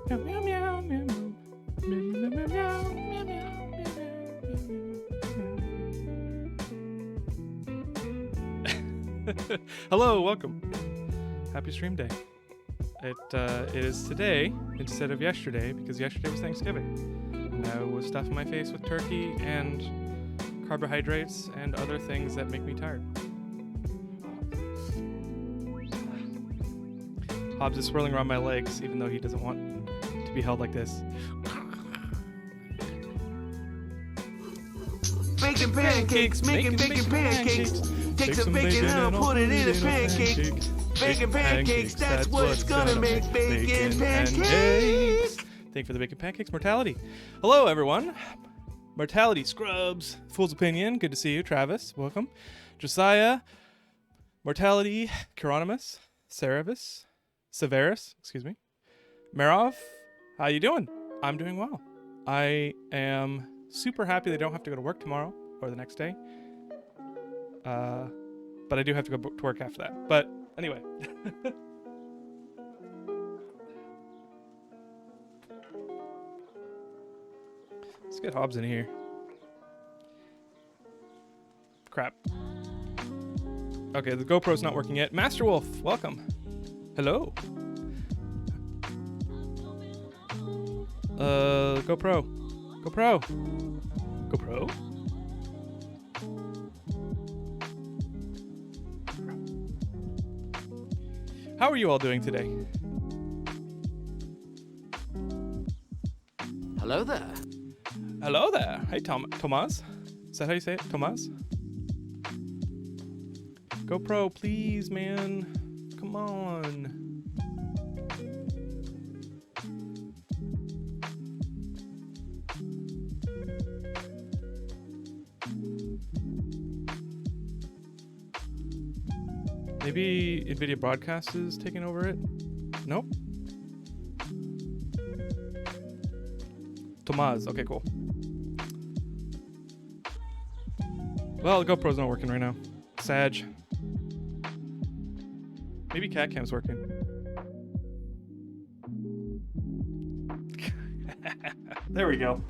Meow, meow, meow, meow, meow, meow, meow, meow, meow, meow. Hello, welcome. Happy stream day. It is today instead of yesterday because yesterday was Thanksgiving. And I was stuffing my face with turkey and carbohydrates and other things that make me tired. Hobbs is swirling around my legs even though he doesn't want to be held like this. Baking pancakes, making bacon pancakes. Take some bacon and I'll put it in a pancake. Bacon pancakes, that's what's gonna make bacon pancakes. Thank you for the bacon pancakes, Mortality. Hello, everyone. Mortality Scrubs, Fool's Opinion. Good to see you, Travis. Welcome. Josiah, Mortality, Chironomus, Severus, excuse me. Marov, how you doing? I'm doing well. I am super happy they don't have to go to work tomorrow or the next day. But I do have to go to work after that. But anyway. Let's get Hobbs in here. Crap. Okay, the GoPro's not working yet. Master Wolf, welcome. Hello. GoPro. GoPro. GoPro? How are you all doing today? Hello there. Hello there. Hey, Tomas. Is that how you say it? Tomas? GoPro, please, man. Come on. Maybe NVIDIA Broadcast is taking over it? Nope. Tomas. Okay, cool. Well, the GoPro's not working right now. Sag. Maybe CatCam's working. There we go.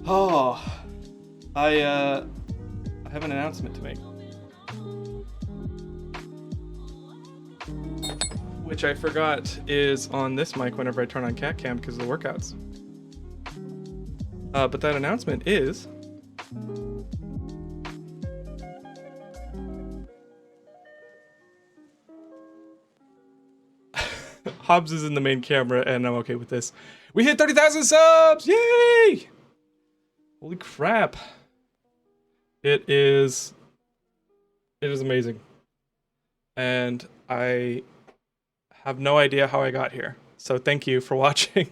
Oh, I have an announcement to make, which I forgot is on this mic whenever I turn on CatCam because of the workouts. But that announcement is Hobbs is in the main camera, and I'm okay with this. We hit 30,000 subs! Yay! Holy crap. It is amazing. And I have no idea how I got here. So thank you for watching.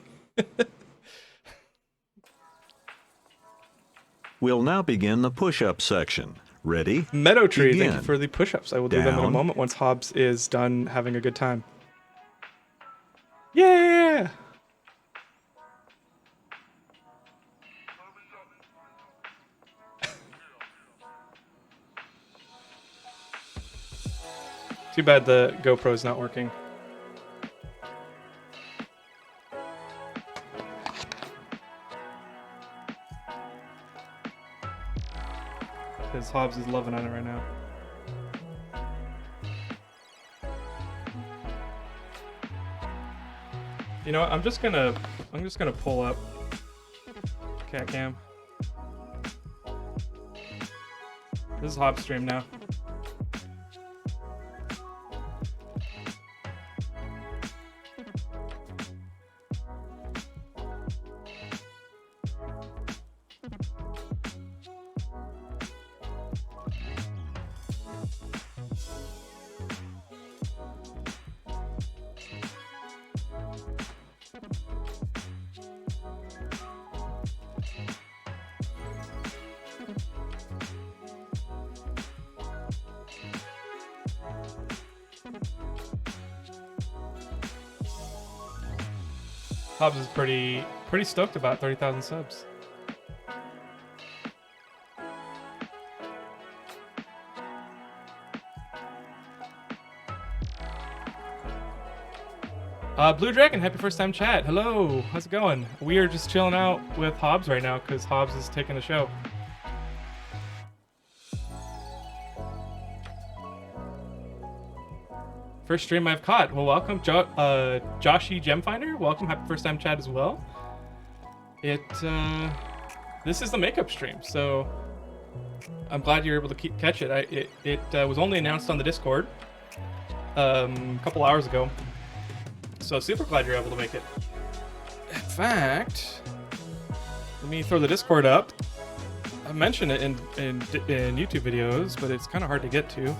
We'll now begin the push-up section. Ready? Meadow Tree, Begin. thank you for the push-ups. I will do them in a Down. moment once Hobbs is done having a good time. Yeah! Too bad the GoPro's not working. Because Hobbs is loving on it right now. You know what? I'm just gonna pull up CatCam. This is Hobbs stream now. Hobbs is pretty stoked about 30,000 subs. Blue Dragon, happy first time chat. Hello, how's it going? We are just chilling out with Hobbs right now because Hobbs is taking the show. First stream I've caught. Well, welcome, Joshy Gemfinder. Welcome, happy first time chat as well. This is the makeup stream, so I'm glad you're able to catch it. It was only announced on the Discord a couple hours ago, so super glad you're able to make it. In fact, let me throw the Discord up. I mentioned it in YouTube videos, but it's kind of hard to get to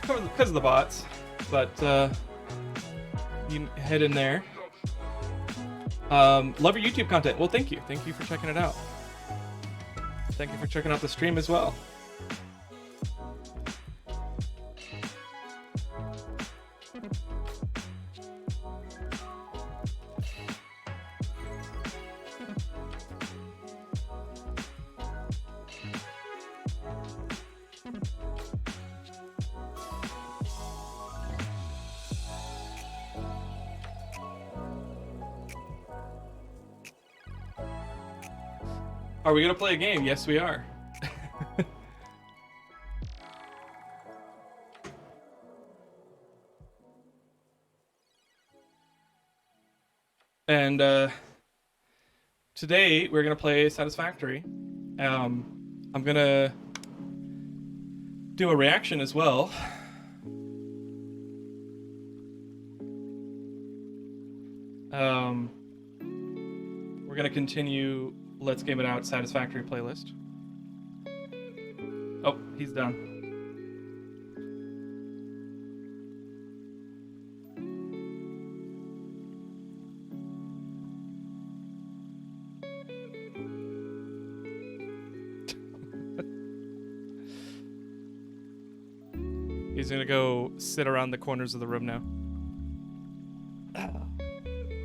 because of the bots, but you can head in there. Love your YouTube content. Well, thank you for checking it out. Thank you for checking out the stream as well. Are we gonna play a game? Yes, we are. And today we're gonna play Satisfactory. I'm gonna do a reaction as well. We're gonna continue Let's Game It Out Satisfactory playlist. Oh, he's done. He's gonna go sit around the corners of the room now.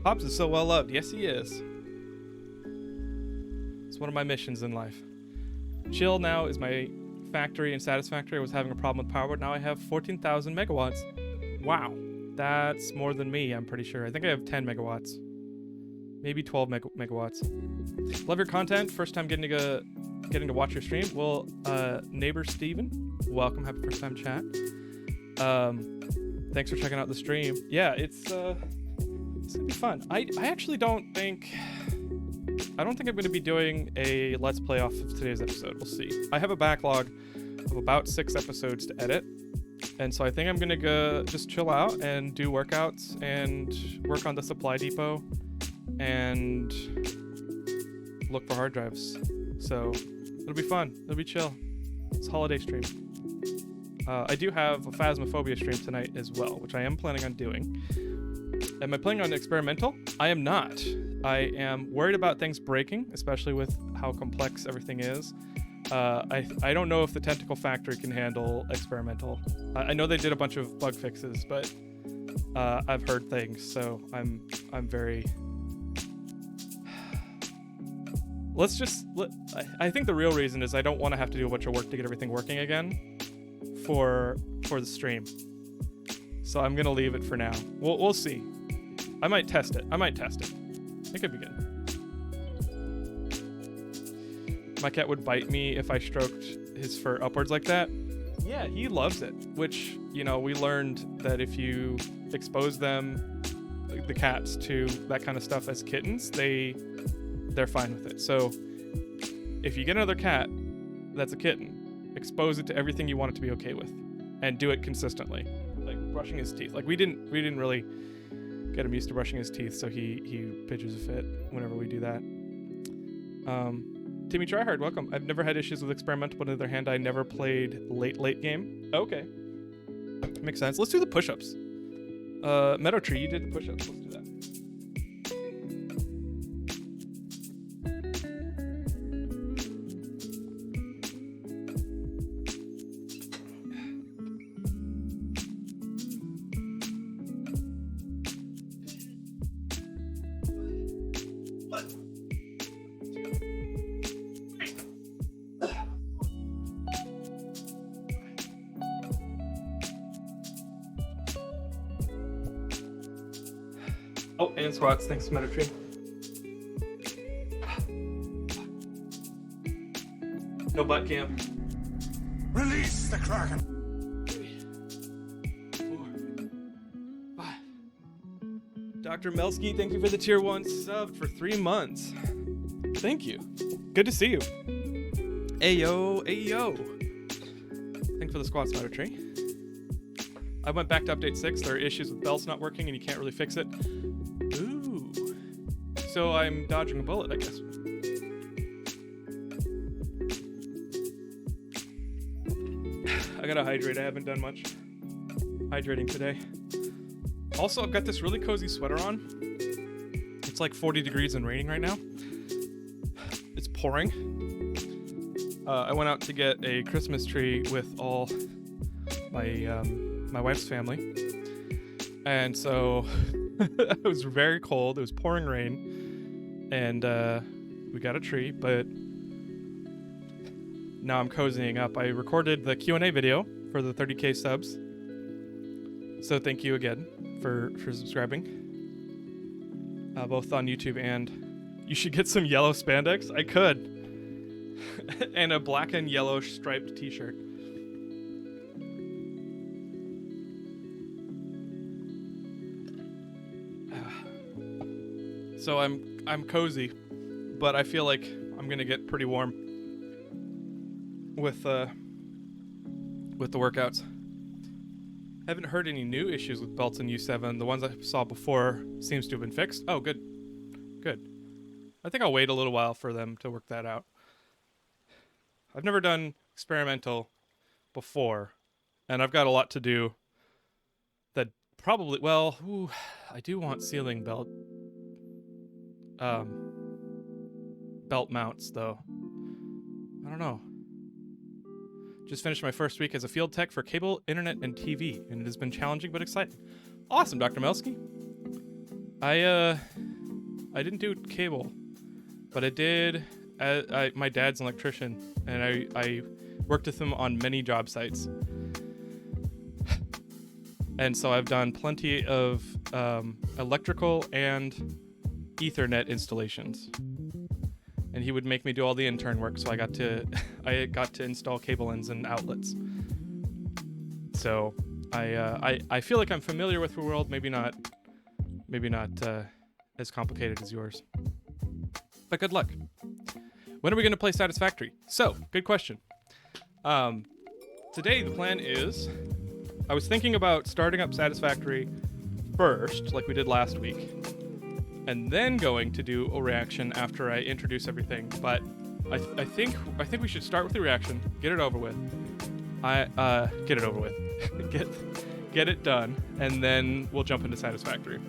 Hobbs is so well loved. Yes, he is. It's one of my missions in life. Chill now is my factory and Satisfactory. I was having a problem with power, but now I have 14,000 megawatts. Wow. That's more than me, I'm pretty sure. I think I have 10 megawatts. Maybe 12 megawatts. Love your content. First time getting to watch your stream. Well, neighbor Steven, welcome. Happy first time chat. Thanks for checking out the stream. Yeah, it's gonna be fun. I actually don't think I'm gonna be doing a let's play off of today's episode. We'll see. I have a backlog of about 6 episodes to edit, and so I think I'm gonna go just chill out and do workouts and work on the supply depot and look for hard drives. So it'll be fun. It'll be chill. It's a holiday stream. I do have a Phasmophobia stream tonight as well, which I am planning on doing. Am I playing on experimental? I am not. I am worried about things breaking, especially with how complex everything is. I don't know if the Tentacle Factory can handle experimental. I know they did a bunch of bug fixes, but I've heard things, so I'm very. I think the real reason is I don't want to have to do a bunch of work to get everything working again for the stream. So I'm gonna leave it for now. We'll see. I might test it. It could be good. My cat would bite me if I stroked his fur upwards like that. Yeah, he loves it. Which, we learned that if you expose them, the cats, to that kind of stuff as kittens, they're fine with it. So if you get another cat that's a kitten, expose it to everything you want it to be okay with, and do it consistently. Like brushing his teeth. Like we didn't really get him used to brushing his teeth, so he pitches a fit whenever we do that. Timmy Tryhard, welcome. I've never had issues with experimental, but on the other hand, I never played late game. Okay, makes sense. Let's do the push-ups. Meadow Tree, you did the push-ups. Let's do that. Oh, and squats. Thanks, Meadow Tree. No butt cam. Release the Kraken. 3, 4, 5. Dr. Melsky, thank you for the tier 1 sub for 3 months. Thank you. Good to see you. Ayo, ayo. Thanks for the squats, Meadow Tree. I went back to update 6. There are issues with belts not working and you can't really fix it. Ooh. So I'm dodging a bullet, I guess. I gotta hydrate. I haven't done much hydrating today. Also, I've got this really cozy sweater on. It's like 40 degrees and raining right now. It's pouring. I went out to get a Christmas tree with all my wife's family. And so it was very cold. It was pouring rain. And we got a tree, but now I'm cozying up. I recorded the Q&A video for the 30K subs. So thank you again for subscribing. Both on YouTube and... You should get some yellow spandex. I could. and a black and yellow striped t-shirt. So I'm cozy, but I feel like I'm gonna get pretty warm with the workouts. Haven't heard any new issues with belts in U7. The ones I saw before seems to have been fixed. Oh, good. Good. I think I'll wait a little while for them to work that out. I've never done experimental before, and I've got a lot to do that probably, well, ooh, I do want ceiling belt mounts, though. I don't know. Just finished my first week as a field tech for cable, internet, and TV, and it has been challenging but exciting. Awesome, Dr. Melsky. I didn't do cable, but I did. My dad's an electrician, and I worked with him on many job sites, and so I've done plenty of electrical and Ethernet installations. And he would make me do all the intern work, so I got to install cable ends and outlets. So I feel like I'm familiar with the world, maybe not as complicated as yours. But good luck. When are we going to play Satisfactory? So, good question. Today the plan is, I was thinking about starting up Satisfactory first, like we did last week, and then going to do a reaction after I introduce everything. But I think we should start with the reaction, get it over with. Get it over with. get it done, and then we'll jump into Satisfactory.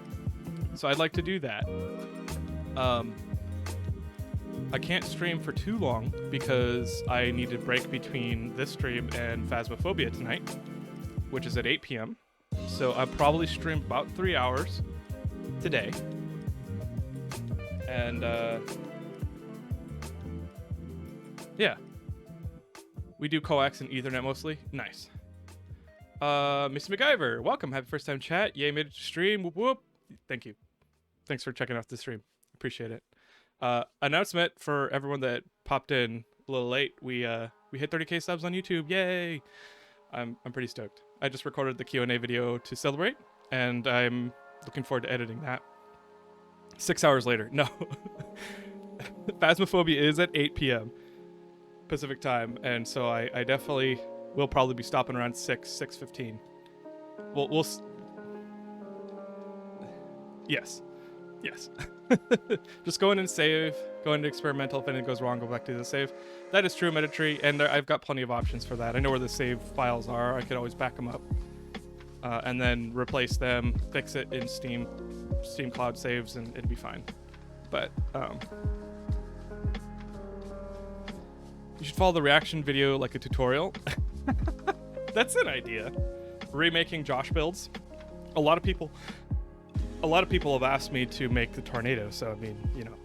So I'd like to do that. I can't stream for too long because I need to break between this stream and Phasmophobia tonight, which is at 8 p.m. So I'll probably stream about 3 hours today. And, yeah. We do coax and Ethernet mostly. Nice. Mr. MacGyver, welcome. Happy first time chat. Yay, made it to stream. Whoop, whoop. Thank you. Thanks for checking out the stream. Appreciate it. Announcement for everyone that popped in a little late. We hit 30k subs on YouTube. Yay! I'm pretty stoked. I just recorded the Q&A video to celebrate, and I'm looking forward to editing that. 6 hours later. No. Phasmophobia is at 8 p.m. Pacific time, and so I definitely will probably be stopping around 6:15. We'll Yes. Just go in and save, go into experimental. If anything goes wrong, go back to the save. That is true, Metatree, and I've got plenty of options for that. I know where the save files are. I could always back them up and then replace them, fix it in Steam Cloud saves, and it'd be fine. But you should follow the reaction video like a tutorial. That's an idea. Remaking Josh builds. A lot of people have asked me to make the tornado, so I mean, you know,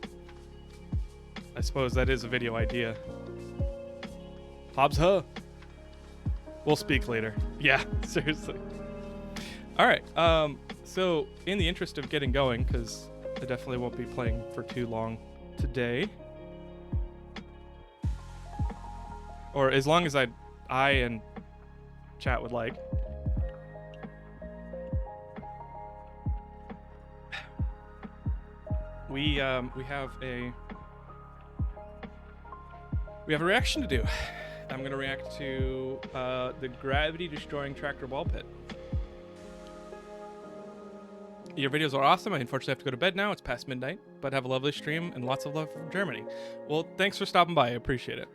I suppose that is a video idea. Hobbs, huh? We'll speak later. Yeah, seriously. All right. So in the interest of getting going, because I definitely won't be playing for too long today, or as long as I and chat would like. We have a reaction to do. I'm gonna react to the gravity destroying tractor ball pit. Your videos are awesome. I unfortunately have to go to bed now. It's past midnight, but have a lovely stream and lots of love from Germany. Well, thanks for stopping by. I appreciate it.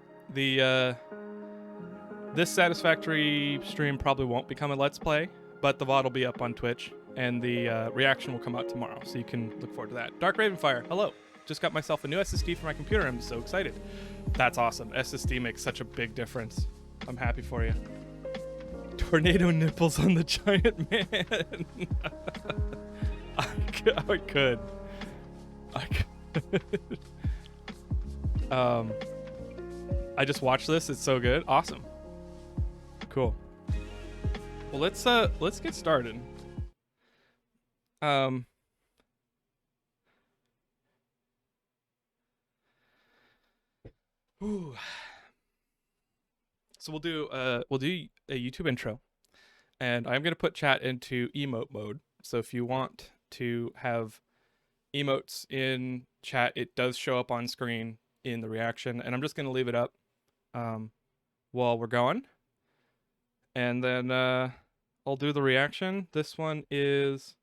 This Satisfactory stream probably won't become a Let's Play, but the VOD will be up on Twitch, and the reaction will come out tomorrow, so you can look forward to that. Dark Ravenfire, hello. Just got myself a new SSD for my computer. I'm so excited. That's awesome. SSD makes such a big difference. I'm happy for you. Tornado nipples on the giant man. I could. I just watched this. It's so good. Awesome. Cool. Well, let's get started. Ooh. So we'll do a YouTube intro, and I'm gonna put chat into emote mode. So if you want to have emotes in chat, it does show up on screen in the reaction, and I'm just gonna leave it up while we're going, and then I'll do the reaction. This one is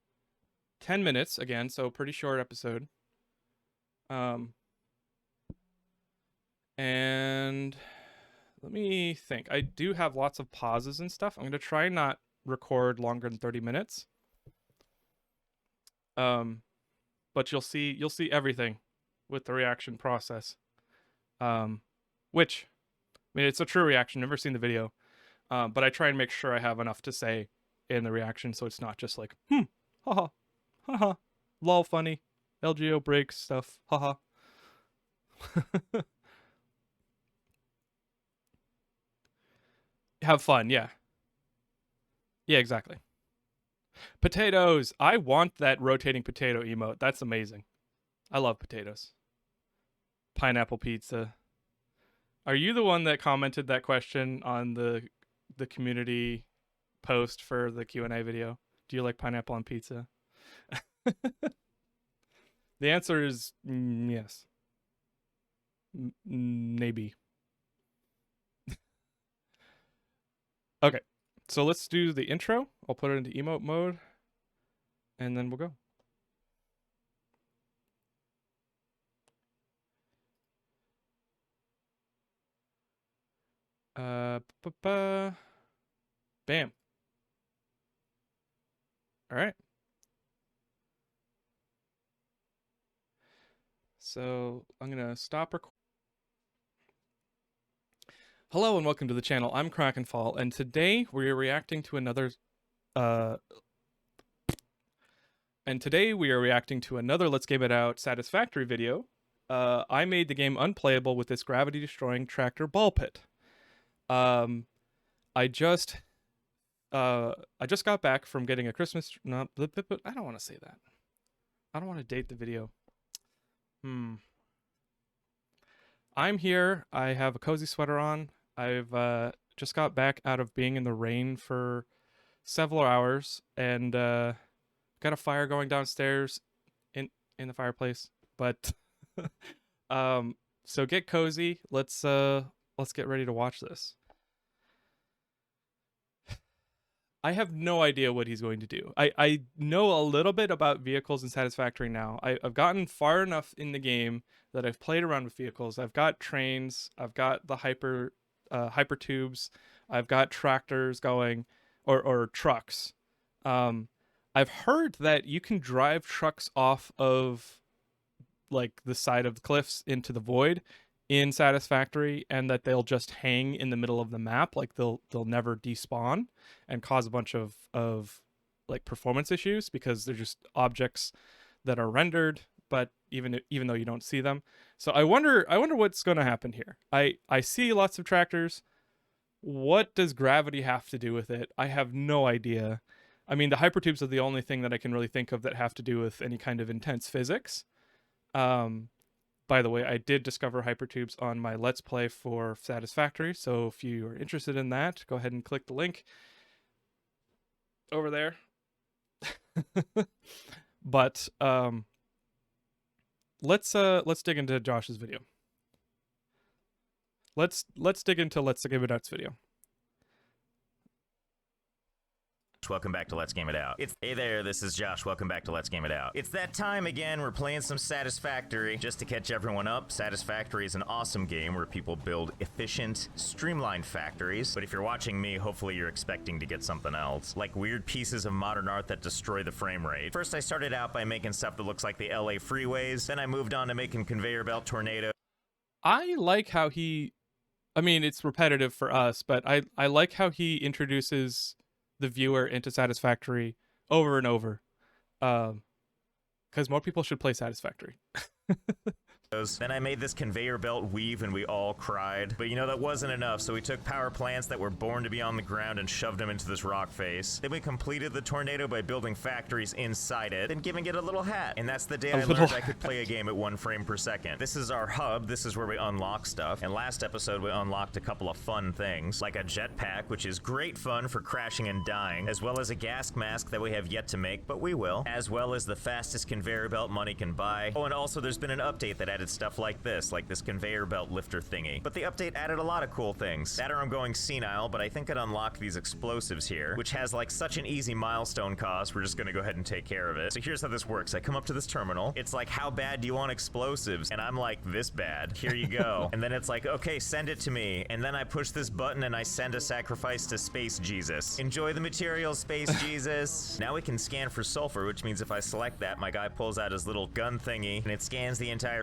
10 minutes again, so pretty short episode. And let me think. I do have lots of pauses and stuff. I'm gonna try not record longer than 30 minutes. But you'll see everything with the reaction process. Which, I mean, it's a true reaction. Never seen the video, but I try and make sure I have enough to say in the reaction, so it's not just like, haha, haha, lol, funny, LGO breaks stuff, haha. Have fun, yeah. Yeah, exactly. Potatoes. I want that rotating potato emote. That's amazing. I love potatoes. Pineapple pizza. Are you the one that commented that question on the community post for the Q&A video? Do you like pineapple on pizza? The answer is yes. Maybe. Okay. So let's do the intro. I'll put it into emote mode, and then we'll go. Bam. All right. So I'm gonna stop recording. Hello and welcome to the channel. I'm Krakenfall, and today we're reacting to another Let's Game It Out Satisfactory video. I made the game unplayable with this gravity-destroying tractor ball pit. I just got back from getting a Christmas. No, I don't want to say that. I don't want to date the video. I'm here. I have a cozy sweater on. I've just got back out of being in the rain for several hours, and got a fire going downstairs in the fireplace. But so get cozy. Let's get ready to watch this. I have no idea what he's going to do. I know a little bit about vehicles in Satisfactory now. I've gotten far enough in the game that I've played around with vehicles. I've got trains. I've got the hyper tubes. I've got tractors going, or trucks. I've heard that you can drive trucks off of like the side of the cliffs into the void in Satisfactory, and that they'll just hang in the middle of the map, like they'll never despawn and cause a bunch of like performance issues because they're just objects that are rendered, but even though you don't see them. So I wonder what's going to happen here. I see lots of tractors. What does gravity have to do with it? I have no idea. I mean, the hypertubes are the only thing that I can really think of that have to do with any kind of intense physics. By the way, I did discover hypertubes on my Let's Play for Satisfactory, so if you are interested in that, go ahead and click the link over there. But let's dig into Josh's video. Let's dig into Let's Give It Out's video. Welcome back to Let's Game It Out. Hey there, this is Josh. Welcome back to Let's Game It Out. It's that time again. We're playing some Satisfactory. Just to catch everyone up, Satisfactory is an awesome game where people build efficient, streamlined factories. But if you're watching me, hopefully you're expecting to get something else, like weird pieces of modern art that destroy the frame rate. First, I started out by making stuff that looks like the LA freeways. Then I moved on to making conveyor belt tornadoes. I like how he, I mean, it's repetitive for us, but I like how he introduces the viewer into Satisfactory over and over, because more people should play Satisfactory. Then I made this conveyor belt weave and we all cried. But you know, that wasn't enough, so we took power plants that were born to be on the ground and shoved them into this rock face. Then we completed the tornado by building factories inside it, then giving it a little hat. And that's the day I learned I could play a game at 1 frame per second. This is our hub, this is where we unlock stuff. And last episode we unlocked a couple of fun things, like a jetpack, which is great fun for crashing and dying, as well as a gas mask that we have yet to make, but we will, as well as the fastest conveyor belt money can buy. Oh, and also there's been an update that added stuff like this conveyor belt lifter thingy. But the update added a lot of cool things. That or I'm going senile, but I think I'd unlock these explosives here, which has like such an easy milestone cost, we're just gonna go ahead and take care of it. So here's how this works. I come up to this terminal, it's like, how bad do you want explosives? And I'm like, this bad. Here you go. And then it's like, okay, send it to me. And then I push this button and I send a sacrifice to Space Jesus. Enjoy the materials, Space Jesus. Now we can scan for sulfur, which means if I select that, my guy pulls out his little gun thingy and it scans the entire.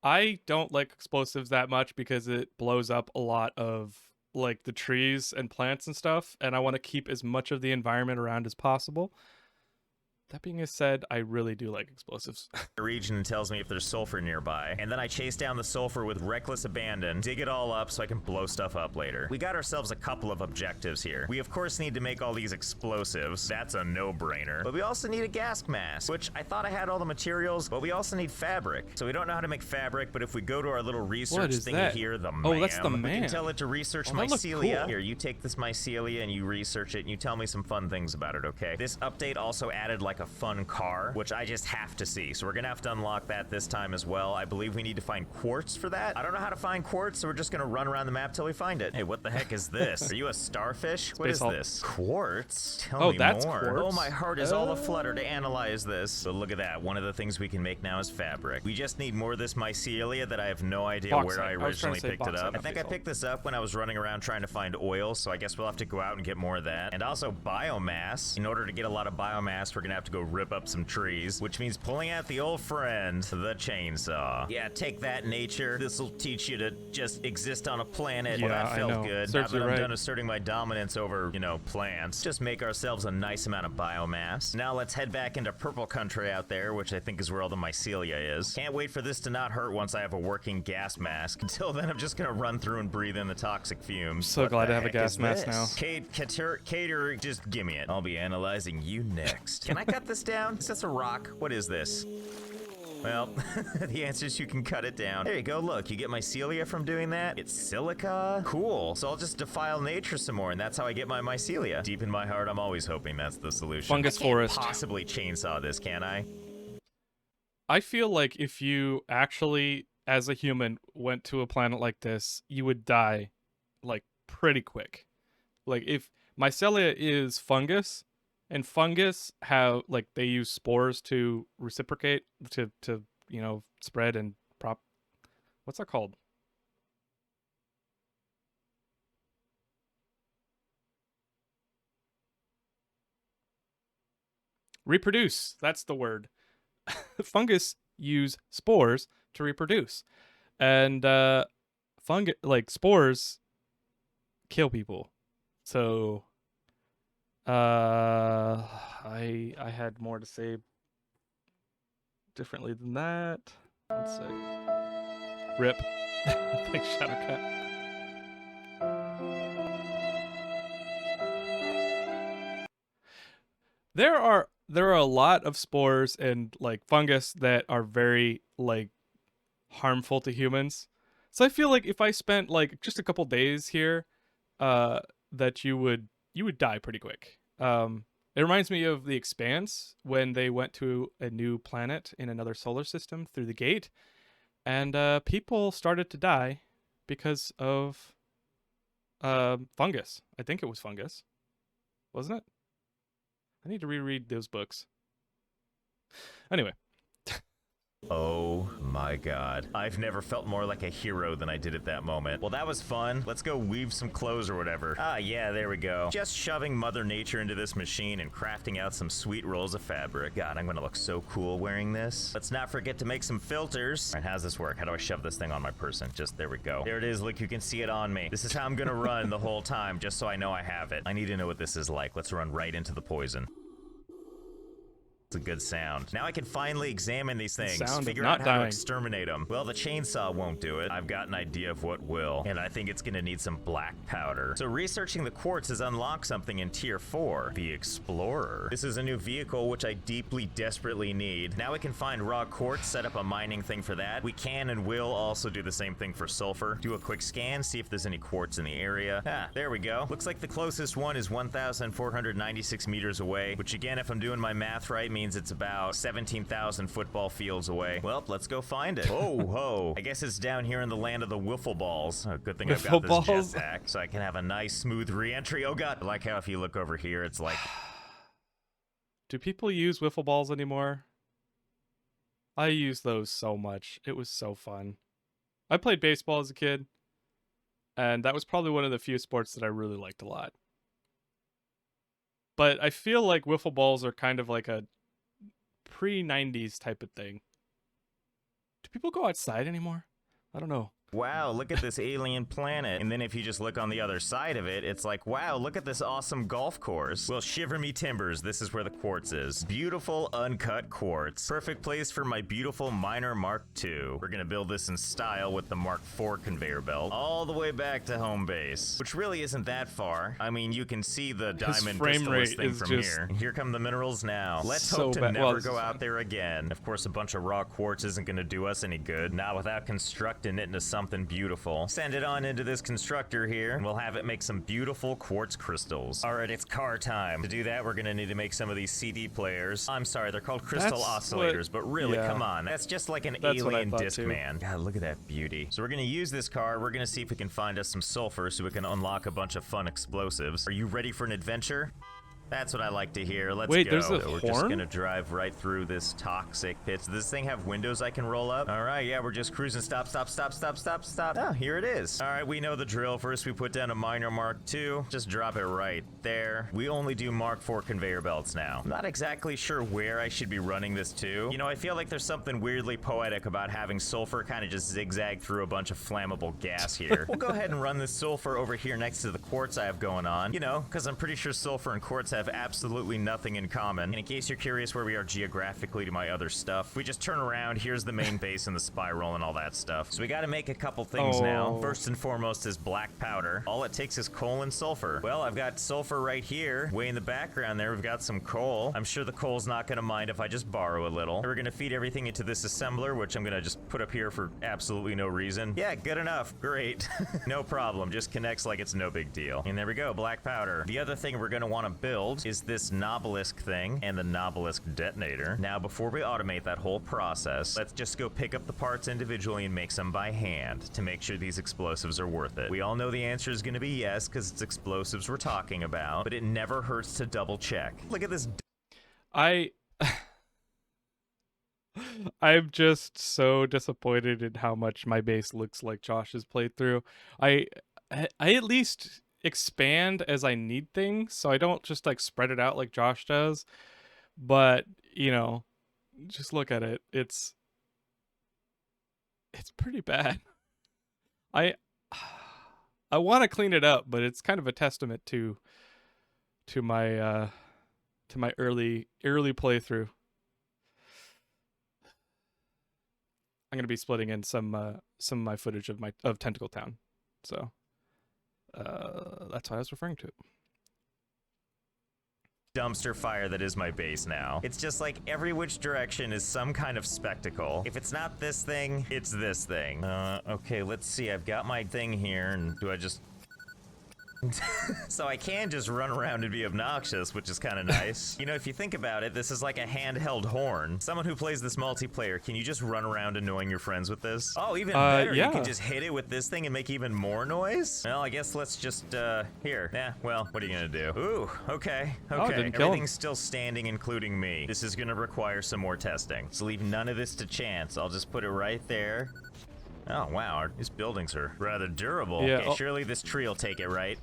I don't like explosives that much because it blows up a lot of like the trees and plants and stuff, and I want to keep as much of the environment around as possible. That being said, I really do like explosives. Region and tells me if there's sulfur nearby, and then I chase down the sulfur with reckless abandon, dig it all up so I can blow stuff up later. We got ourselves a couple of objectives here. We of course need to make all these explosives. That's a no-brainer. But we also need a gas mask, which I thought I had all the materials, but we also need fabric. So we don't know how to make fabric, but if we go to our little research thingy here, the Oh, that's the man. we can tell it to research mycelia. Cool. Here, you take this mycelia and you research it and you tell me some fun things about it, okay? This update also added like a fun car, which I just have to see. So we're gonna have to unlock that this time as well. I believe we need to find quartz for that. I don't know how to find quartz, so we're just gonna run around the map till we find it. Hey, what the heck is this? Are you a starfish? What is this? Quartz? Tell me that's more. quartz. Oh, my heart is all aflutter to analyze this. So look at that. One of the things we can make now is fabric. We just need more of this mycelia that I have no idea where I originally picked it up. I think I picked this up when I was running around trying to find oil, so I guess we'll have to go out and get more of that. And also biomass. In order to get a lot of biomass, we're gonna have to go rip up some trees, which means pulling out the old friend, the chainsaw. Yeah, take that, nature. This'll teach you to just exist on a planet. Yeah, Well, that felt good. Now that I'm right. done asserting my dominance over, you know, plants, just make ourselves a nice amount of biomass. Now let's head back into purple country out there, which I think is where all the mycelia is. Can't wait for this to not hurt once I have a working gas mask. Until then, I'm just gonna run through and breathe in the toxic fumes. So glad to have a gas mask now. Cater, just give me it. I'll be analyzing you next. Can I cut this down? Is this a rock? What is this? Well, the answer is you can cut it down. There you go, look, you get mycelia from doing that. It's silica. Cool. So I'll just defile nature some more, and that's how I get my mycelia. Deep in my heart, I'm always hoping that's the solution. Fungus I can't forest. possibly chainsaw this, can I? I feel like if you actually, as a human, went to a planet like this, you would die, like, pretty quick. Like, if mycelia is fungus, and fungus have, like, they use spores to reciprocate, to you know, spread and what's that called? Reproduce. That's the word. Fungus use spores to reproduce. And spores kill people. So I had more to say differently than that. Let's see. Rip. Thanks, Shadowcat. There are a lot of spores and like fungus that are very like harmful to humans. So I feel like if I spent like just a couple days here, that you would die pretty quick. It reminds me of The Expanse when they went to a new planet in another solar system through the gate, and people started to die because of fungus. I think it was fungus, wasn't it? I need to reread those books. Anyway. Oh my god. I've never felt more like a hero than I did at that moment. Well, that was fun. Let's go weave some clothes or whatever. Ah, yeah, there we go. Just shoving Mother Nature into this machine and crafting out some sweet rolls of fabric. God, I'm gonna look so cool wearing this. Let's not forget to make some filters. All right, how's this work? How do I shove this thing on my person? Just, there we go. There it is. Look, you can see it on me. This is how I'm gonna run the whole time, just so I know I have it. I need to know what this is like. Let's run right into the poison. It's a good sound. Now I can finally examine these things, Sound of figure not out how to dying. exterminate them. Well, the chainsaw won't do it. I've got an idea of what will, and I think it's gonna need some black powder. So researching the quartz has unlocked something in Tier 4, the Explorer. This is a new vehicle which I deeply, desperately need. Now we can find raw quartz, set up a mining thing for that. We can and will also do the same thing for sulfur. Do a quick scan, see if there's any quartz in the area. Ah, there we go. Looks like the closest one is 1,496 meters away, which again, if I'm doing my math right, means it's about 17,000 football fields away. Well, let's go find it. Oh, ho. I guess it's down here in the land of the wiffle balls. Oh, good thing I've got Wiffle this balls? jetpack, so I can have a nice, smooth re-entry. Oh, God. I like how if you look over here, it's like... Do people use wiffle balls anymore? I used those so much. It was so fun. I played baseball as a kid, and that was probably one of the few sports that I really liked a lot. But I feel like wiffle balls are kind of like a pre-90s type of thing. Do people go outside anymore? I don't know. Wow, look at this alien planet. And then if you just look on the other side of it, it's like, wow, look at this awesome golf course. Well, shiver me timbers, this is where the quartz is. Beautiful, uncut quartz. Perfect place for my beautiful Miner Mark II. We're gonna build this in style with the Mark IV conveyor belt, all the way back to home base, which really isn't that far. I mean, you can see the diamond frame crystallis rate thing is from just here. Here come the minerals now. Let's so hope to bad. never Well, go out there again. Of course, a bunch of raw quartz isn't gonna do us any good, not without constructing it into something beautiful. Send it on into this constructor here, and we'll have it make some beautiful quartz crystals. All right, it's car time. To do that, we're gonna need to make some of these CD players. I'm sorry, they're called crystal That's oscillators, but really, yeah. come on. That's just like an That's what I alien thought disc, too. man. God, look at that beauty. So we're gonna use this car. We're gonna see if we can find us some sulfur so we can unlock a bunch of fun explosives. Are you ready for an adventure? That's what I like to hear. Let's Wait, go. there's a We're just horn? gonna drive right through this toxic pit. Does this thing have windows I can roll up? All right, yeah, we're just cruising. Stop, stop, stop, stop, stop, stop. Oh, here it is. All right, we know the drill. First, we put down a Miner Mark II. Just drop it right there. We only do Mark IV conveyor belts now. I'm not exactly sure where I should be running this to. You know, I feel like there's something weirdly poetic about having sulfur kind of just zigzag through a bunch of flammable gas here. We'll go ahead and run this sulfur over here next to the quartz I have going on. You know, because I'm pretty sure sulfur and quartz have absolutely nothing in common. And in case you're curious where we are geographically to my other stuff, we just turn around, here's the main base and the spiral and all that stuff. So we gotta make a couple things now. First and foremost is black powder. All it takes is coal and sulfur. Well, I've got sulfur right here. Way in the background there, we've got some coal. I'm sure the coal's not gonna mind if I just borrow a little. We're gonna feed everything into this assembler, which I'm gonna just put up here for absolutely no reason. Yeah, good enough. Great. No problem. Just connects like it's no big deal. And there we go, black powder. The other thing we're gonna wanna build is this Nobelisk thing and the Nobelisk detonator. Now, before we automate that whole process, let's just go pick up the parts individually and make some by hand to make sure these explosives are worth it. We all know the answer is going to be yes, because it's explosives we're talking about, but it never hurts to double check. Look at this. I'm just so disappointed in how much my base looks like Josh's playthrough. I at least expand as I need things, so I don't just like spread it out like Josh does. But, you know, just look at it. It's pretty bad. I want to clean it up, but it's kind of a testament to my early playthrough. I'm gonna be splitting in some of my footage of Tentacle Town, so that's what I was referring to. Dumpster fire that is my base now. It's just like every which direction is some kind of spectacle. If it's not this thing, it's this thing. Okay, let's see. I've got my thing here, and do I just... So I can just run around and be obnoxious, which is kind of nice. You know, if you think about it, this is like a handheld horn. Someone who plays this multiplayer, can you just run around annoying your friends with this? Oh, even better, yeah. You can just hit it with this thing and make even more noise? Well, I guess let's just, here. Yeah, well, what are you gonna do? Ooh, okay. Didn't kill him. Everything's still standing, including me. This is gonna require some more testing. So leave none of this to chance. I'll just put it right there. Oh, wow, these buildings are rather durable. Yeah, okay, surely this tree will take it, right?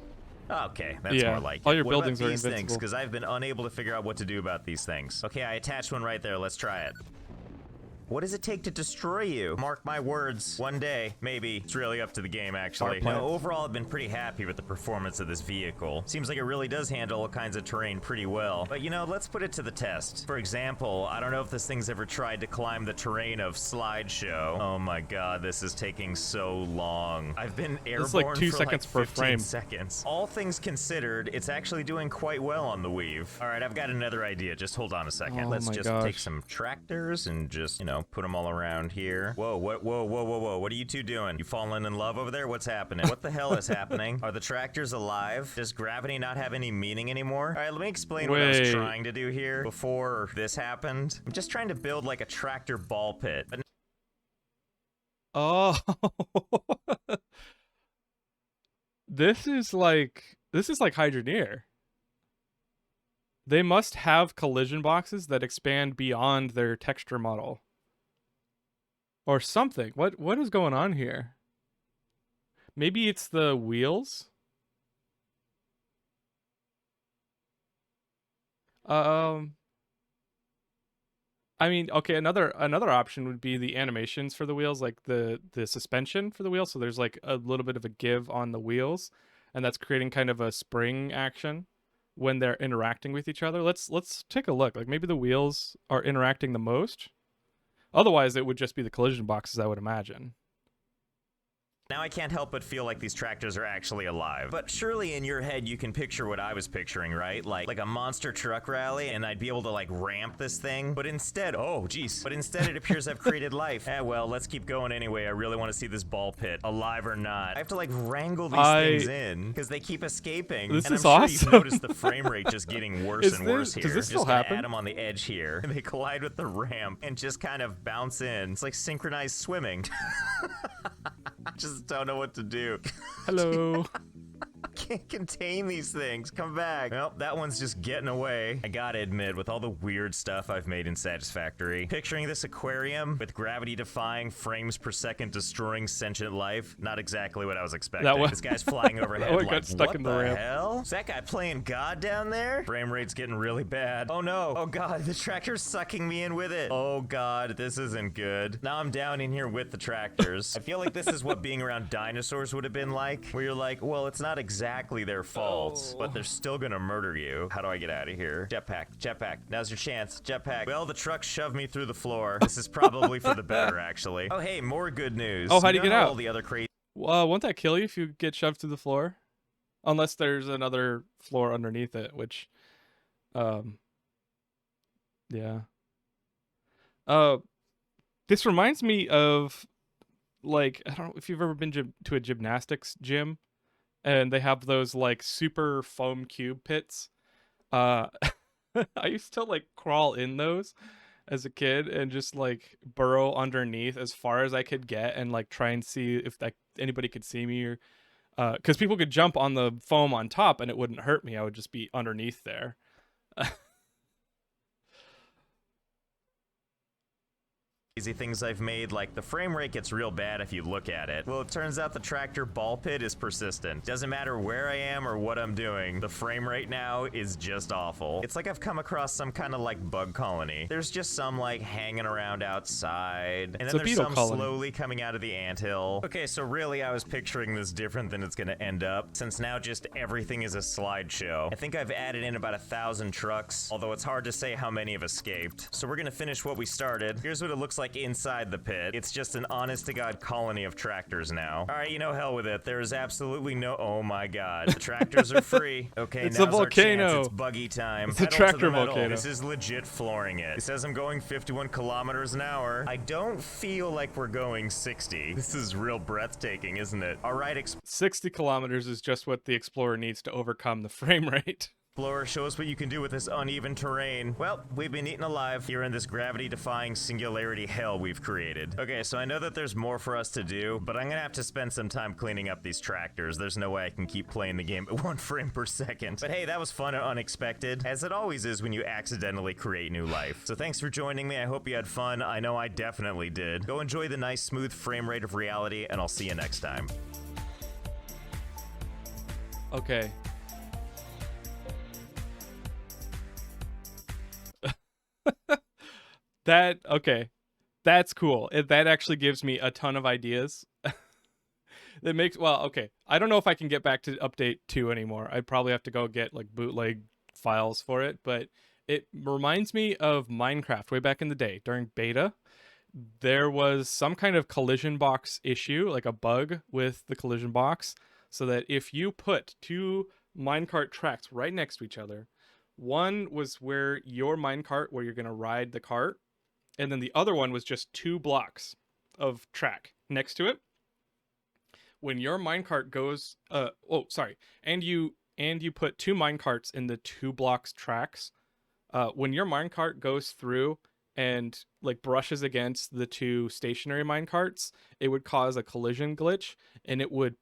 Okay, that's Yeah, more like it. all your What buildings about are these things? invincible. Because I've been unable to figure out what to do about these things. Okay, I attached one right there. Let's try it. What does it take to destroy you? Mark my words, one day, maybe. It's really up to the game, actually. Power plant. Overall, I've been pretty happy with the performance of this vehicle. Seems like it really does handle all kinds of terrain pretty well. But let's put it to the test. For example, I don't know if this thing's ever tried to climb the terrain of Slideshow. Oh my god, this is taking so long. I've been airborne like 2 for seconds like per 15 frame. seconds. All things considered, it's actually doing quite well on the Weave. All right, I've got another idea. Just hold on a second. Oh Let's my just gosh. take some tractors and just, put them all around here. Whoa, whoa. What are you two doing? You falling in love over there? What's happening? What the hell is happening? Are the tractors alive? Does gravity not have any meaning anymore? All right, let me explain what I was Wait. trying to do here before this happened. I'm just trying to build like a tractor ball pit. But Oh. This is like Hydroneer. They must have collision boxes that expand beyond their texture model. Or something. What is going on here? Maybe it's the wheels? I mean, okay, another option would be the animations for the wheels, like the suspension for the wheels. So there's like a little bit of a give on the wheels, and that's creating kind of a spring action when they're interacting with each other. Let's take a look. Like maybe the wheels are interacting the most. Otherwise, it would just be the collision boxes, I would imagine. now I can't help but feel like these tractors are actually alive. But surely in your head you can picture what I was picturing, right? Like a monster truck rally, and I'd be able to like ramp this thing. But instead, it appears I've created life. Well, let's keep going anyway. I really want to see this ball pit, alive or not. I have to like wrangle these things in because they keep escaping. This and is I'm awesome. sure you've noticed the frame rate just getting worse and worse here. Does this still just gonna happen? add them on the edge here, and they collide with the ramp and just kind of bounce in. It's like synchronized swimming. I just don't know what to do. Hello. Can't contain these things. Come back. Well, that one's just getting away. I gotta admit, with all the weird stuff I've made in Satisfactory, picturing this aquarium with gravity-defying, frames per second destroying sentient life, not exactly what I was expecting. This guy's flying overhead one like, got stuck what in the the ramp. hell? Is that guy playing God down there? Frame rate's getting really bad. Oh no. Oh god, the tractor's sucking me in with it. Oh god, this isn't good. Now I'm down in here with the tractors. I feel like this is what being around dinosaurs would have been like, where you're like, well, it's not exactly their fault, but they're still gonna murder you. How do I get out of here? Jetpack, now's your chance. Jetpack. Well, the truck shoved me through the floor. This is probably for the better, actually. Oh, hey, more good news. Oh, how do you get know out? All the other crazy Won't that kill you if you get shoved through the floor? Unless there's another floor underneath it, which, yeah. This reminds me of, like, I don't know if you've ever been to a gymnastics gym, and they have those like super foam cube pits. I used to like crawl in those as a kid and just like burrow underneath as far as I could get and like try and see if anybody could see me, or because people could jump on the foam on top and it wouldn't hurt me. I would just be underneath there. things I've made, like the frame rate gets real bad if you look at it. Well, it turns out the tractor ball pit is persistent. Doesn't matter where I am or what I'm doing, the frame rate now is just awful. It's like I've come across some kind of like bug colony. There's just some like hanging around outside, and then there's some slowly coming out of the anthill. Okay, so really I was picturing this different than it's gonna end up, since now just everything is a slideshow. I think I've added in about 1,000 trucks, although it's hard to say how many have escaped. So we're gonna finish what we started. Here's what it looks like inside the pit. It's just an honest-to-God colony of tractors now. All right, hell with it. There is absolutely no... Oh my god. The tractors are free. Okay, it's now's a volcano. our chance. It's buggy time. It's a Pedal tractor to the metal. volcano. This is legit flooring it. It says I'm going 51 kilometers an hour. I don't feel like we're going 60. This is real breathtaking, isn't it? All right, 60 kilometers is just what the Explorer needs to overcome the frame rate. Explorer, show us what you can do with this uneven terrain. Well, we've been eaten alive here in this gravity-defying singularity hell we've created. Okay, so I know that there's more for us to do, but I'm gonna have to spend some time cleaning up these tractors. There's no way I can keep playing the game at 1 frame per second. But hey, that was fun and unexpected, as it always is when you accidentally create new life. So thanks for joining me. I hope you had fun. I know I definitely did. Go enjoy the nice, smooth frame rate of reality, and I'll see you next time. Okay. Okay. That's cool. That actually gives me a ton of ideas. That makes okay. I don't know if I can get back to update 2 anymore. I'd probably have to go get like bootleg files for it, but it reminds me of Minecraft way back in the day during beta. There was some kind of collision box issue, like a bug with the collision box, so that if you put 2 minecart tracks right next to each other, one was where your minecart where you're going to ride the cart, and then the other one was just 2 blocks of track next to it. When your minecart goes and you put 2 minecarts in the 2 blocks tracks, when your minecart goes through and like brushes against the 2 stationary minecarts, it would cause a collision glitch, and it would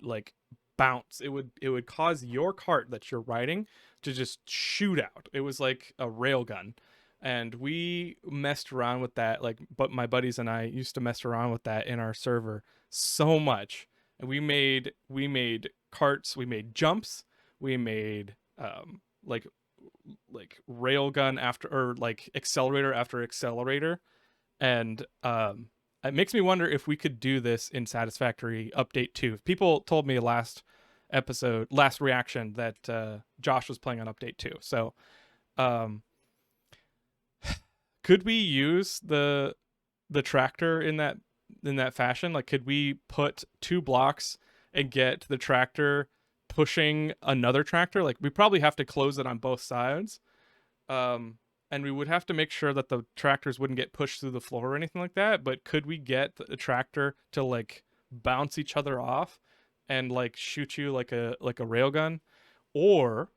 like bounce. It would cause your cart that you're riding to just shoot out. It was like a railgun. And we messed around with that, but my buddies and I used to mess around with that in our server so much. And we made carts, we made jumps, we made like railgun after, or like accelerator after accelerator. And it makes me wonder if we could do this in Satisfactory Update 2. People told me last reaction that Josh was playing on Update 2. So could we use the tractor in that fashion? Like, could we put 2 blocks and get the tractor pushing another tractor? Like, we probably have to close it on both sides, and we would have to make sure that the tractors wouldn't get pushed through the floor or anything like that. But could we get the tractor to like bounce each other off and like shoot you like a railgun, or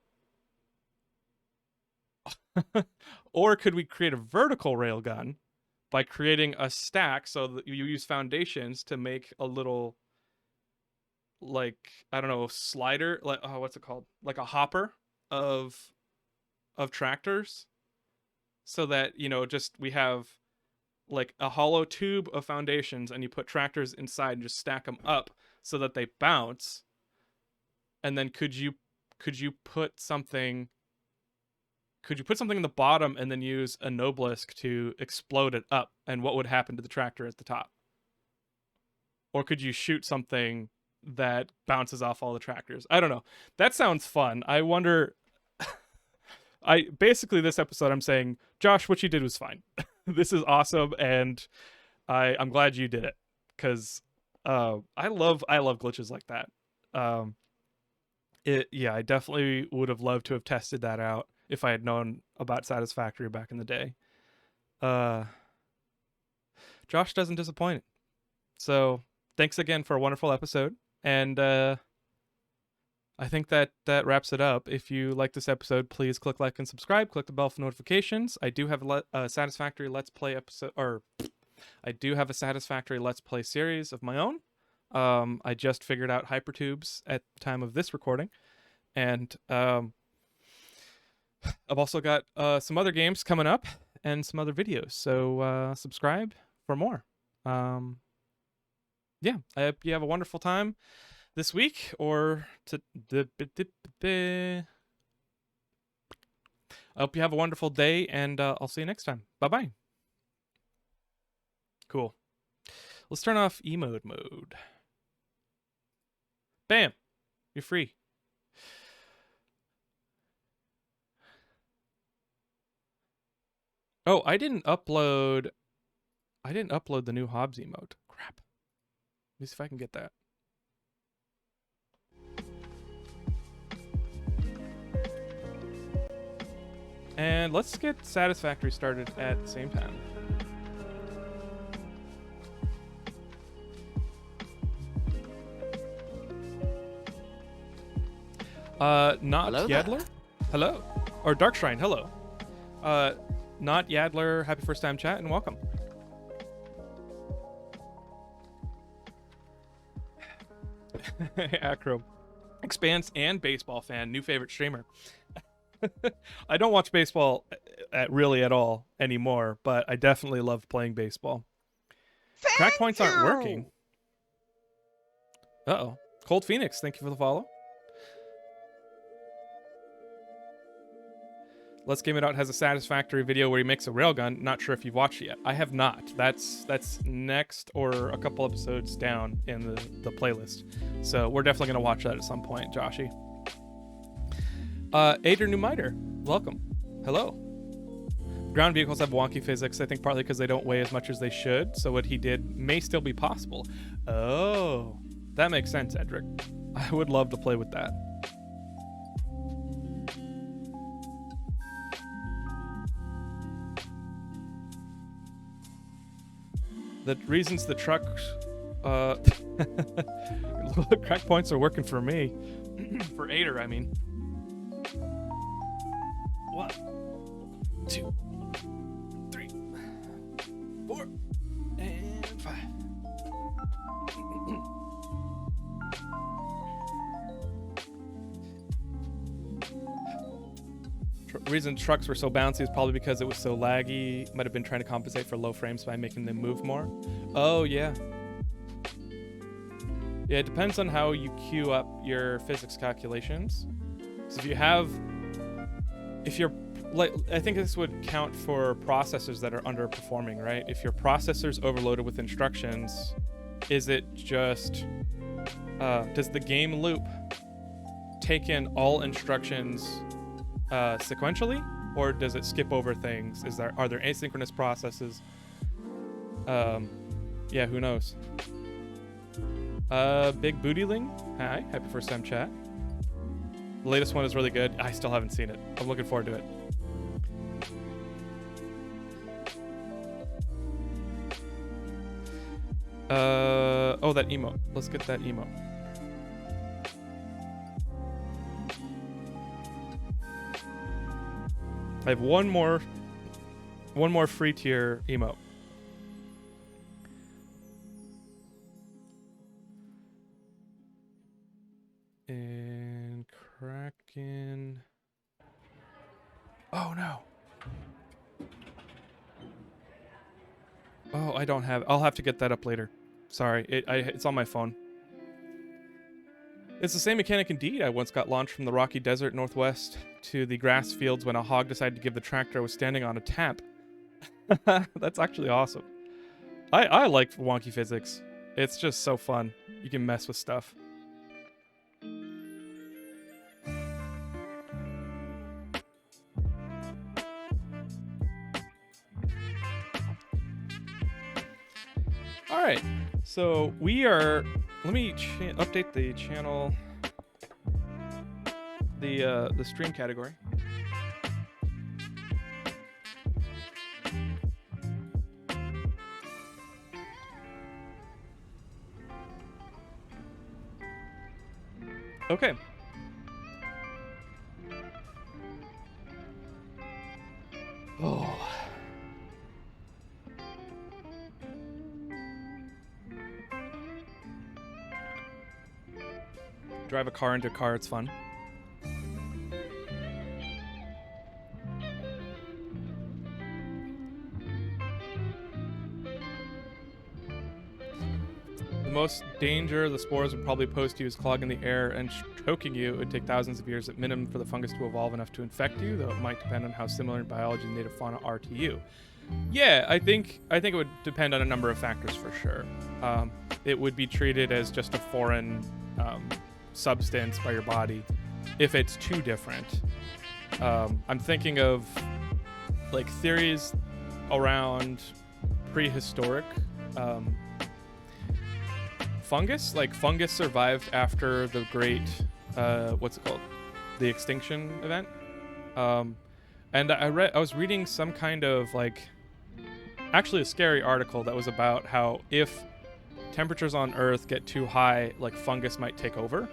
or could we create a vertical railgun by creating a stack so that you use foundations to make a little, like, I don't know, slider, like, what's it called? Like a hopper of tractors, so that, just we have like a hollow tube of foundations, and you put tractors inside and just stack them up so that they bounce. And then could you put something in the bottom and then use a Noblisk to explode it up, and what would happen to the tractor at the top? Or could you shoot something that bounces off all the tractors? I don't know. That sounds fun. I wonder. Basically this episode I'm saying, Josh, what you did was fine. This is awesome, and I'm glad you did it, because I love glitches like that. I definitely would have loved to have tested that out if I had known about Satisfactory back in the day. Josh doesn't disappoint. So thanks again for a wonderful episode. And I think that wraps it up. If you like this episode, please click like and subscribe. Click the bell for notifications. I do have a Satisfactory Let's Play episode, or I do have a Satisfactory Let's Play series of my own. I just figured out Hypertubes at the time of this recording. And I've also got some other games coming up and some other videos, so subscribe for more. I hope you have a wonderful time this week, or I hope you have a wonderful day, and I'll see you next time. Bye-bye. Cool. Let's turn off emote mode. Bam! You're free. Oh, I didn't upload the new Hobbs emote. Crap. Let me see if I can get that. And let's get Satisfactory started at the same time. Not Hello Yadler? there. Hello. Or Darkshrine, hello. Not Yadler, happy first time chat and welcome. Acro. Expanse and baseball fan, new favorite streamer. I don't watch baseball really at all anymore, but I definitely love playing baseball. Crack points aren't working. Uh-oh. Cold Phoenix, thank you for the follow. Let's Game It Out has a Satisfactory video where he makes a railgun. Not sure if you've watched it yet. I have not. That's next or a couple episodes down in the playlist. So we're definitely going to watch that at some point, Joshy. Ader Numiter, welcome. Hello. Ground vehicles have wonky physics, I think partly because they don't weigh as much as they should, so what he did may still be possible. Oh, that makes sense, Edric. I would love to play with that. The reasons the trucks, crack points are working for me. For Ader, I mean. 1, 2, 3, 4, and 5. Reason trucks were so bouncy is probably because it was so laggy. Might have been trying to compensate for low frames by making them move more. Oh, yeah. Yeah, it depends on how you queue up your physics calculations. So if you're like, I think this would count for processors that are underperforming, right? If your processor's overloaded with instructions, is it just, does the game loop take in all instructions sequentially, or does it skip over things? Are there asynchronous processes? Yeah, who knows? Big Bootyling, hi, happy first time chat. The latest one is really good. I still haven't seen it. I'm looking forward to it. Oh, that emote. Let's get that emote. I have one more free tier emote. And Kraken. Oh no. Oh, I don't have. I'll have to get that up later. Sorry, it's on my phone. It's the same mechanic indeed. I once got launched from the rocky desert northwest to the grass fields when a hog decided to give the tractor I was standing on a tap. That's actually awesome. I like wonky physics. It's just so fun. You can mess with stuff. All right, so we are. Let me update the channel, the stream category. Okay. Oh. Drive a car into a car, it's fun. The most danger the spores would probably pose to you is clogging the air and choking you. It would take thousands of years at minimum for the fungus to evolve enough to infect you, though it might depend on how similar in biology the native fauna are to you. Yeah, I think it would depend on a number of factors for sure. It would be treated as just a foreign substance by your body if it's too different. I'm thinking of like theories around prehistoric fungus. Like fungus survived after the great what's it called, the extinction event. And I was reading some kind of like actually a scary article that was about how if temperatures on Earth get too high, like fungus might take over.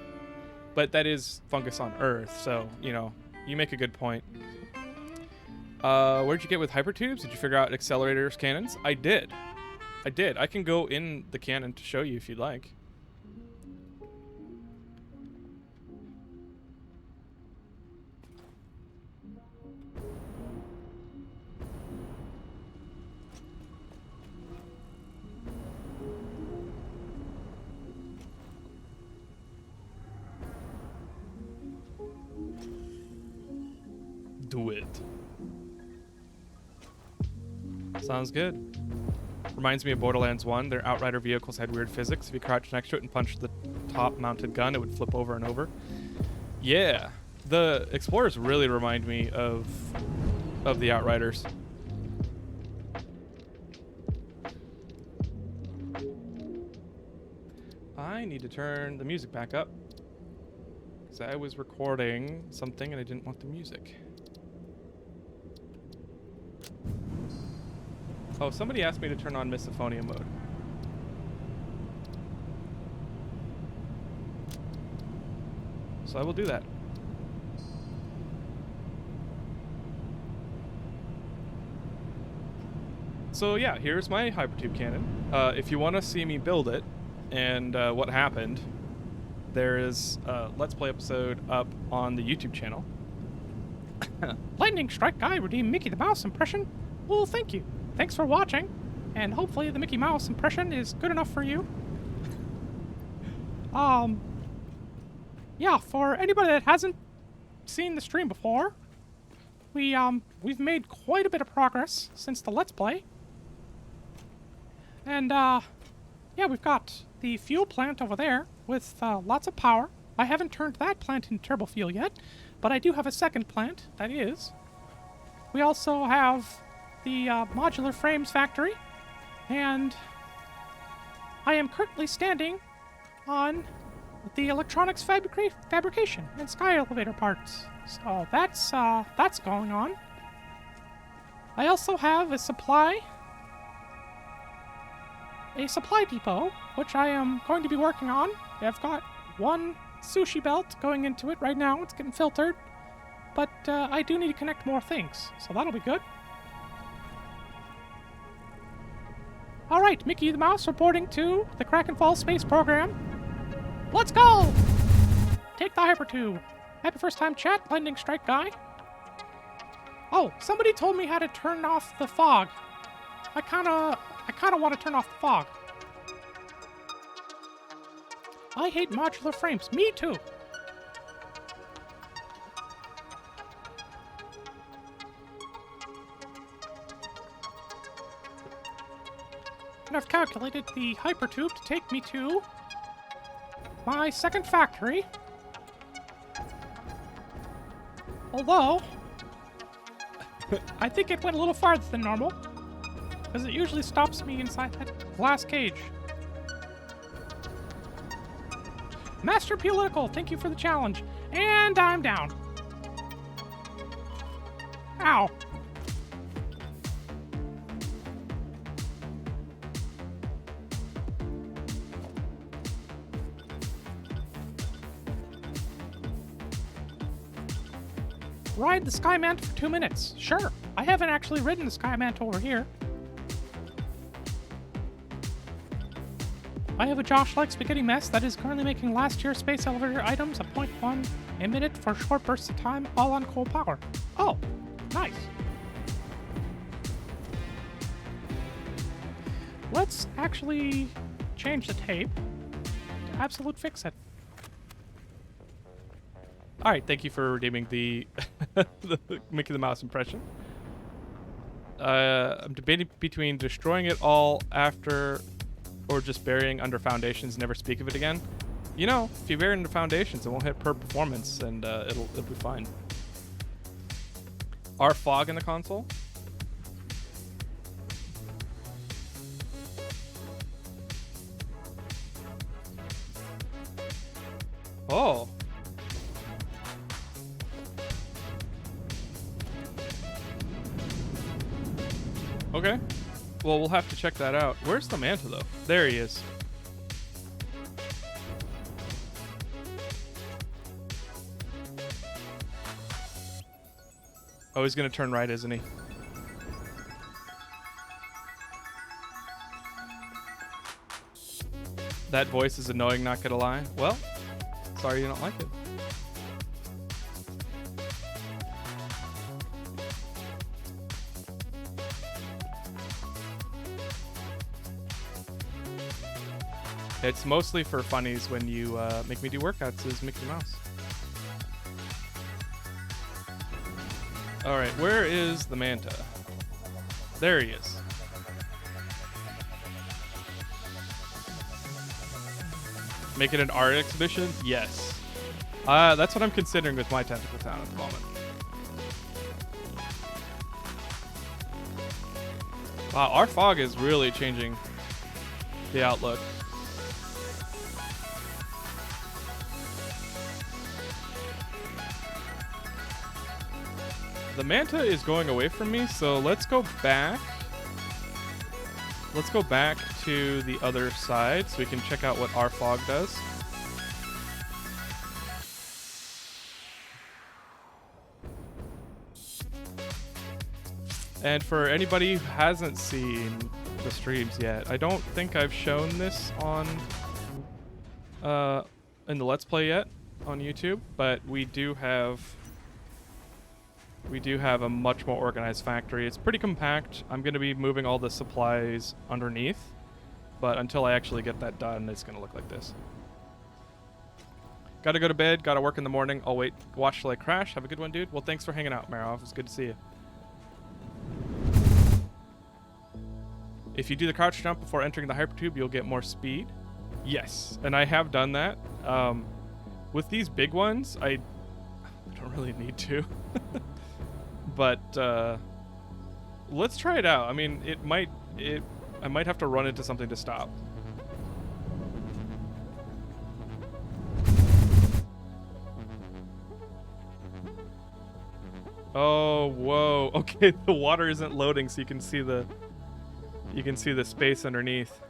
But that is fungus on Earth, so, you know, you make a good point. Where'd you get with hypertubes? Did you figure out accelerators, cannons? I did. I can go in the cannon to show you if you'd like. Do it. Sounds good. Reminds me of Borderlands 1. Their Outrider vehicles had weird physics. If you crouched next to it and punched the top-mounted gun, it would flip over and over. Yeah. The Explorers really remind me of the Outriders. I need to turn the music back up because I was recording something and I didn't want the music. Oh, somebody asked me to turn on misophonia mode. So I will do that. So yeah, here's my hypertube cannon. If you want to see me build it and what happened, there is a Let's Play episode up on the YouTube channel. Lightning Strike Guy redeemed Mickey the Mouse impression. Well, thank you. Thanks for watching, and hopefully the Mickey Mouse impression is good enough for you. Yeah, for anybody that hasn't seen the stream before, we've made quite a bit of progress since the Let's Play. And, yeah, we've got the fuel plant over there with lots of power. I haven't turned that plant into turbo fuel yet, but I do have a second plant, that is. We also have the modular frames factory, and I am currently standing on the electronics fabrication and sky elevator parts. So that's going on. I also have a supply depot, which I am going to be working on. I've got one sushi belt going into it right now. It's getting filtered, but I do need to connect more things, so that'll be good. All right, Mickey the Mouse reporting to the Krakenfall space program. Let's go! Take the hypertube. Happy first time chat, Lightning Strike Guy. Oh, somebody told me how to turn off the fog. I kinda want to turn off the fog. I hate modular frames. Me too. And I've calculated the hypertube to take me to my second factory. Although, I think it went a little farther than normal, because it usually stops me inside that glass cage. Master Political, thank you for the challenge. And I'm down. Ow. Ride the Sky Mantle for 2 minutes. Sure. I haven't actually ridden the Sky Mantle over here. I have a Josh Like Spaghetti Mess that is currently making last year's space elevator items a 0.1 a minute for short bursts of time, all on coal power. Oh, nice. Let's actually change the tape to Absolute Fix It. All right, thank you for redeeming the, the Mickey the Mouse impression. I'm debating between destroying it all after or just burying under foundations, never speak of it again. You know, if you bury it under foundations, it won't hit per performance, and it'll be fine. Are fog in the console? Oh. Okay. Well, we'll have to check that out. Where's the Manta, though? There he is. Oh, he's gonna turn right, isn't he? That voice is annoying, not gonna lie. Well, sorry you don't like it. It's mostly for funnies when you make me do workouts as Mickey Mouse. Alright, where is the Manta? There he is. Make it an art exhibition? Yes. That's what I'm considering with my Tentacle Town at the moment. Wow, our fog is really changing the outlook. The manta is going away from me, so let's go back. Let's go back to the other side so we can check out what our fog does. And for anybody who hasn't seen the streams yet, I don't think I've shown this on in the Let's Play yet on YouTube, but we do have a much more organized factory. It's pretty compact. I'm going to be moving all the supplies underneath, but until I actually get that done, it's going to look like this. Gotta go to bed, gotta work in the morning. I'll wait, watch till I crash. Have a good one, dude. Well, thanks for hanging out, Marov. It's good to see you. If you do the crouch jump before entering the hypertube, you'll get more speed. Yes, and I have done that. With these big ones, I don't really need to. But let's try it out. I mean, I might have to run into something to stop. Oh, whoa. Okay, the water isn't loading, so you can see the space underneath.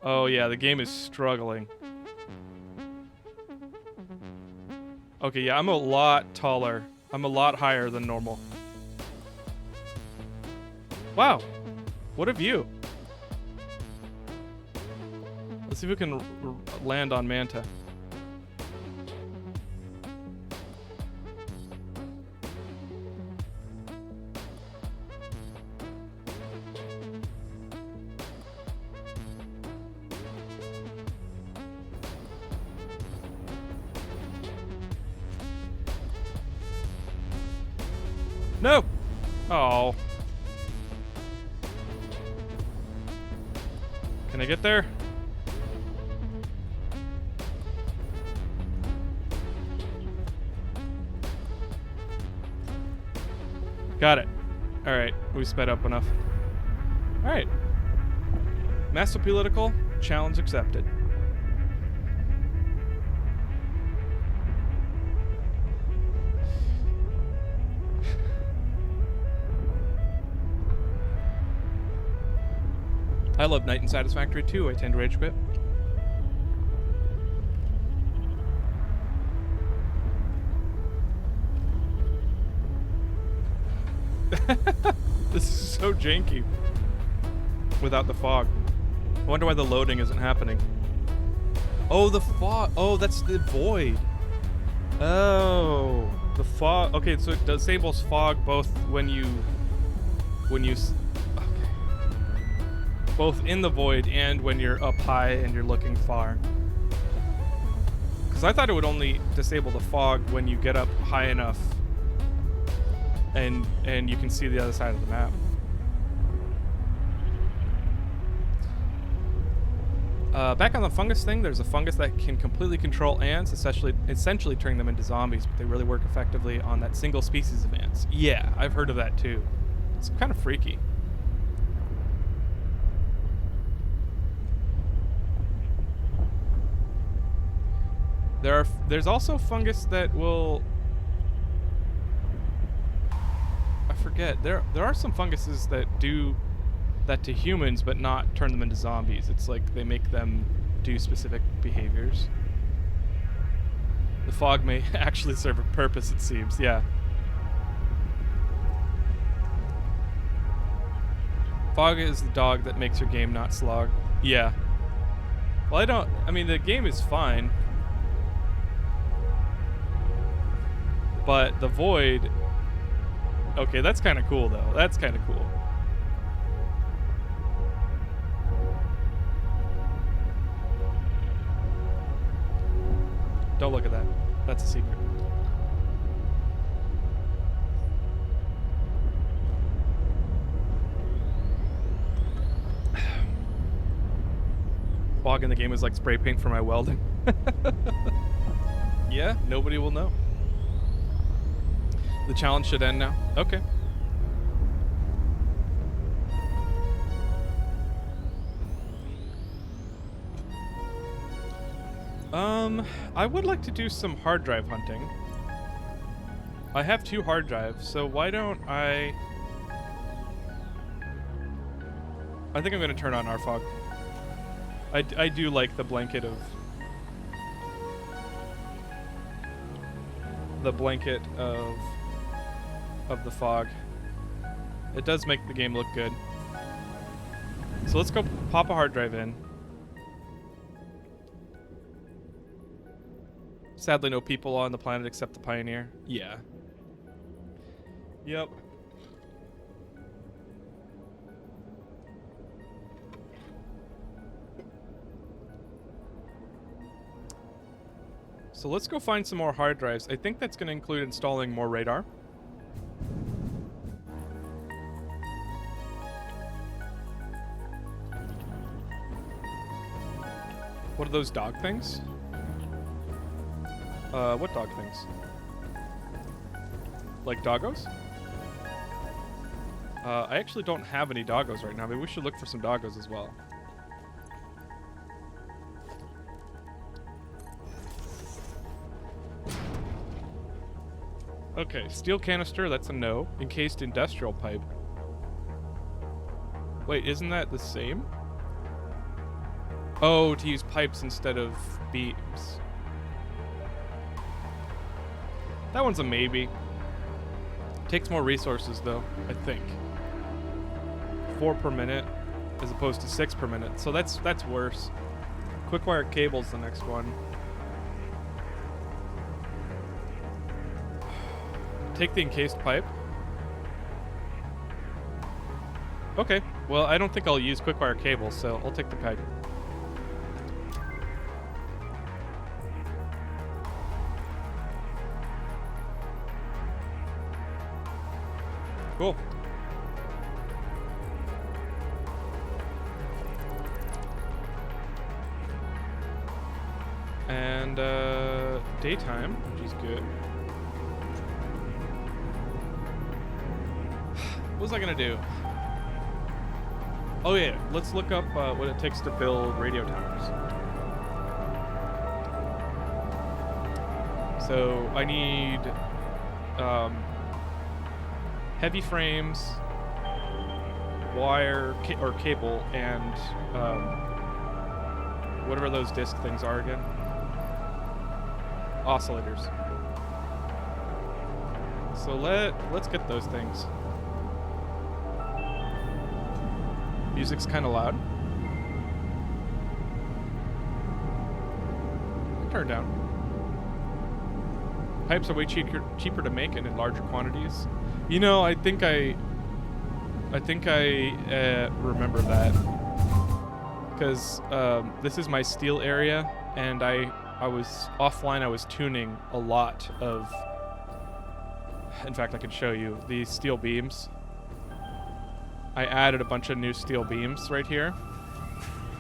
Oh yeah, the game is struggling. Okay, yeah, I'm a lot taller. I'm a lot higher than normal. Wow, what a view. Let's see if we can land on Manta. No! Oh. Can I get there? Got it. Alright, we sped up enough. Alright. Master Political, challenge accepted. I love Night and Satisfactory too. I tend to rage quit. This is so janky without the fog. I wonder why the loading isn't happening. Oh, the fog. Oh, that's the void. Oh, the fog. Okay, so it disables fog both when you both in the void and when you're up high and you're looking far. Because I thought it would only disable the fog when you get up high enough and you can see the other side of the map. Back on the fungus thing, there's a fungus that can completely control ants, essentially turning them into zombies, but they really work effectively on that single species of ants. Yeah, I've heard of that too. It's kind of freaky. There's also fungus that will... I forget. There are some funguses that do that to humans, but not turn them into zombies. It's like they make them do specific behaviors. The fog may actually serve a purpose, it seems. Yeah. Fog is the dog that makes your game not slog. Yeah. Well, I mean, the game is fine. But the void... Okay, that's kind of cool, though. That's kind of cool. Don't look at that. That's a secret. fog in the game is like spray paint for my welding. Yeah, nobody will know. The challenge should end now. Okay. I would like to do some hard drive hunting. I have 2 hard drives, so why don't I think I'm gonna turn on our fog. I do like the blanket of the fog. It does make the game look good. So let's go pop a hard drive in. Sadly, no people on the planet except the Pioneer. Yeah. Yep. So let's go find some more hard drives. I think that's going to include installing more radar. What are those dog things? What dog things? Like doggos? I actually don't have any doggos right now. Maybe we should look for some doggos as well. Okay, steel canister, that's a no. Encased industrial pipe. Wait, isn't that the same? Oh, to use pipes instead of beams. That one's a maybe. Takes more resources though, I think. 4 per minute as opposed to 6 per minute. So that's worse. Quick wire cable's the next one. Take the encased pipe. Okay, well I don't think I'll use quick wire cable, so I'll take the pipe. Cool. And daytime, which is good. What was I gonna do? Oh yeah, let's look up what it takes to build radio towers. So I need heavy frames, wire or cable, and whatever those disc things are again. Oscillators. So let's get those things. Music's kind of loud. Turn it down. Pipes are way cheaper to make and in larger quantities. You know, I think I remember that because this is my steel area, and I was offline. I was tuning a lot of. In fact, I can show you these steel beams. I added a bunch of new steel beams right here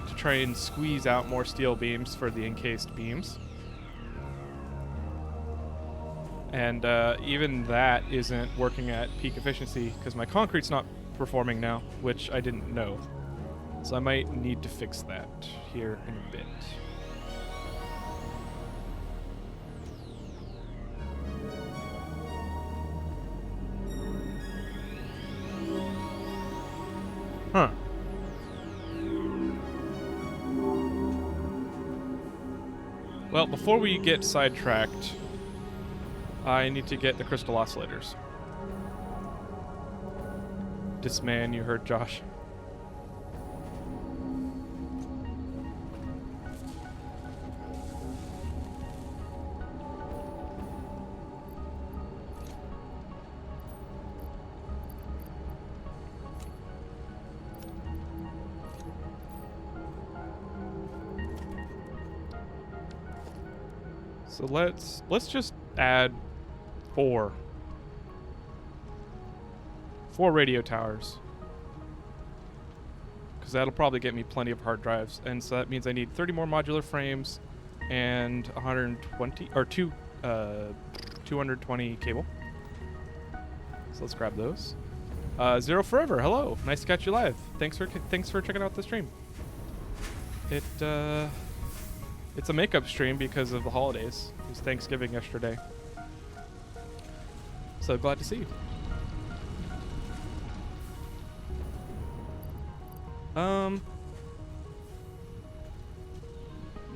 to try and squeeze out more steel beams for the encased beams. And even that isn't working at peak efficiency because my concrete's not performing now, which I didn't know. So I might need to fix that here in a bit. Huh. Well, before we get sidetracked, I need to get the crystal oscillators. Disman, you heard Josh. So let's just add 4 radio towers. because that'll probably get me plenty of hard drives. And so that means I need 30 more modular frames and 120 or 220 cable. So let's grab those. Zero Forever, hello. Nice to catch you live. Thanks for checking out the stream. It's a makeup stream because of the holidays. It was Thanksgiving yesterday. So glad to see you.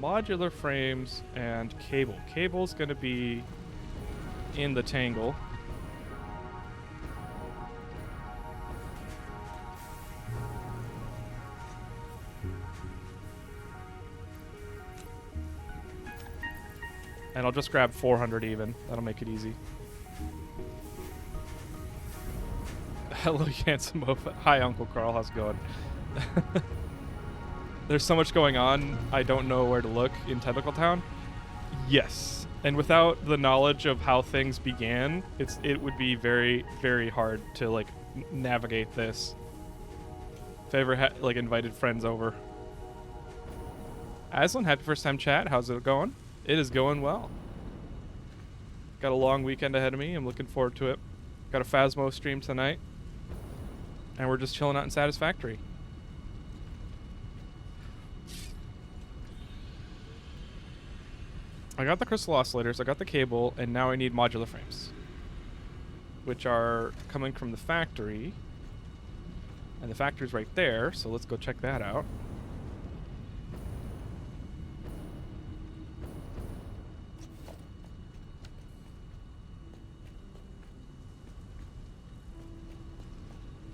Modular frames and cable. Cable's gonna be in the tangle. And I'll just grab 400 even. That'll make it easy. Hello, handsome Mofa. Hi, Uncle Carl. How's it going? There's so much going on, I don't know where to look in Tentacle Town. Yes. And without the knowledge of how things began, it would be very, very hard to, like, navigate this. If I ever like, invited friends over. Aslan, happy first time chat. How's it going? It is going well. Got a long weekend ahead of me. I'm looking forward to it. Got a Phasmo stream tonight. And we're just chilling out in Satisfactory. I got the crystal oscillators, I got the cable, and now I need modular frames. Which are coming from the factory. And the factory's right there, so let's go check that out.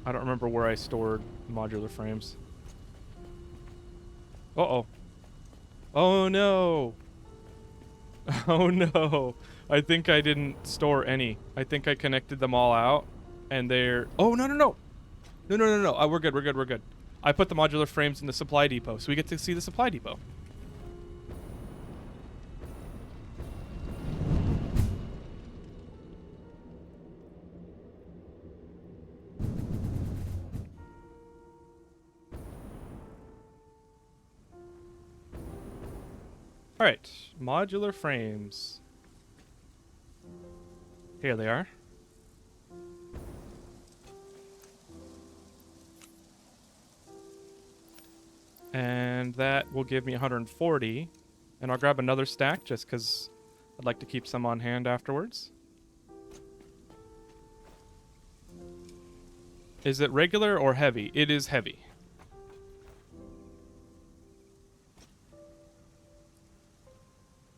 I don't remember where I stored modular frames. Uh-oh. Oh no! Oh no! I think I didn't store any. I think I connected them all out, and they're... Oh, no, no, no! No, no, no, no. Oh, we're good, we're good, we're good. I put the modular frames in the supply depot, so we get to see the supply depot. Alright, modular frames. Here they are. And that will give me 140. And I'll grab another stack just because I'd like to keep some on hand afterwards. Is it regular or heavy? It is heavy.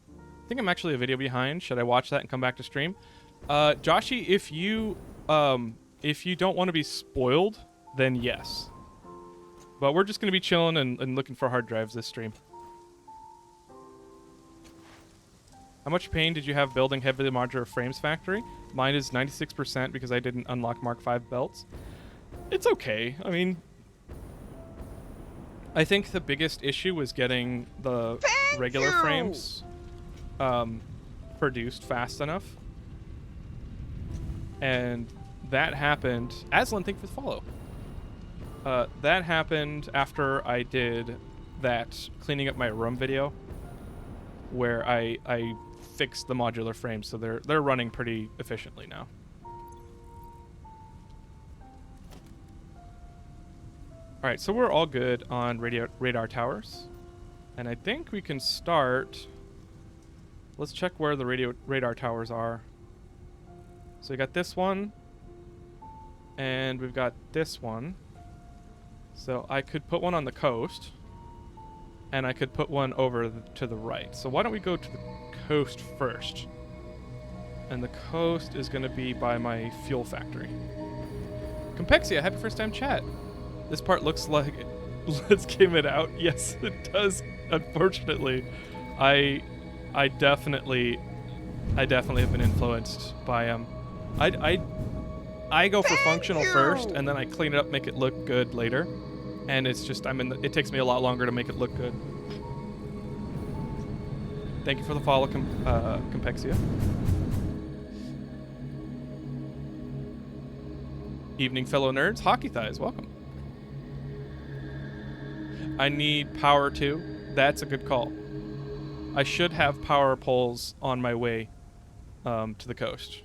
I think I'm actually a video behind. Should I watch that and come back to stream? Joshy, if you don't want to be spoiled, then yes. But we're just going to be chilling and looking for hard drives this stream. How much pain did you have building heavily modular frames factory? Mine is 96% because I didn't unlock Mark V belts. It's okay. I mean, I think the biggest issue was getting the regular frames produced fast enough. And that happened... Aslan, thank you for the follow. That happened after I did that cleaning up my room video, where I fixed the modular frames, so they're running pretty efficiently now. All right, so we're all good on radar towers, and I think we can start. Let's check where the radar towers are. So we got this one, and we've got this one. So I could put one on the coast, and I could put one over to the right. So why don't we go to the coast first? And the coast is going to be by my fuel factory. Compexia, happy first time chat. This part looks like Let's Game It Out. Yes, it does. Unfortunately, I definitely have been influenced by I go for functional first, and then I clean it up, make it look good later. And it's just it takes me a lot longer to make it look good. Thank you for the follow, Compexia. Evening, fellow nerds. Hockey Thighs, welcome. I need power too. That's a good call. I should have power poles on my way to the coast.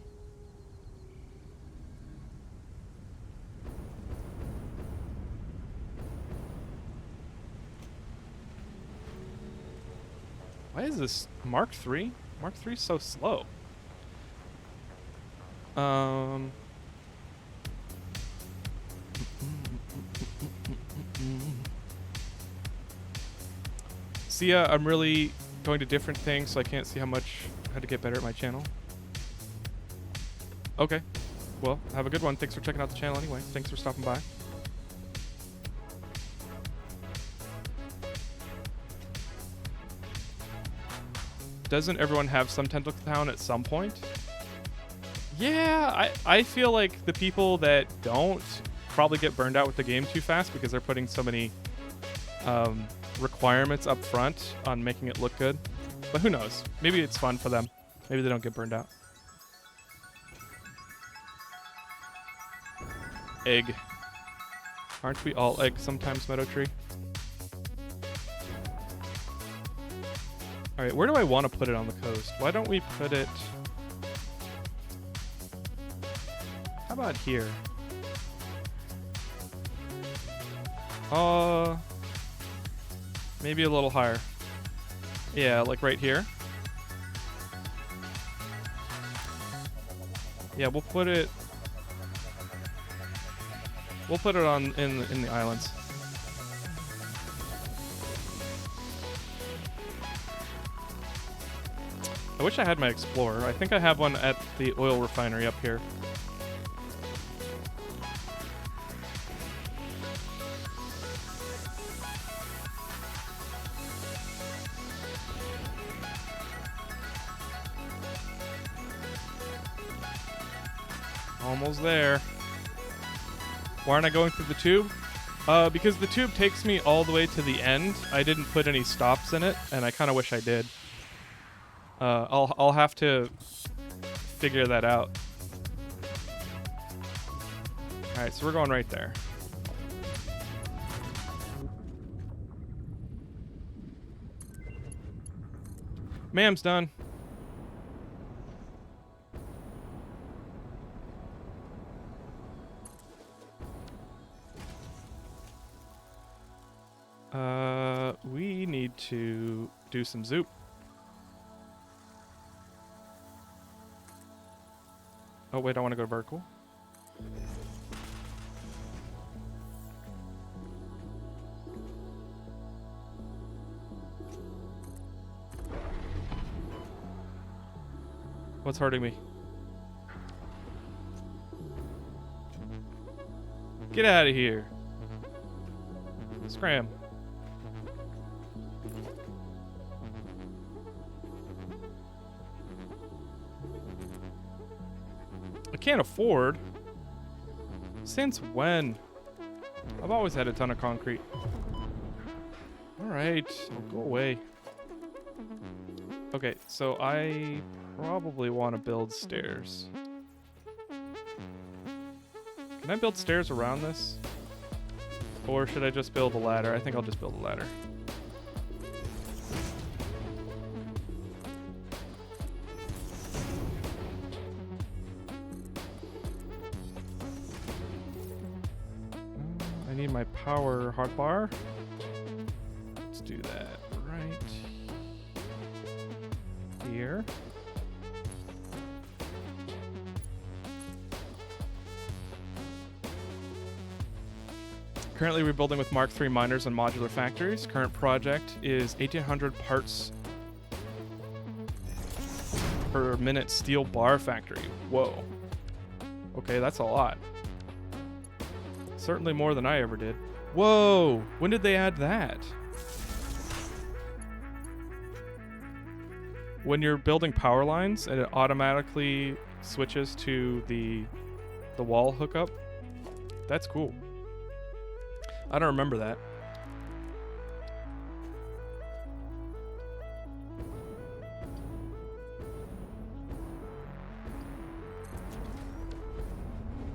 Why is this Mark III? Mark III is so slow. See ya, I'm really going to different things, so I can't see how to get better at my channel. Okay. Well, have a good one. Thanks for checking out the channel anyway. Thanks for stopping by. Doesn't everyone have some Tentacle Town at some point? Yeah, I feel like the people that don't probably get burned out with the game too fast because they're putting so many requirements up front on making it look good. But who knows? Maybe it's fun for them. Maybe they don't get burned out. Egg. Aren't we all eggs sometimes, Meadow Tree? Alright, where do I want to put it on the coast? Why don't we put it... How about here? Maybe a little higher. Yeah, like right here. Yeah, we'll put it on in the islands. I wish I had my Explorer. I think I have one at the oil refinery up here. Almost there. Why aren't I going through the tube? Because the tube takes me all the way to the end. I didn't put any stops in it, and I kind of wish I did. I'll have to figure that out. All right, so we're going right there. Ma'am's done. We need to do some zoop. Oh wait, I want to go vertical. What's hurting me? Get out of here. Scram. I can't afford. Since when? I've always had a ton of concrete. Alright, go away. Okay, so I probably want to build stairs. Can I build stairs around this? Or should I just build a ladder? I think I'll just build a ladder. I need my power hotbar. Let's do that right here. Currently rebuilding with Mark III miners and modular factories. Current project is 1,800 parts per minute steel bar factory. Whoa. Okay, that's a lot. Certainly more than I ever did. Whoa! When did they add that? When you're building power lines and it automatically switches to the wall hookup? That's cool. I don't remember that.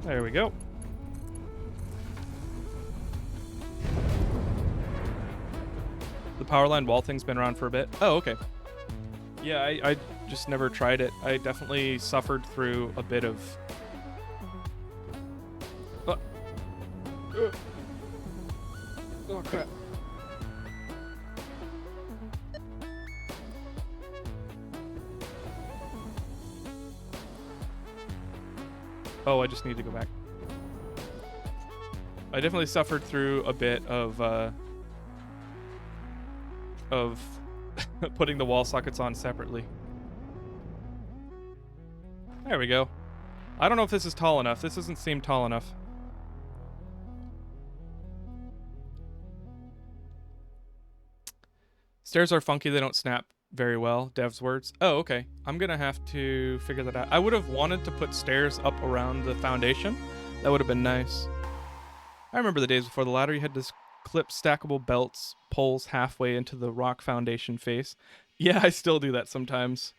There we go. power line wall thing's been around for a bit. Oh, okay. Yeah, I just never tried it. I definitely suffered through a bit of... Oh, crap. Oh, I just need to go back. I definitely suffered through a bit of putting the wall sockets on separately. There we go. I don't know if this is tall enough. This doesn't seem tall enough. Stairs are funky. They don't snap very well. Dev's words. Oh, okay. I'm going to have to figure that out. I would have wanted to put stairs up around the foundation. That would have been nice. I remember the days before the ladder. You had to clip stackable belts, poles halfway into the rock foundation face. Yeah, I still do that sometimes.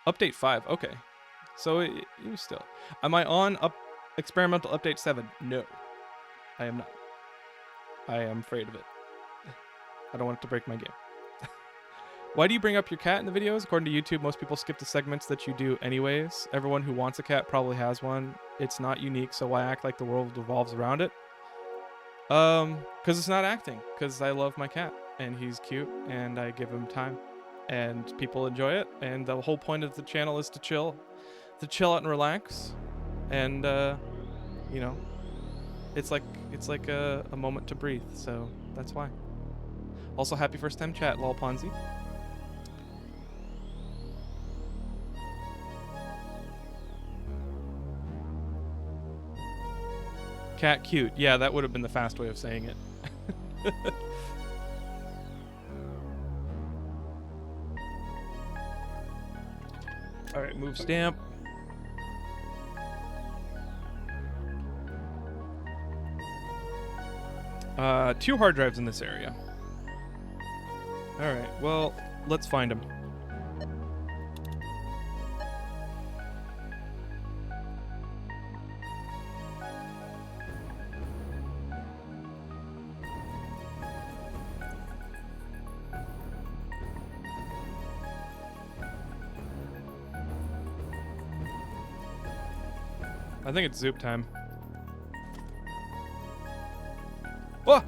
Update 5. Okay. So you still. Am I on experimental update 7? No. I am not. I am afraid of it. I don't want it to break my game. Why do you bring up your cat in the videos? According to YouTube, most people skip the segments that you do anyways. Everyone who wants a cat probably has one. It's not unique, so why act like the world revolves around it? Because it's not acting. Because I love my cat, and he's cute, and I give him time. And people enjoy it, and the whole point of the channel is to chill out and relax. And, you know, it's like a moment to breathe, so that's why. Also, happy first time chat, lol Ponzi. Cat cute. Yeah, that would have been the fast way of saying it. All right, move stamp. Two hard drives in this area. All right, well, let's find them. I think it's Zoop time. Whoa!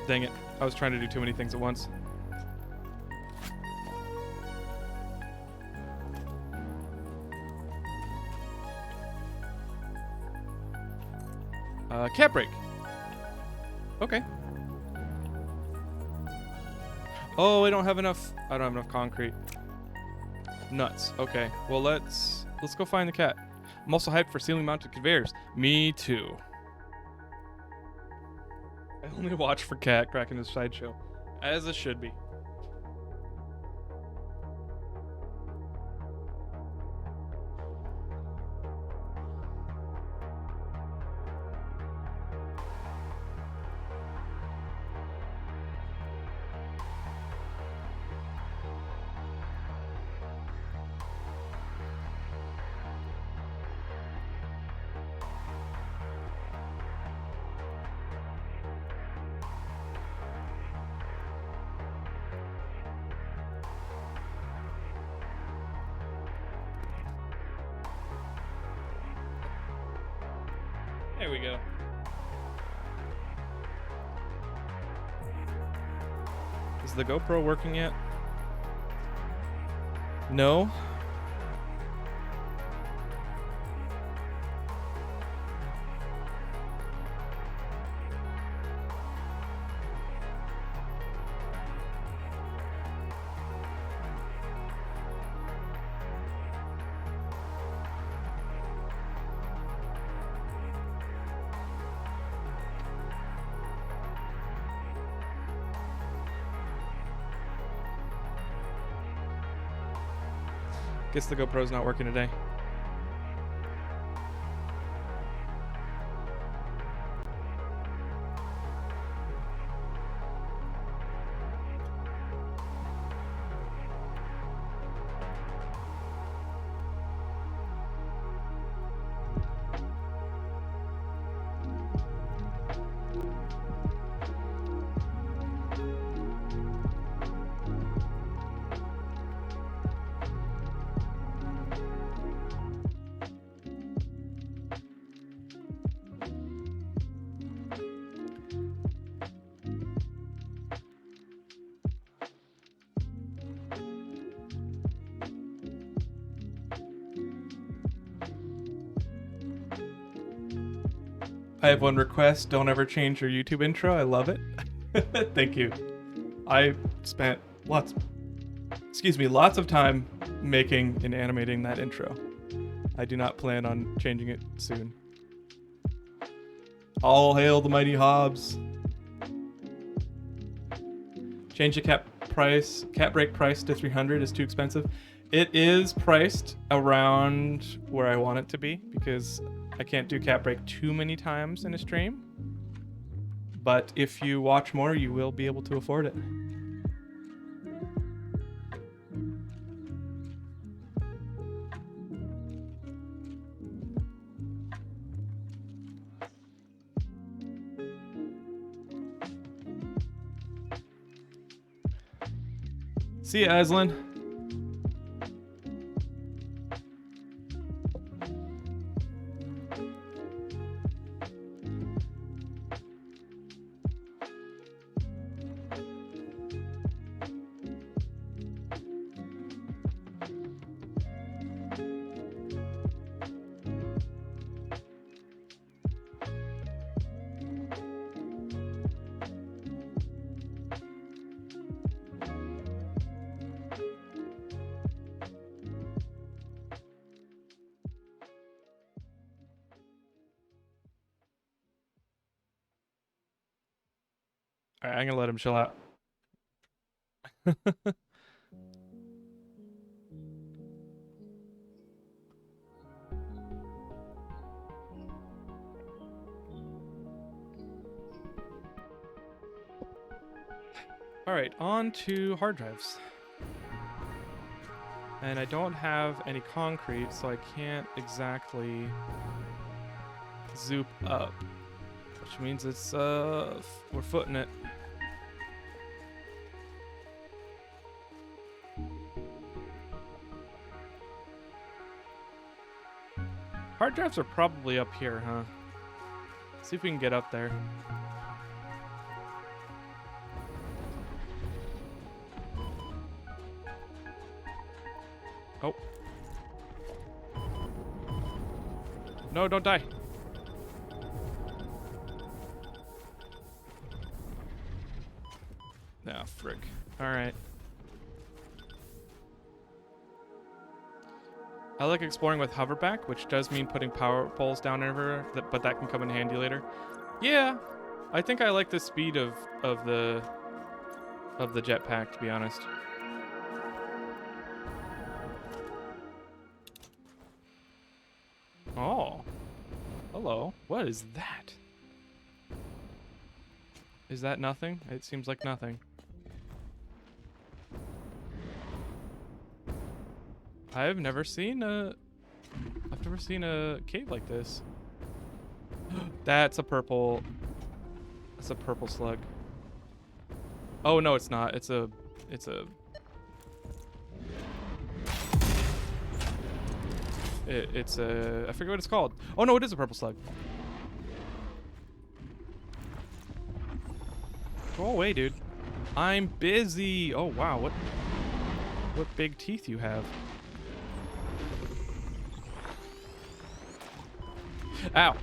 Dang it. I was trying to do too many things at once. Cat break. Okay. Oh, I don't have enough concrete. Nuts. Okay. Well, let's go find the cat. I'm also hyped for ceiling mounted conveyors. Me too. I only watch for cat cracking his sideshow. As it should be. There we go. Is the GoPro working yet? No. Guess the GoPro's not working today. I have one request. Don't ever change your YouTube intro. I love it. Thank you. I spent lots of time making and animating that intro. I do not plan on changing it soon. All hail the mighty Hobbs. Change the cap break price to 300 is too expensive. It is priced around where I want it to be because I can't do cap break too many times in a stream. But if you watch more, you will be able to afford it. See ya, Aslan. Alright, I'm gonna let him chill out. Alright, on to hard drives. And I don't have any concrete, so I can't exactly zoop up. Which means it's, we're footing it. Hard drives are probably up here, huh? See if we can get up there. Oh. No, don't die. Ah, frick. Alright. I like exploring with hoverback, which does mean putting power poles down everywhere, but that can come in handy later. Yeah, I think I like the speed of the jetpack, to be honest. Oh, hello. What is that? Is that nothing? It seems like nothing. I've never seen a cave like this. That's a purple. That's a purple slug. Oh no, it's not. It's a. It's a. I forget what it's called. Oh no, it is a purple slug. Go away, dude. I'm busy. Oh wow, what big teeth you have. Ow.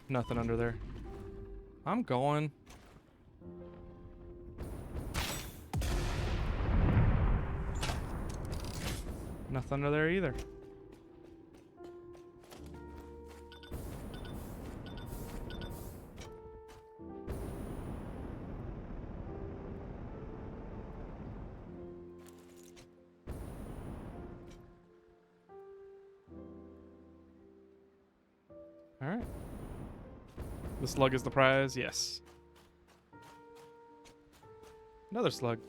Nothing under there. I'm going. Nothing under there either. All right. The slug is the prize. Yes. Another slug.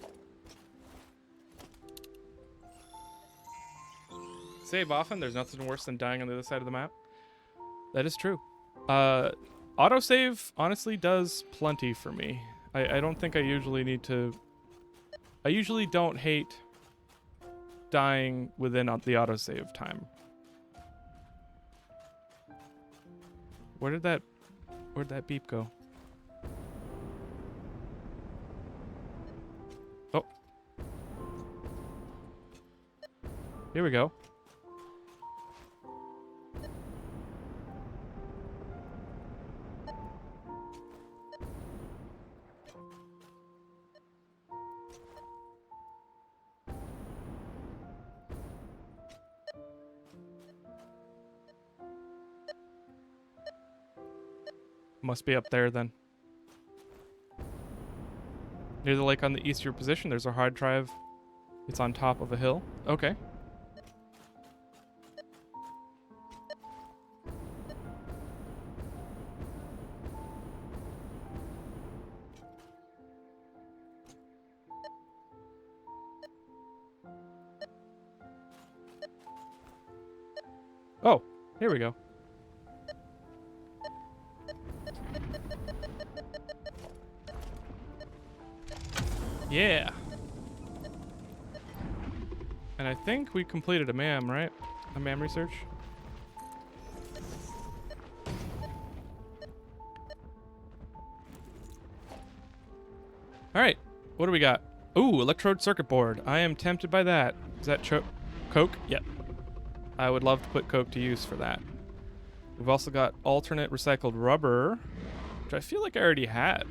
Save often. There's nothing worse than dying on the other side of the map. That is true. Autosave honestly does plenty for me. I don't think I usually need to... I usually don't hate dying within the autosave time. Where'd that beep go? Oh. Here we go. Must be up there then. Near the lake on the east of your position, there's a hard drive. It's on top of a hill. Okay. Oh, here we go. Yeah. And I think we completed a MAM, right? A MAM research. All right. What do we got? Ooh, electrode circuit board. I am tempted by that. Is that coke? Yep. I would love to put coke to use for that. We've also got alternate recycled rubber, which I feel like I already had.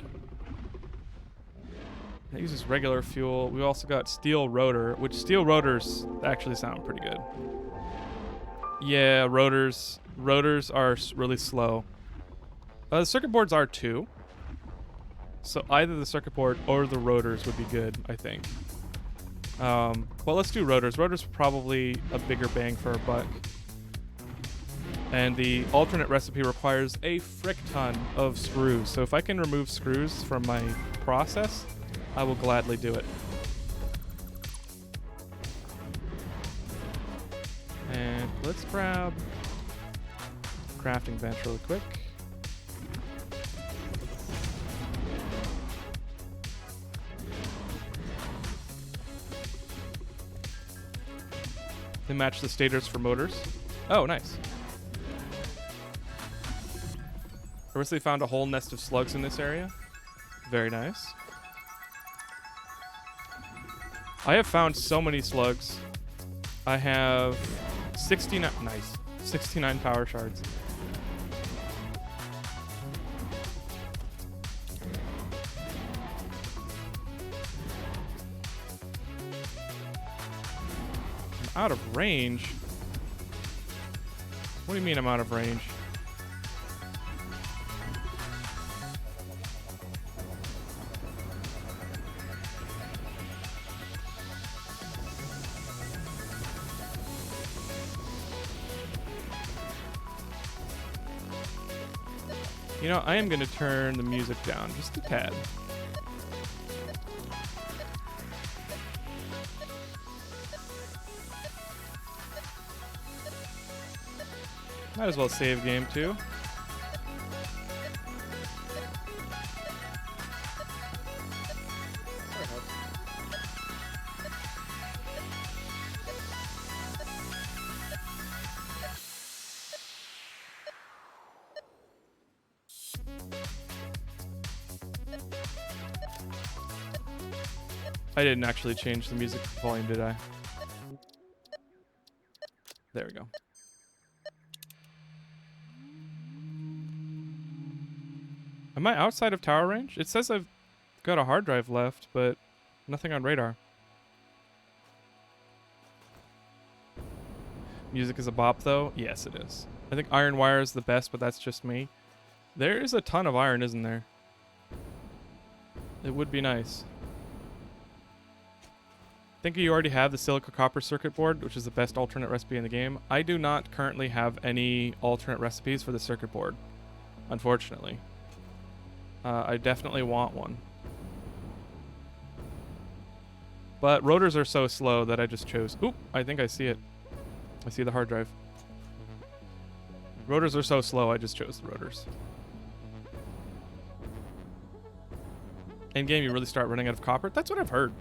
That uses regular fuel. We also got steel rotor, which steel rotors actually sound pretty good. Yeah, rotors are really slow. The circuit boards are too. So either the circuit board or the rotors would be good, I think. Well, let's do rotors. Rotors are probably a bigger bang for our buck. And the alternate recipe requires a frick ton of screws. So if I can remove screws from my process, I will gladly do it. And let's grab crafting bench really quick. They match the stators for motors. Oh, nice. I recently found a whole nest of slugs in this area. Very nice. I have found so many slugs. I have 69, nice, 69 power shards. I'm out of range? What do you mean I'm out of range? You know, I am going to turn the music down just a tad. Might as well save game too. I didn't actually change the music volume, did I? There we go. Am I outside of tower range? It says I've got a hard drive left, but nothing on radar. Music is a bop, though? Yes, it is. I think iron wire is the best, but that's just me. There is a ton of iron, isn't there? It would be nice. I think you already have the silica copper circuit board, which is the best alternate recipe in the game. I do not currently have any alternate recipes for the circuit board, unfortunately. I definitely want one. But rotors are so slow that I just chose... Oop, I think I see it. I see the hard drive. Rotors are so slow, I just chose the rotors. In game, you really start running out of copper? That's what I've heard.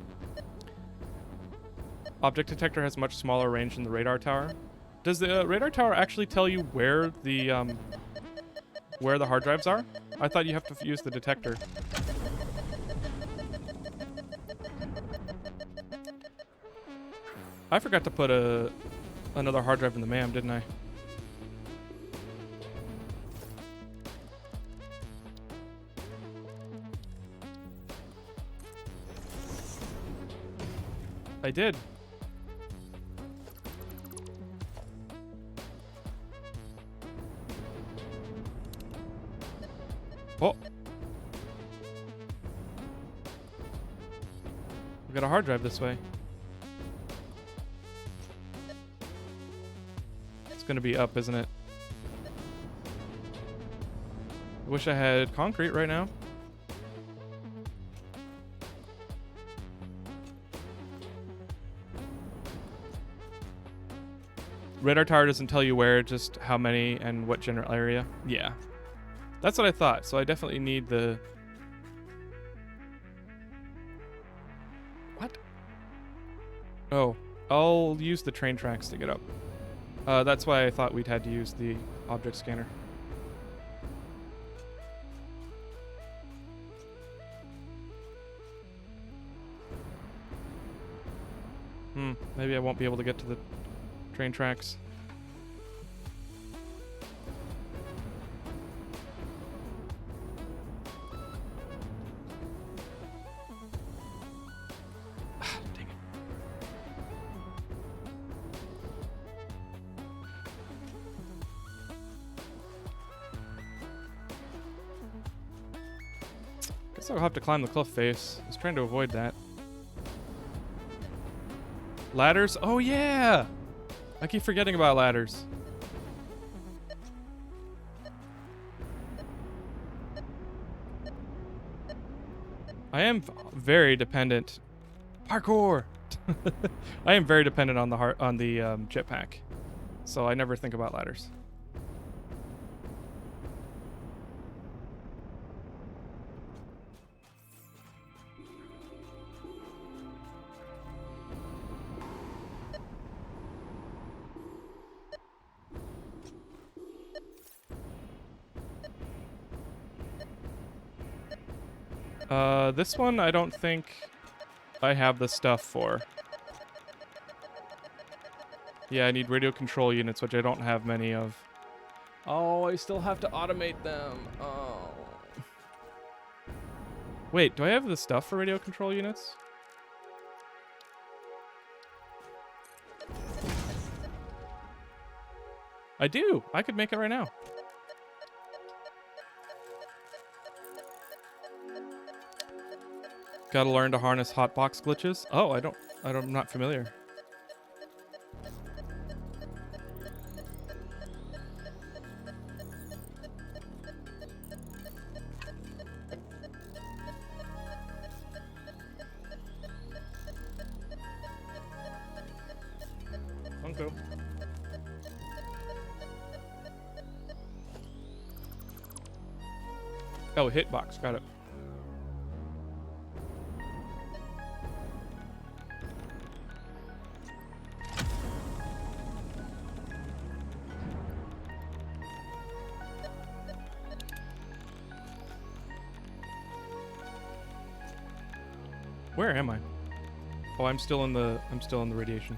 Object detector has much smaller range than the radar tower. Does the radar tower actually tell you where the hard drives are? I thought you have to use the detector. I forgot to put another hard drive in the MAM, didn't I? I did. Oh. We got a hard drive this way. It's gonna be up, isn't it? I wish I had concrete right now. Radar tower doesn't tell you where, just how many and what general area. Yeah. That's what I thought, so I definitely need the... What? Oh, I'll use the train tracks to get up. That's why I thought we'd had to use the object scanner. Maybe I won't be able to get to the train tracks. Dang it. Guess I'll have to climb the cliff face. I was trying to avoid that. Ladders? Oh yeah! I keep forgetting about ladders. I am very dependent. Parkour! I am very dependent on the jetpack, so I never think about ladders. This one I don't think I have the stuff for. Yeah, I need radio control units, which I don't have many of. Oh, I still have to automate them. Oh. Wait, do I have the stuff for radio control units? I do. I could make it right now. Gotta learn to harness hotbox glitches. Oh, I'm not familiar. Funko. Oh, hitbox. Got it. Where am I? Oh, I'm still in the radiation.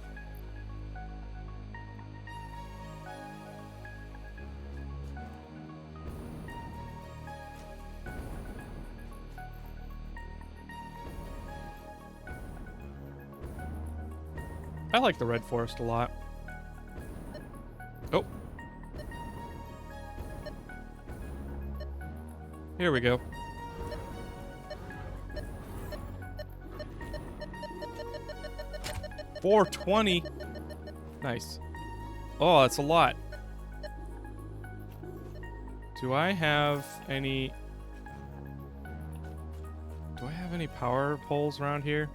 I like the red forest a lot. Oh. Here we go. $420. Nice. Oh, that's a lot. Do I have any power poles around here?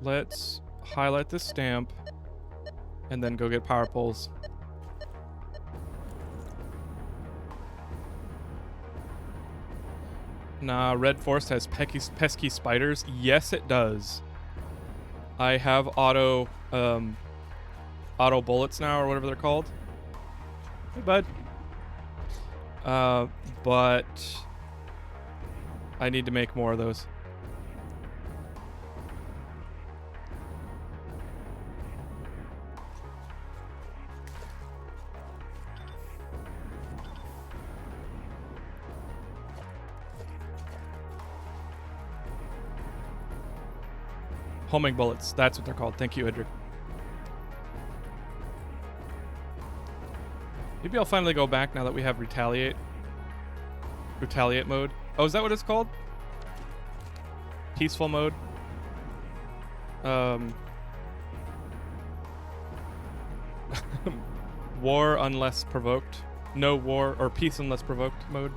Let's highlight this stamp and then go get power poles. Nah, Red Forest has pesky spiders. Yes, it does. I have auto bullets now, or whatever they're called. Hey, bud. But I need to make more of those. Homing bullets. That's what they're called. Thank you, Edric. Maybe I'll finally go back now that we have retaliate. Retaliate mode. Oh, is that what it's called? Peaceful mode. War unless provoked. No war or peace unless provoked mode.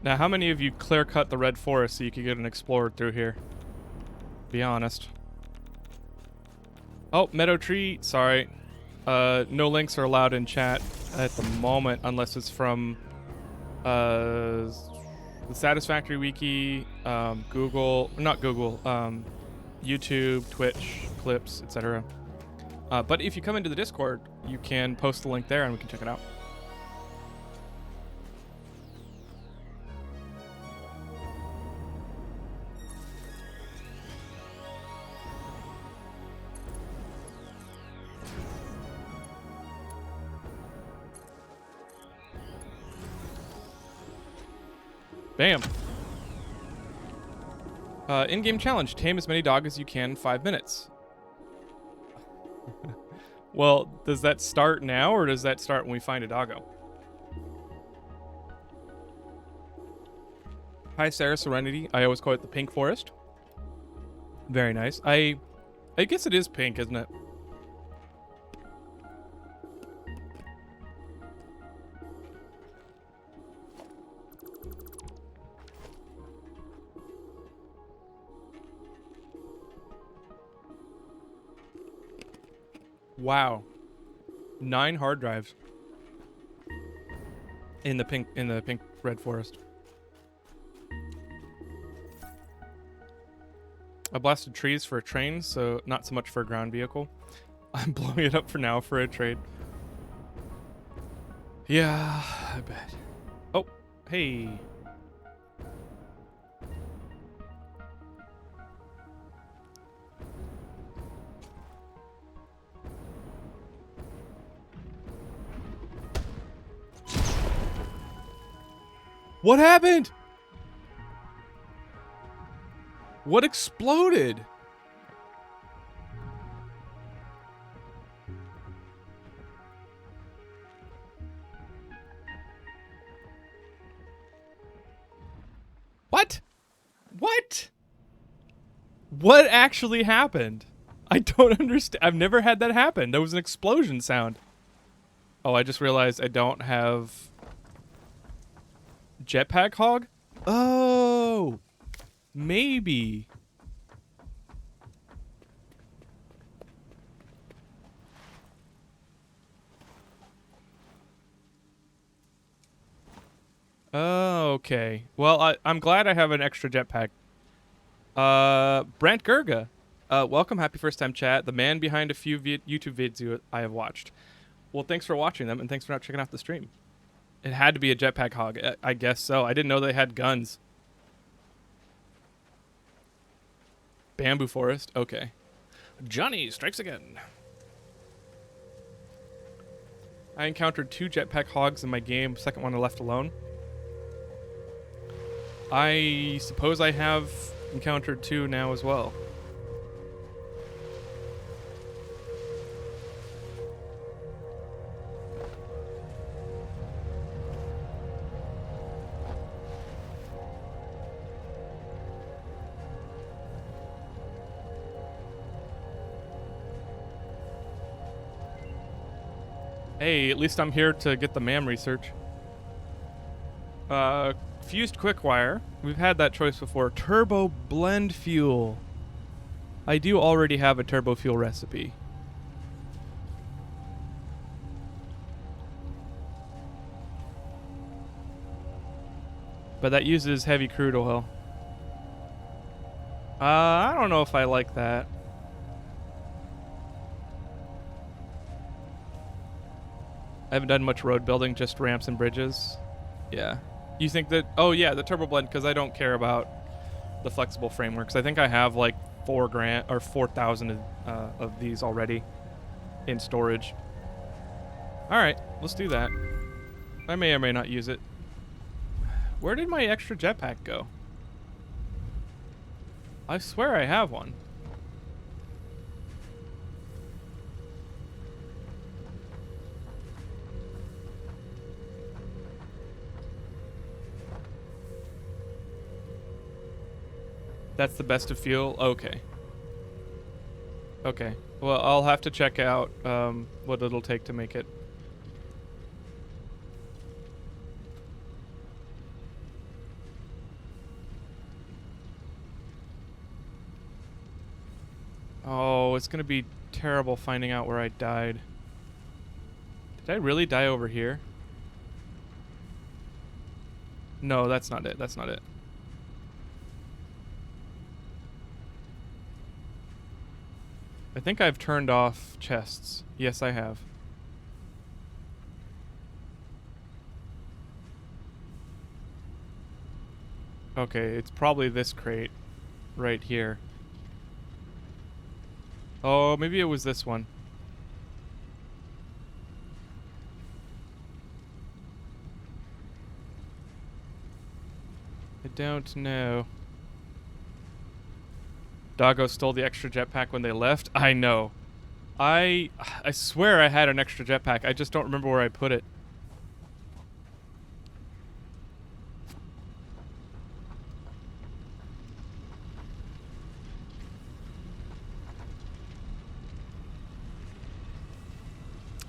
Now, how many of you clear-cut the red forest so you could get an explorer through here? Be honest. Oh, Meadow Tree. Sorry. No links are allowed in chat at the moment unless it's from the Satisfactory wiki, Google, not Google, YouTube, Twitch, clips, etc. But if you come into the Discord, you can post the link there and we can check it out. Bam. In-game challenge. Tame as many dogs as you can in 5 minutes. Well, does that start now or does that start when we find a doggo? Hi, Sarah Serenity. I always call it the pink forest. Very nice. I guess it is pink, isn't it? Wow. 9 hard drives in the pink red forest. I blasted trees for a train, so not so much for a ground vehicle. I'm blowing it up for now for a trade. Yeah, I bet. Oh, hey. What happened? What exploded? What? What? What actually happened? I don't understand. I've never had that happen. There was an explosion sound. Oh, I just realized I don't have jetpack hog? Oh, maybe. Oh, okay. Well, I'm glad I have an extra jetpack. Brant Gerga. Welcome, happy first time chat. The man behind a few YouTube vids I have watched. Well, thanks for watching them, and thanks for not checking out the stream. It had to be a jetpack hog. I guess so. I didn't know they had guns. Bamboo forest. Okay. Johnny strikes again. I encountered 2 jetpack hogs in my game. Second one I left alone. I suppose I have encountered 2 now as well. Hey, at least I'm here to get the MAM research. Fused quick wire. We've had that choice before. Turbo blend fuel. I do already have a turbo fuel recipe. But that uses heavy crude oil. I don't know if I like that. I haven't done much road building, just ramps and bridges. Yeah. You think that... Oh, yeah, the turbo blend, because I don't care about the flexible frameworks. I think I have like 4 grand or 4,000 of these already in storage. All right, let's do that. I may or may not use it. Where did my extra jetpack go? I swear I have one. That's the best of fuel? Okay. Okay. Well, I'll have to check out what it'll take to make it. Oh, it's gonna be terrible finding out where I died. Did I really die over here? No, that's not it. That's not it. I think I've turned off chests. Yes, I have. Okay, it's probably this crate right here. Oh, maybe it was this one. I don't know. Doggo stole the extra jetpack when they left? I know. I swear I had an extra jetpack. I just don't remember where I put it.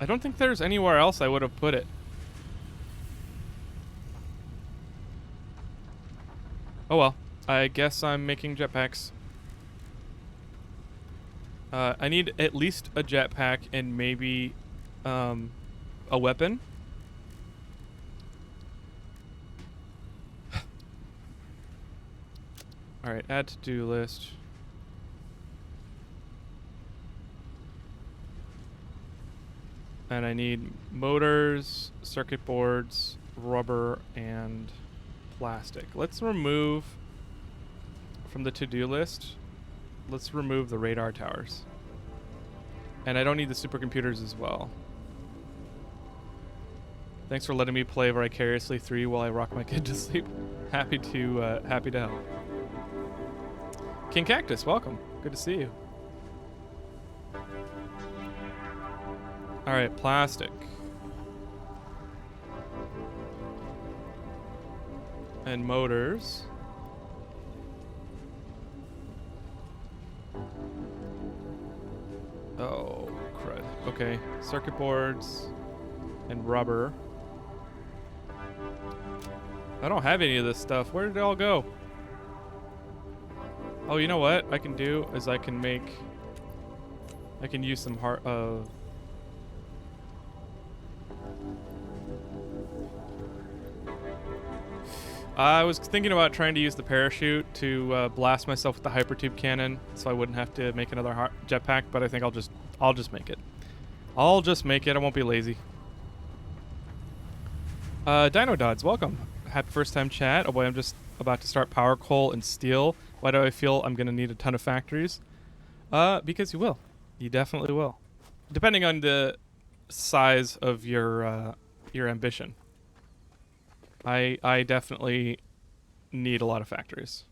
I don't think there's anywhere else I would have put it. Oh well. I guess I'm making jetpacks. I need at least a jetpack and maybe a weapon. Alright, add to-do list. And I need motors, circuit boards, rubber, and plastic. Let's remove from the to-do list. Let's remove the radar towers. And I don't need the supercomputers as well. Thanks for letting me play vicariously through you while I rock my kid to sleep. Happy to help. King Cactus, welcome. Good to see you. All right, plastic. And motors. Oh, crud. Okay, circuit boards and rubber. I don't have any of this stuff. Where did it all go? Oh, you know what I can do is I can use some I was thinking about trying to use the parachute to blast myself with the hypertube cannon, so I wouldn't have to make another jetpack. But I think I'll just make it. I'll just make it. I won't be lazy. Dino Dods, welcome. Happy first time chat. Oh boy, I'm just about to start power coal and steel. Why do I feel I'm gonna need a ton of factories? Because you will. You definitely will. Depending on the size of your ambition. I definitely need a lot of factories.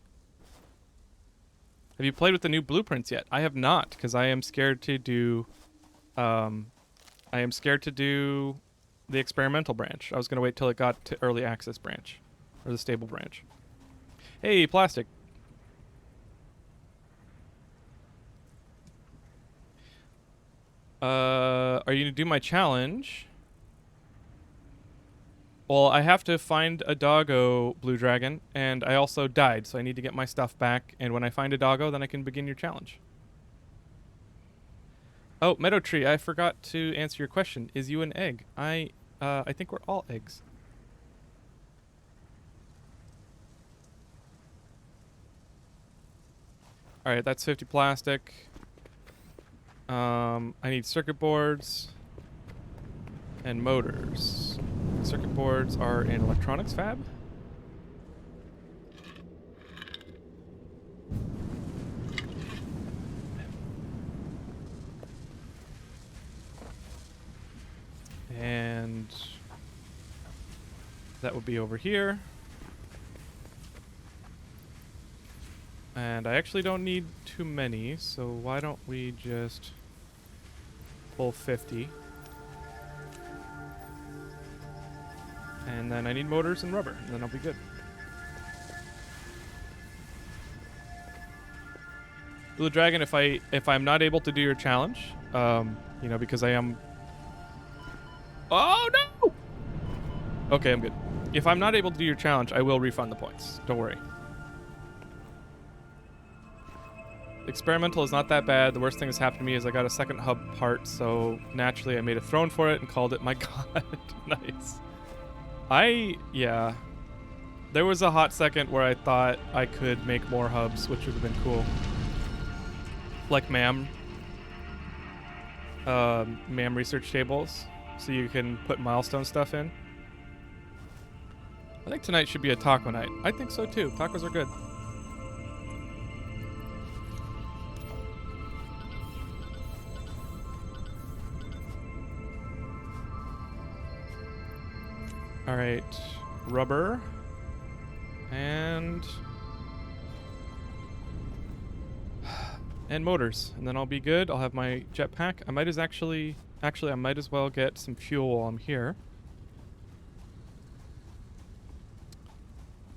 Have you played with the new blueprints yet? I have not, because I am scared to do the experimental branch. I was gonna wait till it got to early access branch. Or the stable branch. Hey, plastic. Are you gonna do my challenge? Well, I have to find a doggo, Blue Dragon, and I also died, so I need to get my stuff back. And when I find a doggo, then I can begin your challenge. Oh, Meadow Tree, I forgot to answer your question. Is you an egg? I think we're all eggs. All right, that's 50 plastic. I need circuit boards and motors. Circuit boards are in electronics fab. And that would be over here. And I actually don't need too many, so why don't we just pull 50. And then I need motors and rubber, and then I'll be good. Blue Dragon, if I'm not able to do your challenge, you know, because I am... Oh, no! Okay, I'm good. If I'm not able to do your challenge, I will refund the points. Don't worry. Experimental is not that bad. The worst thing that's happened to me is I got a second hub part, so naturally I made a throne for it and called it my god. Nice. Yeah. There was a hot second where I thought I could make more hubs, which would have been cool. Like MAM research tables, so you can put milestone stuff in. I think tonight should be a taco night. I think so too. Tacos are good. All right, rubber and motors, and then I'll be good. I'll have my jetpack. I might as well get some fuel while I'm here.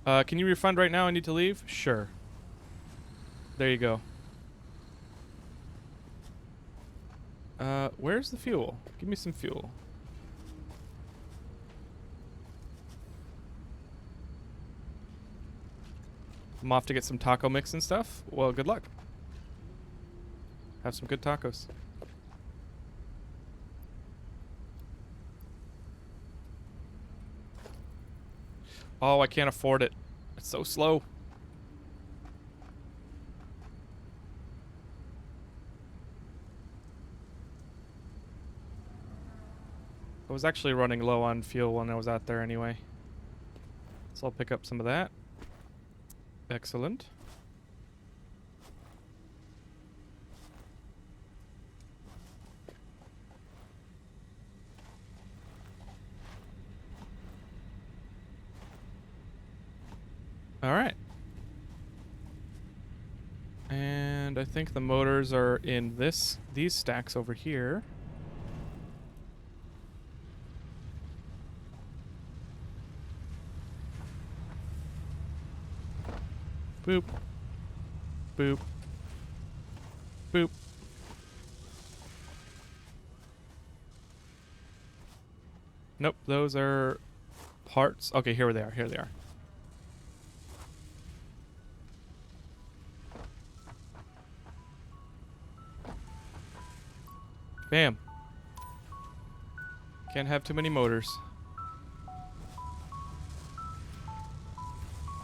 Can you refund right now? I need to leave. Sure. There you go. Where's the fuel? Give me some fuel. I'm off to get some taco mix and stuff. Well, good luck. Have some good tacos. Oh, I can't afford it. It's so slow. I was actually running low on fuel when I was out there anyway. So I'll pick up some of that. Excellent. All right. And I think the motors are in these stacks over here. Boop. Boop. Boop. Nope, those are parts. Okay, here they are. Here they are. Bam. Can't have too many motors.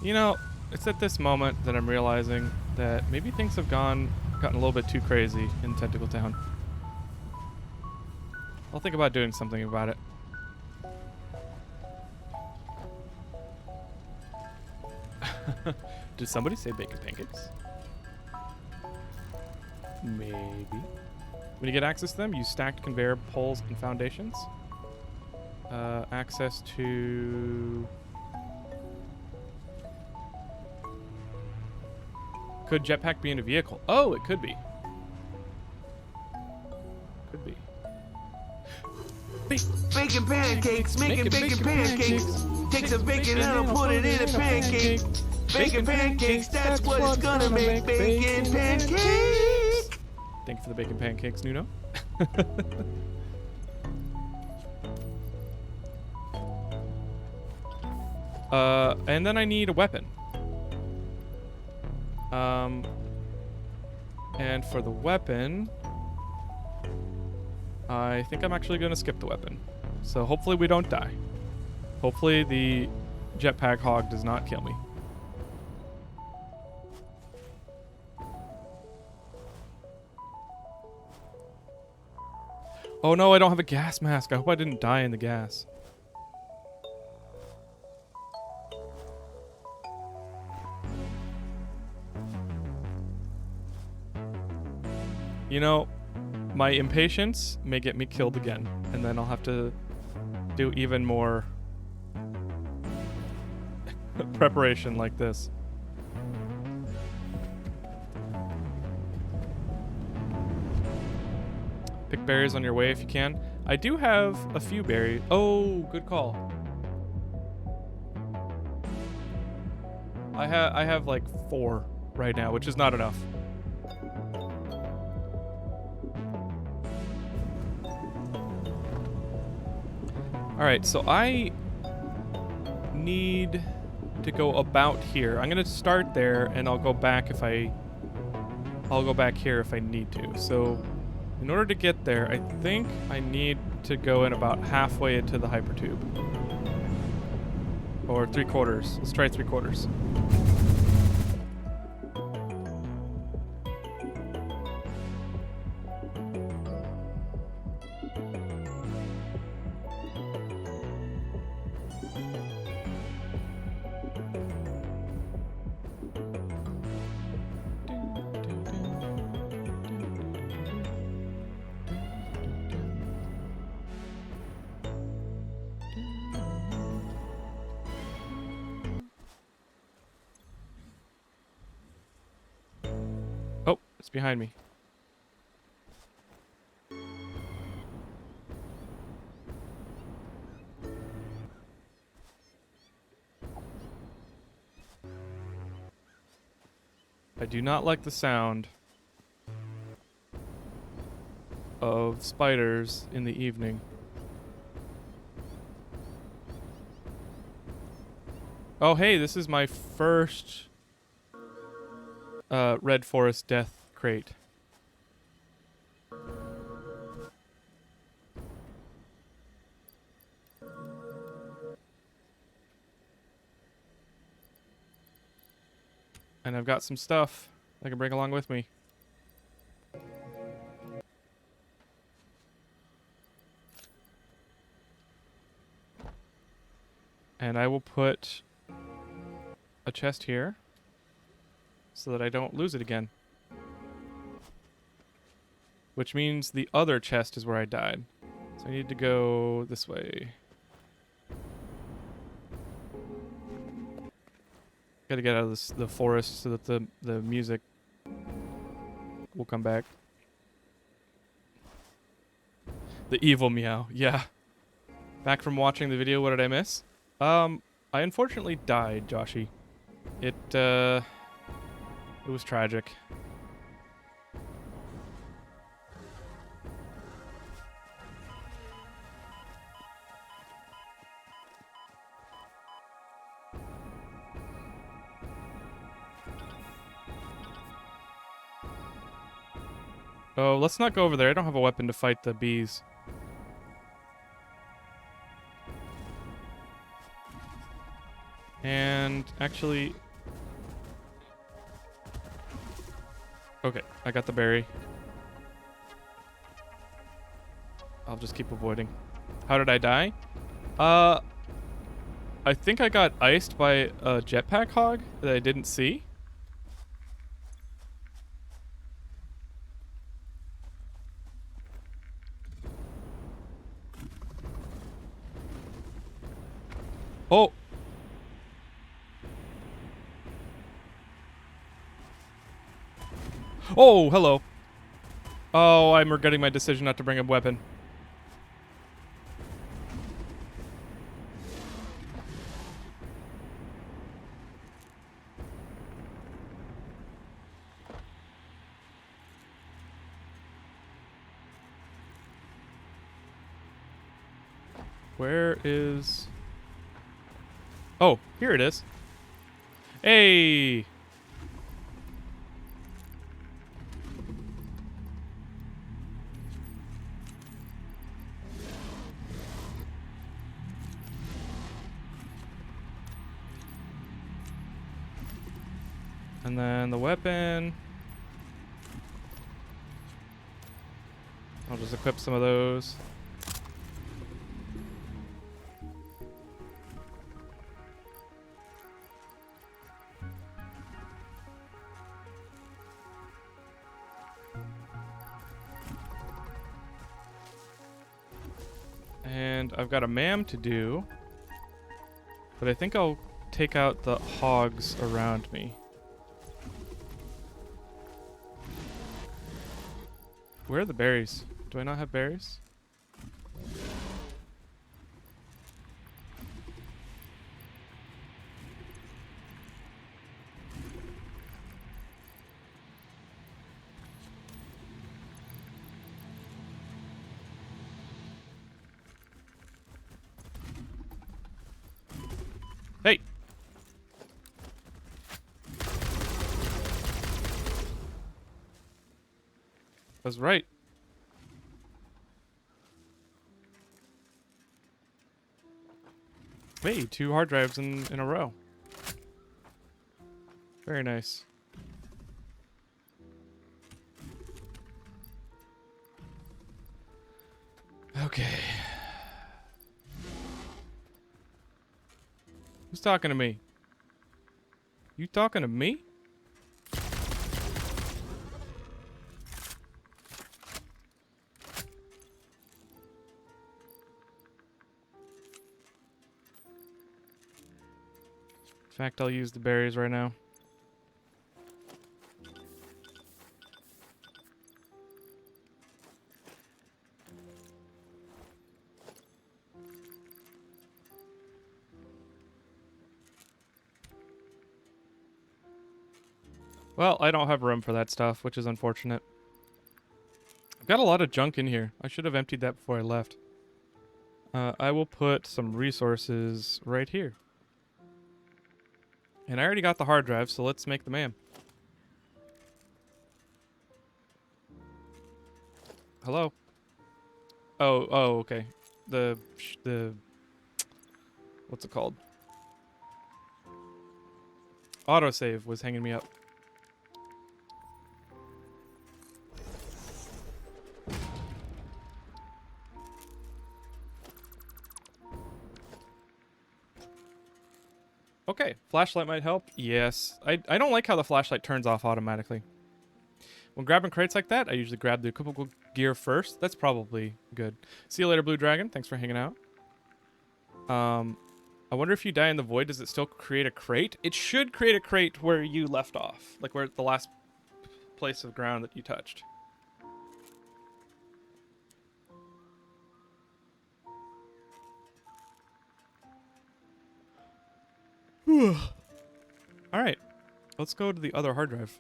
You know, it's at this moment that I'm realizing that maybe things have gotten a little bit too crazy in Tentacle Town. I'll think about doing something about it. Did somebody say bacon pancakes? Maybe. When you get access to them, use stacked conveyor poles and foundations. Access to... Could jetpack be in a vehicle? Oh, it could be. Could be. Bacon pancakes, making bacon pancakes. Take some bacon and I'll put it in a pancake. Bacon pancakes, that's what it's gonna make. Bacon pancakes. Thank you for the bacon pancakes, Nuno. And then I need a weapon. And for the weapon, I think I'm actually going to skip the weapon. So hopefully we don't die. Hopefully the jetpack hog does not kill me. Oh no, I don't have a gas mask. I hope I didn't die in the gas. You know, my impatience may get me killed again, and then I'll have to do even more preparation like this. Pick berries on your way if you can. I do have a few berries. Oh, good call. I have like 4 right now, which is not enough. All right, so I need to go about here. I'm gonna start there, and I'll go back I'll go back here if I need to. So, in order to get there, I think I need to go in about halfway into the hypertube, or 3/4. Let's try 3/4. Oh, it's behind me. I do not like the sound of spiders in the evening. Oh, hey, this is my first Red Forest death crate. And I've got some stuff I can bring along with me. And I will put a chest here so that I don't lose it again. Which means the other chest is where I died. So I need to go this way. Gotta get out of the forest so that the music will come back. The evil meow, yeah. Back from watching the video, what did I miss? I unfortunately died, Joshy. It was tragic. Oh, let's not go over there. I don't have a weapon to fight the bees. And actually... Okay, I got the berry. I'll just keep avoiding. How did I die? I think I got iced by a jetpack hog that I didn't see. Oh! Oh, hello. Oh, I'm regretting my decision not to bring a weapon. Where is... Oh, here it is. Hey! And then the weapon. I'll just equip some of those. And I've got a mam to do. But I think I'll take out the hogs around me. Where are the berries? Do I not have berries? Hey! I was right. Hey, 2 hard drives in a row. Very nice. Okay. Who's talking to me? You talking to me? In fact, I'll use the berries right now. Well, I don't have room for that stuff, which is unfortunate. I've got a lot of junk in here. I should have emptied that before I left. I will put some resources right here. And I already got the hard drive, so let's make the mam. Hello? Oh, okay. The what's it called? Autosave was hanging me up. Okay, flashlight might help. Yes. I don't like how the flashlight turns off automatically. When grabbing crates like that, I usually grab the equipable gear first. That's probably good. See you later, Blue Dragon. Thanks for hanging out. I wonder if you die in the void, does it still create a crate? It should create a crate where you left off. Like where the last place of ground that you touched. Alright. Let's go to the other hard drive.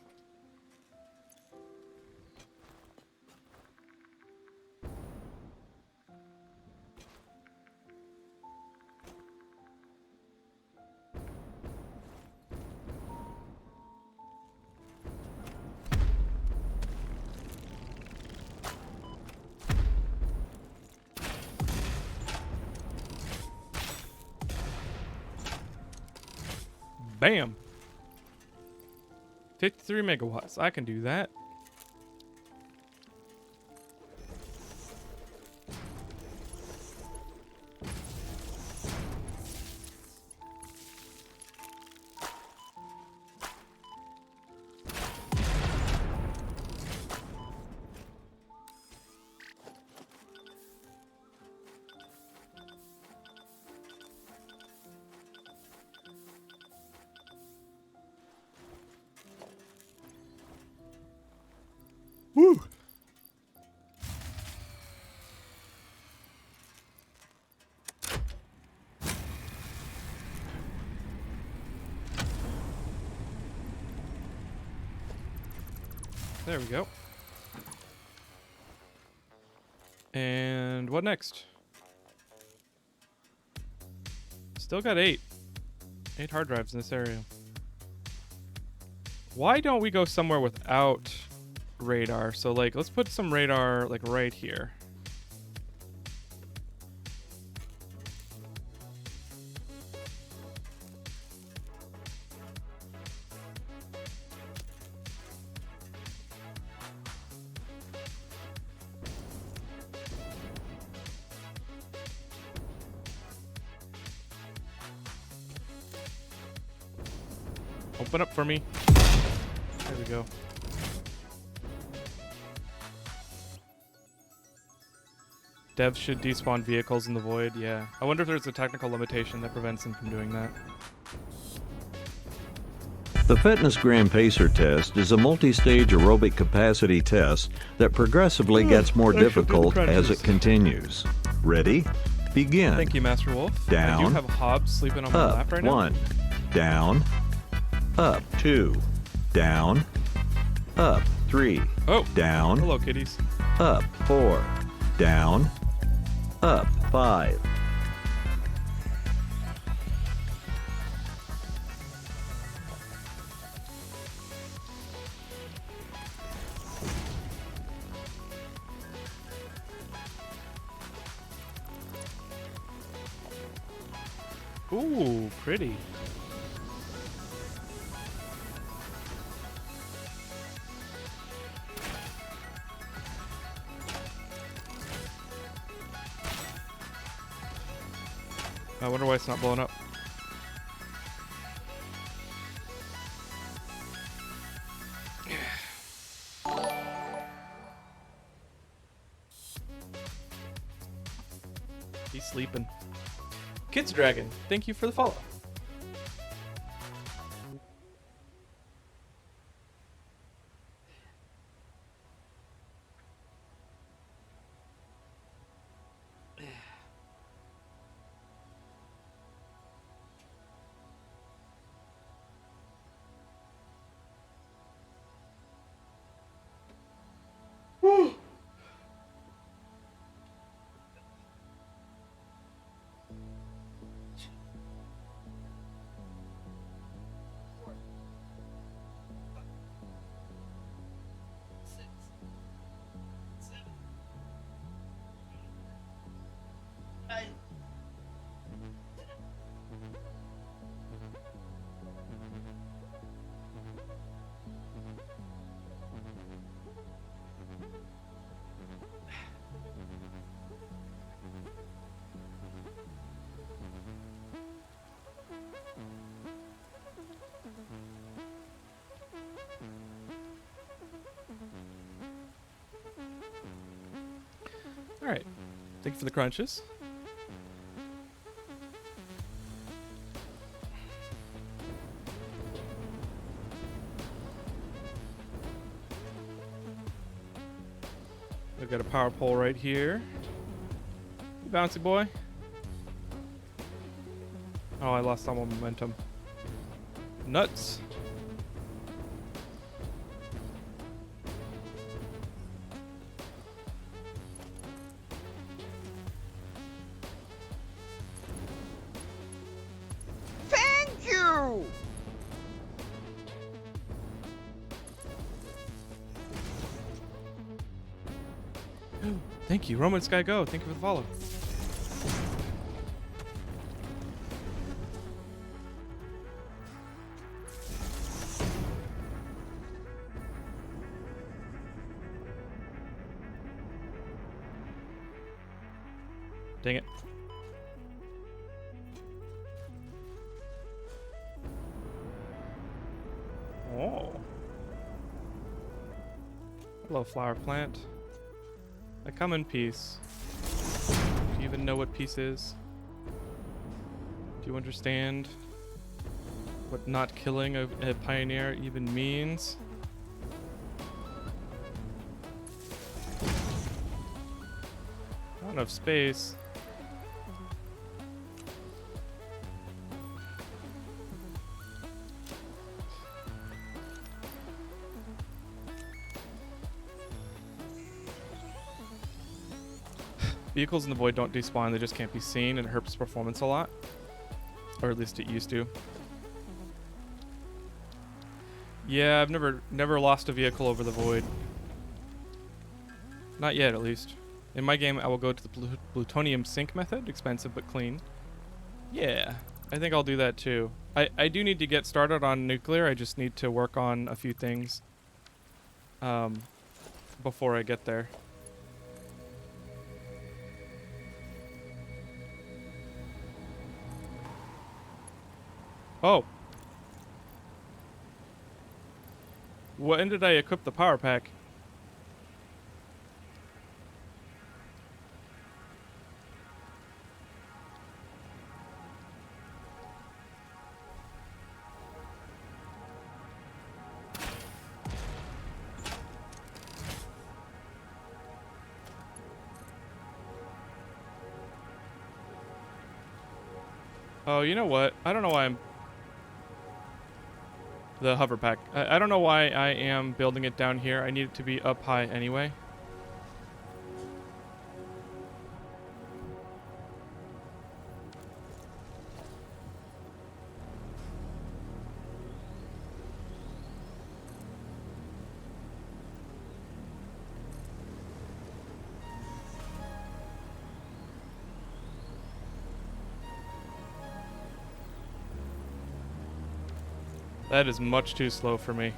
Bam! 53 megawatts. I can do that. Woo! There we go. And what next? Still got 8. 8 hard drives in this area. Why don't we go somewhere without radar? So like, let's put some radar like right here. Open up for me. There we go. Devs should despawn vehicles in the void, yeah. I wonder if there's a technical limitation that prevents them from doing that. The Fitness Gram Pacer test is a multi-stage aerobic capacity test that progressively gets more difficult as it continues. Ready? Begin. Thank you, Master Wolf. I Down. do have Hobbs sleeping on my Up. lap right now. 1. Down. Up. 2. Down. Up. 3. Oh, Down. hello, kitties. Up. 4. Down. Up. 5. Ooh, pretty. I wonder why it's not blowing up. He's sleeping. Kids Dragon, thank you for the follow. All right. Thank you for the crunches. We've got a power pole right here. You bouncy boy. Oh, I lost all momentum. Nuts. Thank you! Thank you, Roman Sky Go. Thank you for the follow. Dang it. Oh. Hello, flower plant. I come in peace. Do you even know what peace is? Do you understand what not killing a pioneer even means? Not enough space. Vehicles in the void don't despawn, they just can't be seen, and it hurts performance a lot. Or at least it used to. Yeah, I've never lost a vehicle over the void. Not yet, at least. In my game, I will go to the plutonium sink method. Expensive but clean. Yeah, I think I'll do that too. I do need to get started on nuclear. I just need to work on a few things before I get there. Oh. When did I equip the power pack? Oh, you know what? I don't know why I'm... The hover pack. I don't know why I am building it down here. I need it to be up high anyway. That is much too slow for me.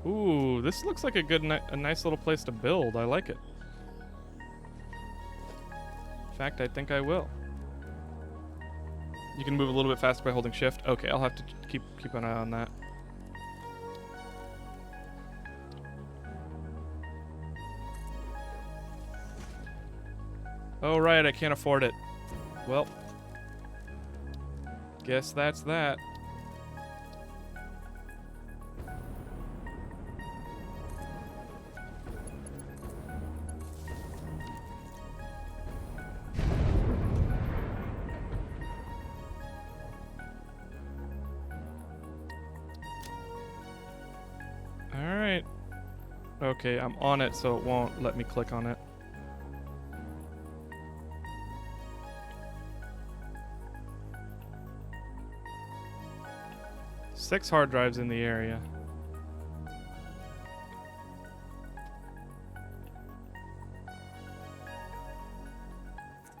Ooh, this looks like a nice little place to build. I like it. In fact, I think I will. You can move a little bit faster by holding shift. Okay, I'll have to keep an eye on that. Oh right, I can't afford it. Well, guess that's that. All right. Okay, I'm on it, so it won't let me click on it. Six hard drives in the area.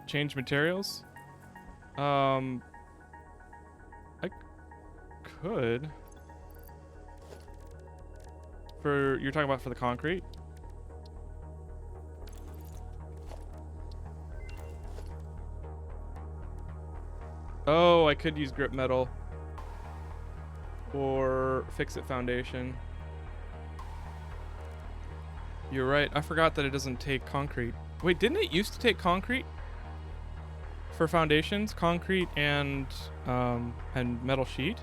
Change materials? I could. You're talking about for the concrete? Oh, I could use grip metal. Or fix-it foundation. You're right. I forgot that it doesn't take concrete. Wait, didn't it used to take concrete for foundations? Concrete and metal sheet?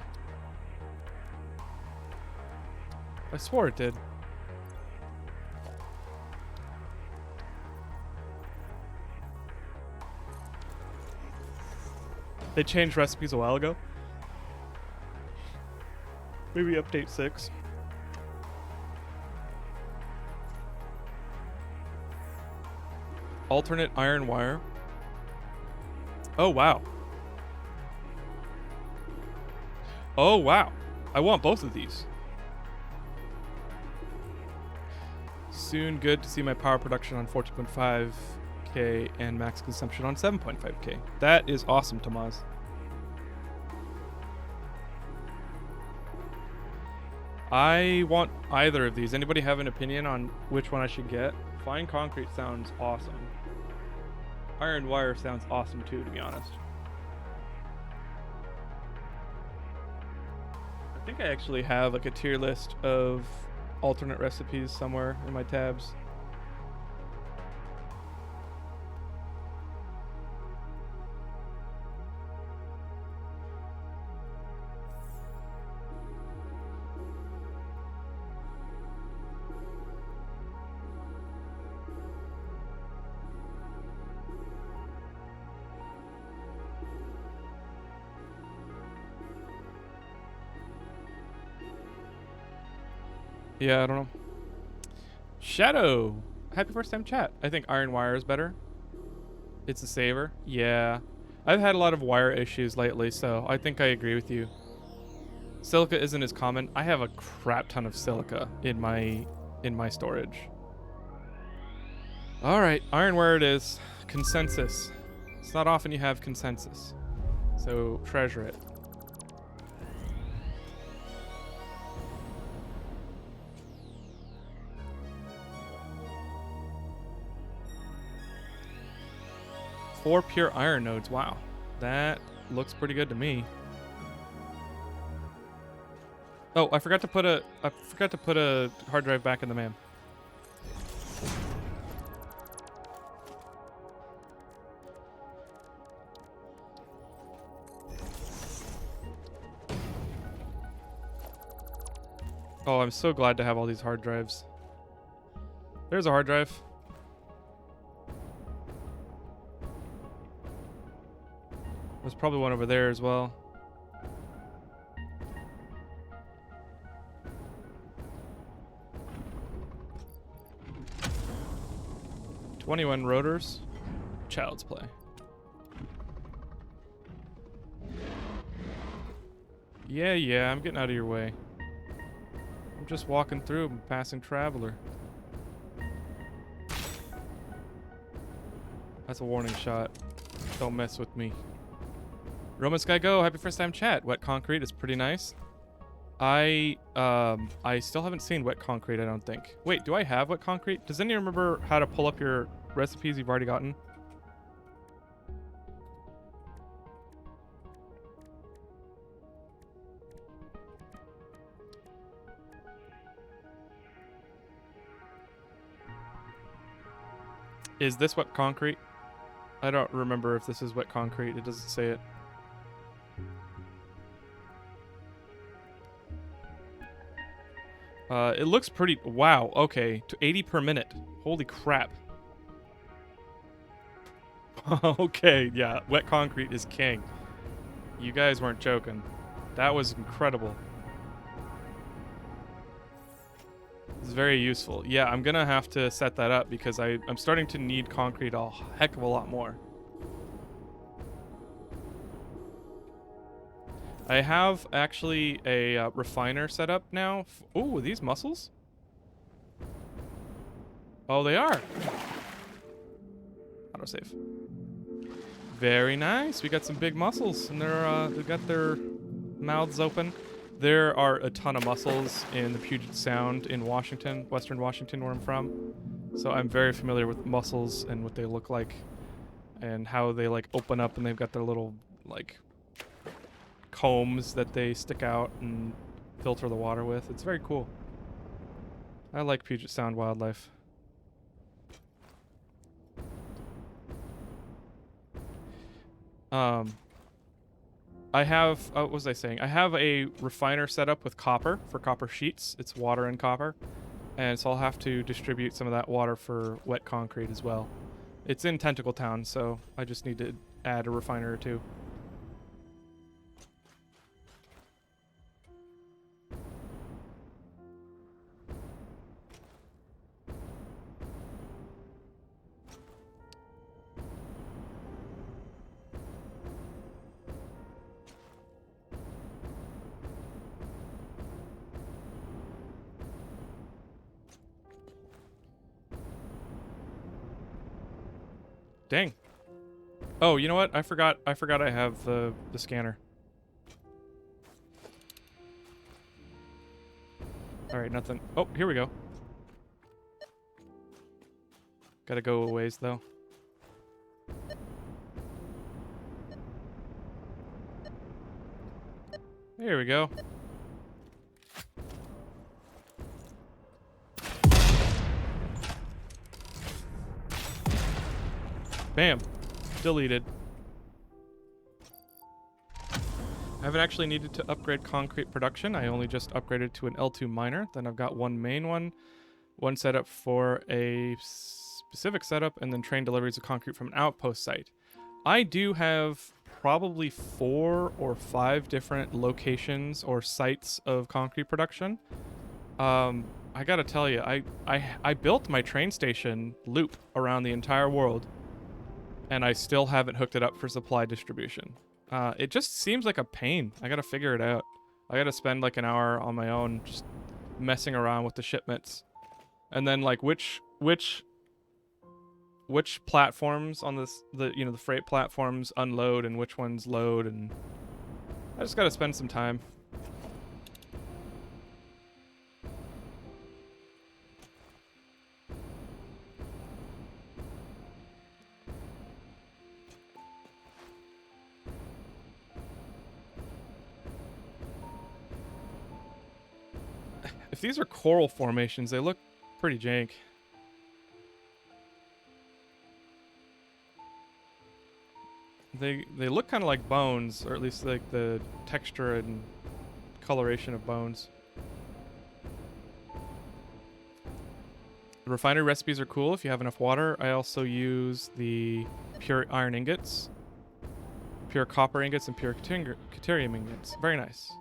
I swore it did. They changed recipes a while ago. Maybe update 6. Alternate iron wire. Oh, wow. Oh, wow. I want both of these. Soon good to see my power production on 14.5K and max consumption on 7.5K. That is awesome, Tomas. I want either of these. Anybody have an opinion on which one I should get? Fine concrete sounds awesome. Iron wire sounds awesome too, to be honest. I think I actually have like a tier list of alternate recipes somewhere in my tabs. Yeah, I don't know. Shadow! Happy first time chat. I think iron wire is better. It's a saver. Yeah. I've had a lot of wire issues lately, so I think I agree with you. Silica isn't as common. I have a crap ton of silica in my storage. All right, ironware it is. Consensus. It's not often you have consensus, so treasure it. Four pure iron nodes. Wow, that looks pretty good to me. Oh, I forgot to put a hard drive back in the man. Oh, I'm so glad to have all these hard drives. There's a hard drive. There's probably one over there as well. "21 rotors. Child's play." Yeah, I'm getting out of your way. I'm just walking through. I'm a passing traveler. That's a warning shot. Don't mess with me. Roman Sky Go, happy first time chat. Wet concrete is pretty nice. I still haven't seen wet concrete, I don't think. Wait, do I have wet concrete? Does anyone remember how to pull up your recipes you've already gotten? Is this wet concrete? I don't remember if this is wet concrete. It doesn't say it. It looks pretty... Wow, okay. To 80 per minute. Holy crap. Okay, yeah. Wet concrete is king. You guys weren't joking. That was incredible. It's very useful. Yeah, I'm gonna have to set that up because I'm starting to need concrete a heck of a lot more. I have actually a refiner set up now. Oh, are these mussels? Oh, they are. Autosave. Very nice. We got some big mussels, and they've got their mouths open. There are a ton of mussels in the Puget Sound in Washington, Western Washington, where I'm from. So I'm very familiar with mussels and what they look like, and how they like open up, and they've got their little like combs that they stick out and filter the water with. It's very cool. I like Puget Sound wildlife. I have, what was I saying? I have a refiner set up with copper for copper sheets. It's water and copper. And so I'll have to distribute some of that water for wet concrete as well. It's in Tentacle Town, so I just need to add a refiner or two. Dang. Oh, you know what? I forgot I have the scanner. Alright, nothing. Oh, here we go. Gotta go a ways, though. There we go. Bam. Deleted. I haven't actually needed to upgrade concrete production. I only just upgraded to an L2 miner. Then I've got one main one setup for a specific setup, and then train deliveries of concrete from an outpost site. I do have probably 4 or 5 different locations or sites of concrete production. I gotta tell you, I built my train station loop around the entire world. and I still haven't hooked it up for supply distribution. It just seems like a pain. I gotta figure it out. I gotta spend like an hour on my own just messing around with the shipments. And then like which platforms on the freight platforms unload and which ones load, and I just gotta spend some time. If these are coral formations, they look pretty jank. They look kind of like bones, or at least like the texture and coloration of bones. The refinery recipes are cool if you have enough water. I also use the pure iron ingots, pure copper ingots, and pure deuterium ingots. Very nice.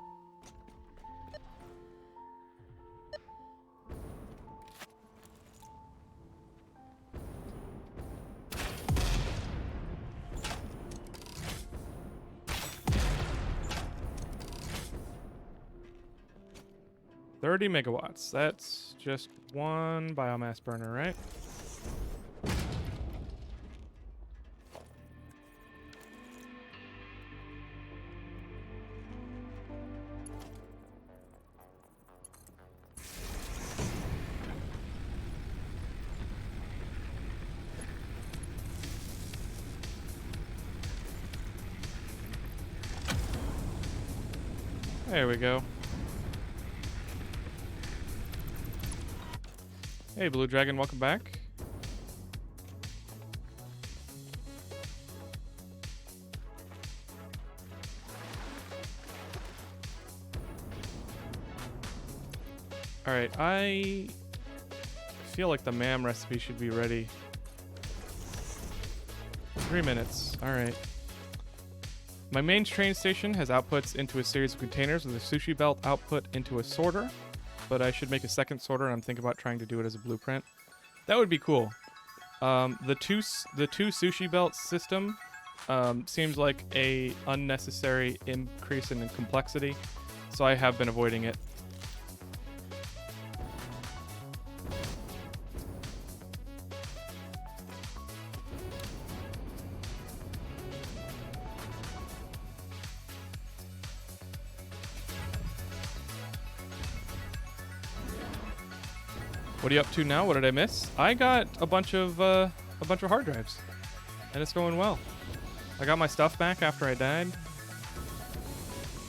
$30 megawatts. That's just one biomass burner, right? There we go. Hey, Blue Dragon, welcome back. Alright, I feel like the MAM recipe should be ready. 3 minutes. Alright. My main train station has outputs into a series of containers with a sushi belt output into a sorter, but I should make a second sorter, and I'm thinking about trying to do it as a blueprint. That would be cool. The two sushi belt system seems like a unnecessary increase in complexity, so I have been avoiding it. What are you up to now? What did I miss? I got a bunch of hard drives, and it's going well. I got my stuff back after I died.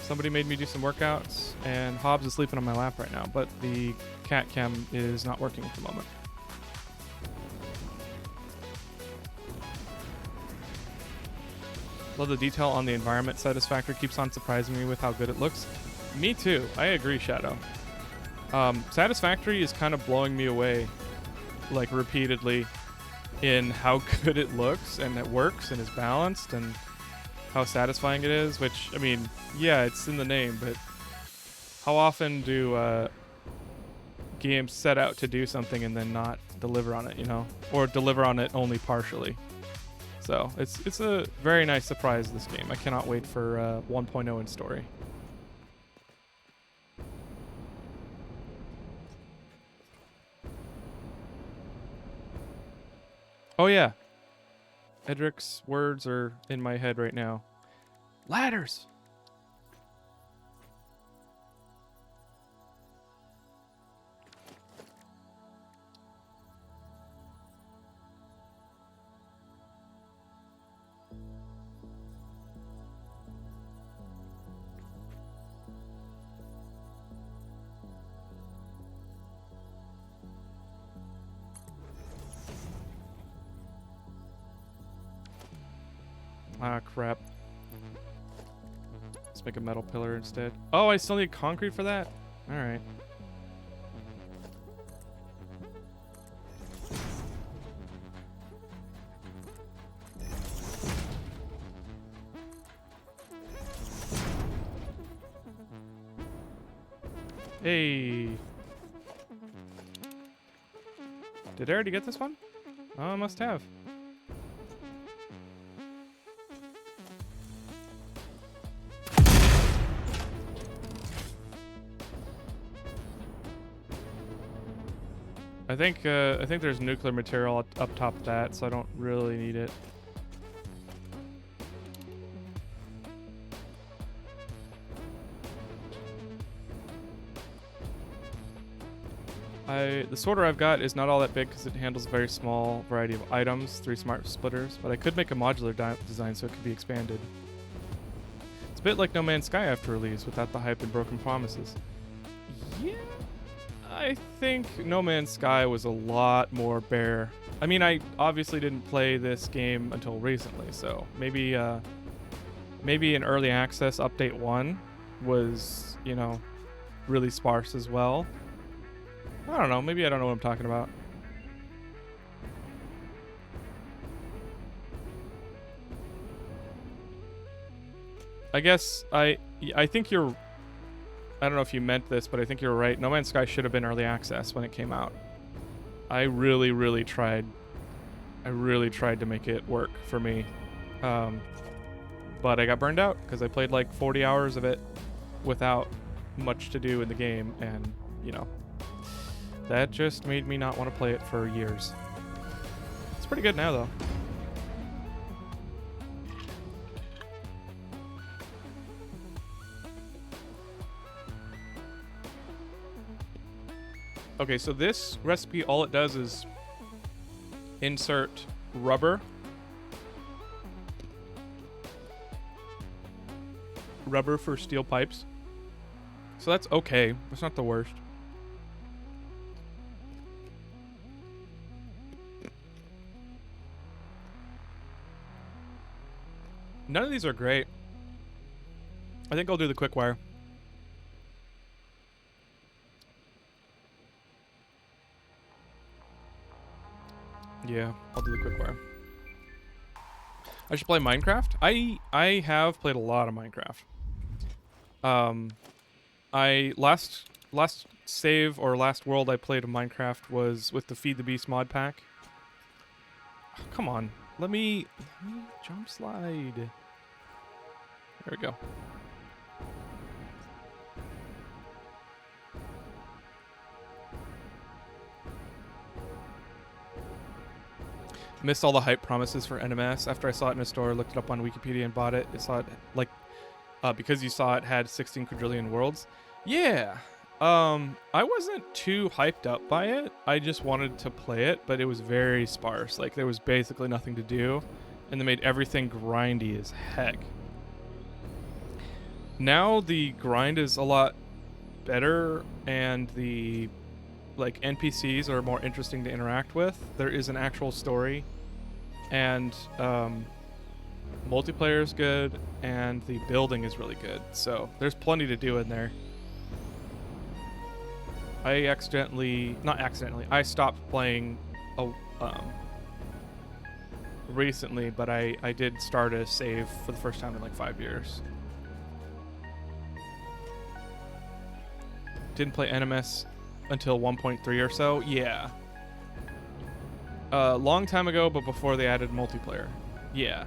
Somebody made me do some workouts, and Hobbs is sleeping on my lap right now, but the cat cam is not working at the moment. Love the detail on the environment. Satisfactory keeps on surprising me with how good it looks. Me too. I agree, Shadow. Satisfactory is kind of blowing me away, like, repeatedly in how good it looks and it works and is balanced and how satisfying it is, which, I mean, yeah, it's in the name, but how often do games set out to do something and then not deliver on it, you know? Or deliver on it only partially. So, it's a very nice surprise, this game. I cannot wait for 1.0 in story. Oh yeah, Edric's words are in my head right now. Ladders! Ah, crap. Let's make a metal pillar instead. Oh, I still need concrete for that? Alright. Hey. Did I already get this one? Oh, I must have. I think there's nuclear material up top of that, so I don't really need it. The sorter I've got is not all that big because it handles a very small variety of items, 3 smart splitters, but I could make a modular design so it could be expanded. It's a bit like No Man's Sky after release without the hype and broken promises. Yeah, I think No Man's Sky was a lot more bare. I mean, I obviously didn't play this game until recently, so maybe an early access update 1 was, you know, really sparse as well. I don't know. Maybe I don't know what I'm talking about. I guess I think you're... I don't know if you meant this, but I think you're right. No Man's Sky should have been early access when it came out. I really tried. I really tried to make it work for me. But I got burned out because I played like 40 hours of it without much to do in the game, and, you know, that just made me not want to play it for years. It's pretty good now, though. Okay, so this recipe, all it does is insert rubber for steel pipes. So that's okay. That's not the worst. None of these are great. I think I'll do the quick wire. Yeah, I'll do the quick wire. I should play Minecraft. I have played a lot of Minecraft. I last save or last world I played of Minecraft was with the Feed the Beast mod pack. Oh, come on, let me jump slide. There we go. Missed all the hype promises for NMS. After I saw it in a store, looked it up on Wikipedia and bought it. I saw it like because you saw it had 16 quadrillion worlds. Yeah. I wasn't too hyped up by it. I just wanted to play it, but it was very sparse. Like, there was basically nothing to do, and they made everything grindy as heck. Now the grind is a lot better, and the NPCs are more interesting to interact with. There is an actual story, and multiplayer is good, and the building is really good. So there's plenty to do in there. I stopped playing recently, but I did start a save for the first time in like 5 years. Didn't play NMS until 1.3 or so. Yeah. Long time ago, but before they added multiplayer. Yeah.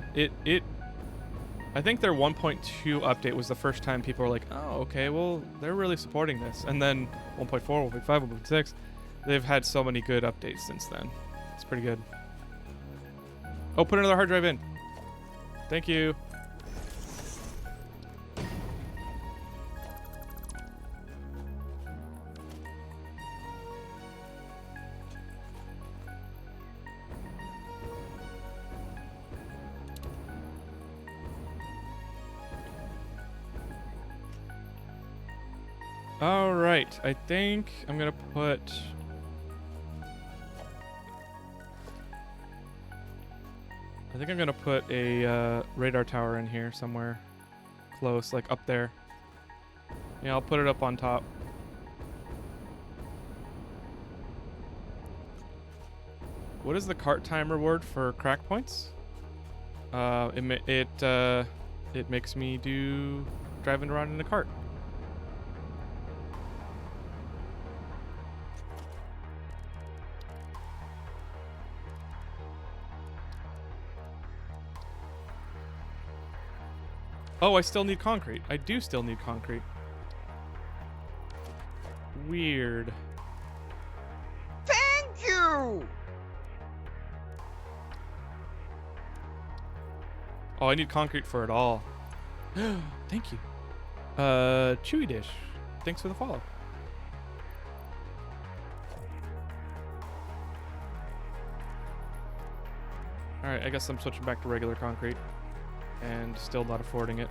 I think their 1.2 update was the first time people were like, oh, okay, well, they're really supporting this. And then 1.4, 1.5, 1.6, they've had so many good updates since then. It's pretty good. Oh, put another hard drive in. Thank you. All right, I think I'm gonna put... a radar tower in here somewhere close, like up there. Yeah, I'll put it up on top. What is the cart time reward for crack points? It makes me do driving around in a cart. Oh, I still need concrete. I do still need concrete. Weird. Thank Phew! Oh, I need concrete for it all. Thank you. Chewy Dish. Thanks for the follow. Alright, I guess I'm switching back to regular concrete. And still not affording it.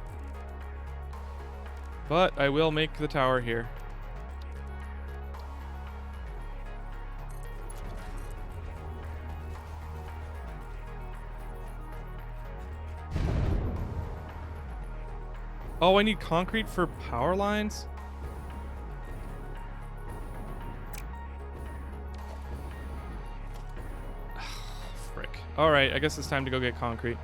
But I will make the tower here. Oh, I need concrete for power lines? Frick. Alright, I guess it's time to go get concrete.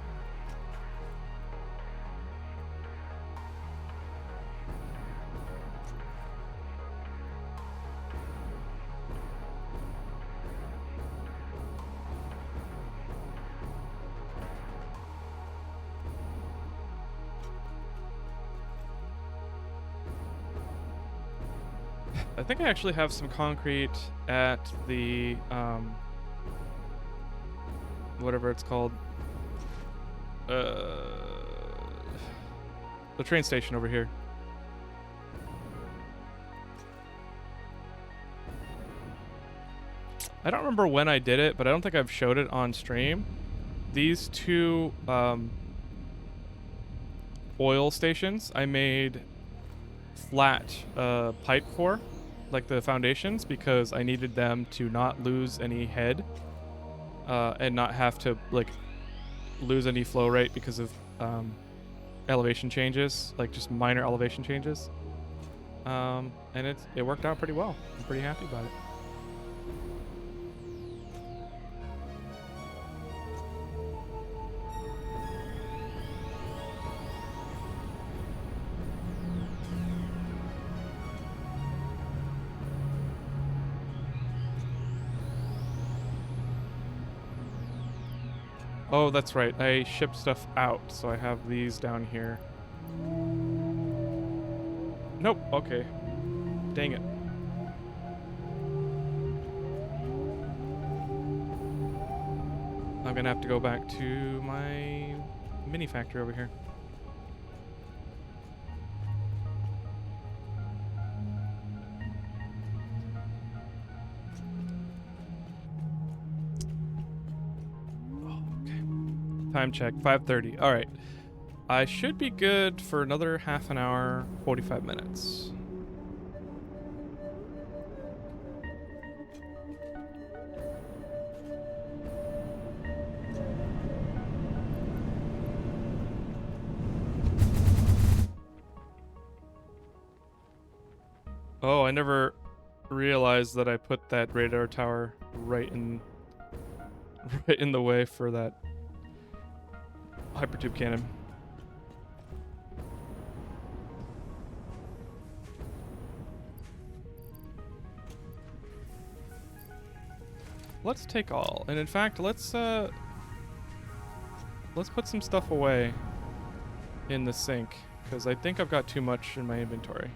I think I actually have some concrete at the, whatever it's called. The train station over here. I don't remember when I did it, but I don't think I've showed it on stream. These two, oil stations I made flat, pipe for. Like the foundations, because I needed them to not lose any head and not have to like lose any flow rate because of elevation changes, like just minor elevation changes. And it worked out pretty well. I'm pretty happy about it. Oh, that's right. I shipped stuff out, so I have these down here. Nope. Okay. Dang it. I'm gonna have to go back to my mini factory over here. Time check, 5:30. All right. I should be good for another half an hour, 45 minutes. Oh, I never realized that I put that radar tower right in the way for that hypertube cannon. Let's take all, and in fact, let's put some stuff away in the sink, because I think I've got too much in my inventory.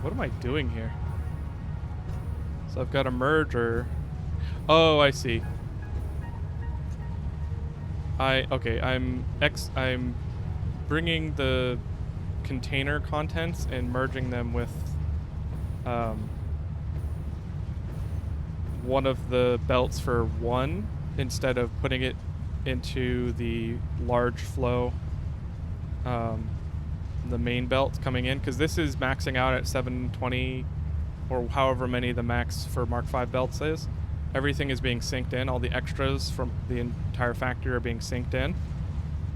What am I doing here? So I've got a merger. Oh, I see. Okay, I'm bringing the container contents and merging them with one of the belts for one instead of putting it into the large flow the main belt coming in, because this is maxing out at 720 or however many the max for Mark V belts is. Everything is being synced in. All the extras from the entire factory are being synced in.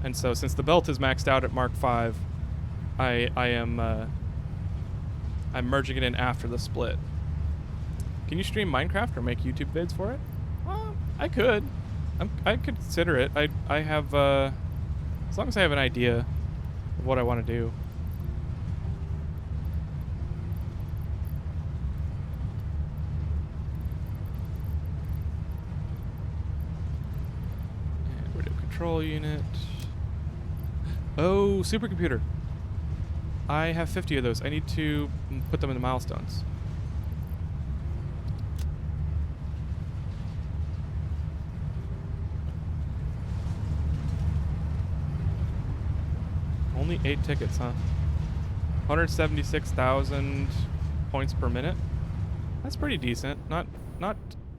And so since the belt is maxed out at Mark V, I'm merging it in after the split. Can you stream Minecraft or make YouTube vids for it? I could. I could consider it. I have as long as I have an idea of what I want to do. control unit. Oh, supercomputer. I have 50 of those. I need to put them into milestones. Only 8 tickets, huh? 176,000 points per minute. That's pretty decent. Not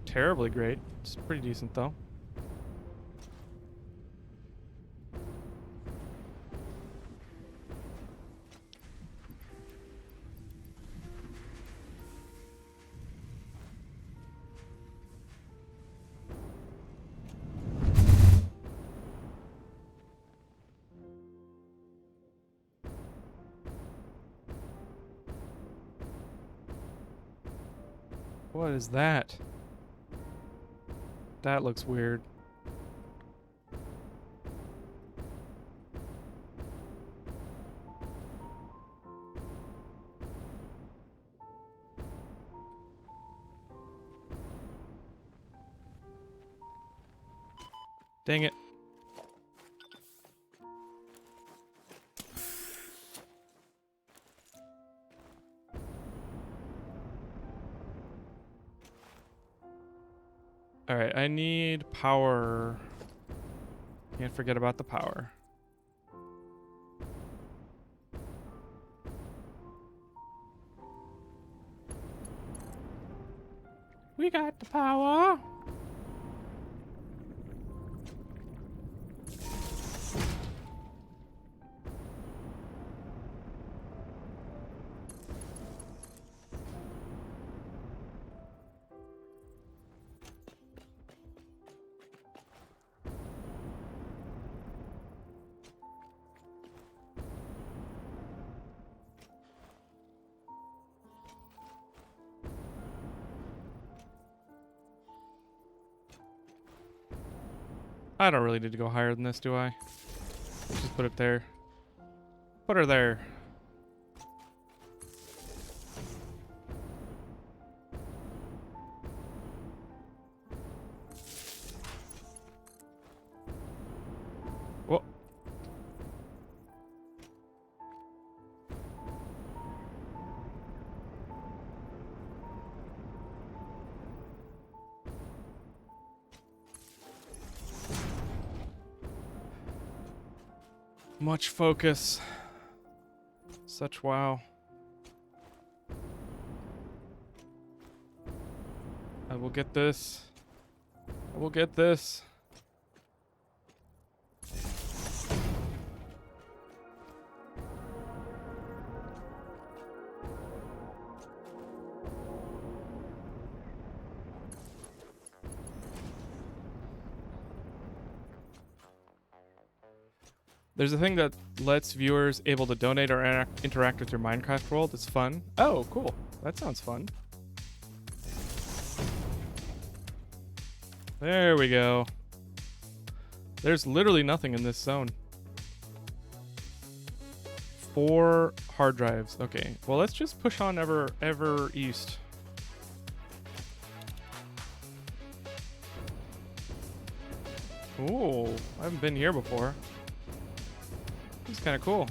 terribly great. It's pretty decent though. What is that? That looks weird. Dang it. Alright, I need power. Can't forget about the power. We got the power. I don't really need to go higher than this, do I? Just put it there. Put her there. Whoa. Much focus. Such wow. I will get this. I will get this. There's a thing that lets viewers able to donate or interact with your Minecraft world. It's fun. Oh, cool. That sounds fun. There we go. There's literally nothing in this zone. 4 hard drives. Okay. Well, let's just push on ever east. Ooh, I haven't been here before. It's kind of cool.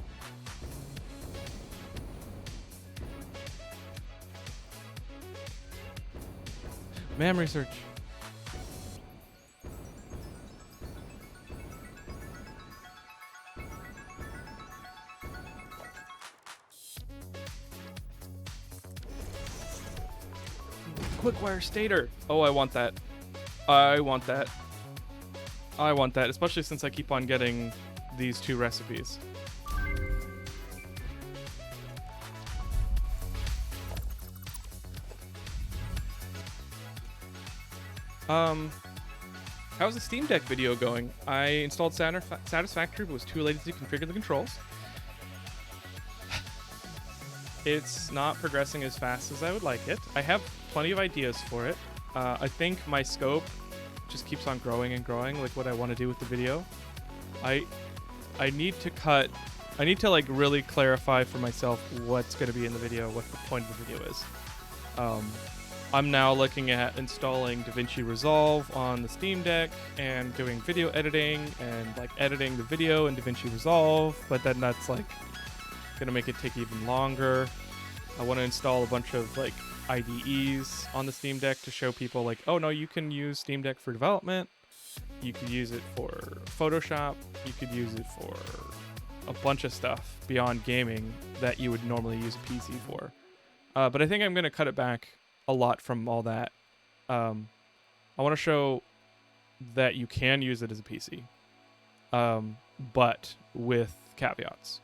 MAM research. Quick wire stator. Oh, I want that. I want that. I want that, especially since I keep on getting these 2 recipes. How's the Steam Deck video going? I installed Satisfactory, but was too lazy to configure the controls. It's not progressing as fast as I would like it. I have plenty of ideas for it. I think my scope just keeps on growing and growing, like what I want to do with the video. I need to like really clarify for myself what's going to be in the video, what the point of the video is. I'm now looking at installing DaVinci Resolve on the Steam Deck and doing video editing and like editing the video in DaVinci Resolve, but then that's like gonna make it take even longer. I want to install a bunch of like IDEs on the Steam Deck to show people like, oh no, you can use Steam Deck for development. You could use it for Photoshop. You could use it for a bunch of stuff beyond gaming that you would normally use a PC for. But I think I'm gonna cut it back a lot from all that. I want to show that you can use it as a PC, but with caveats.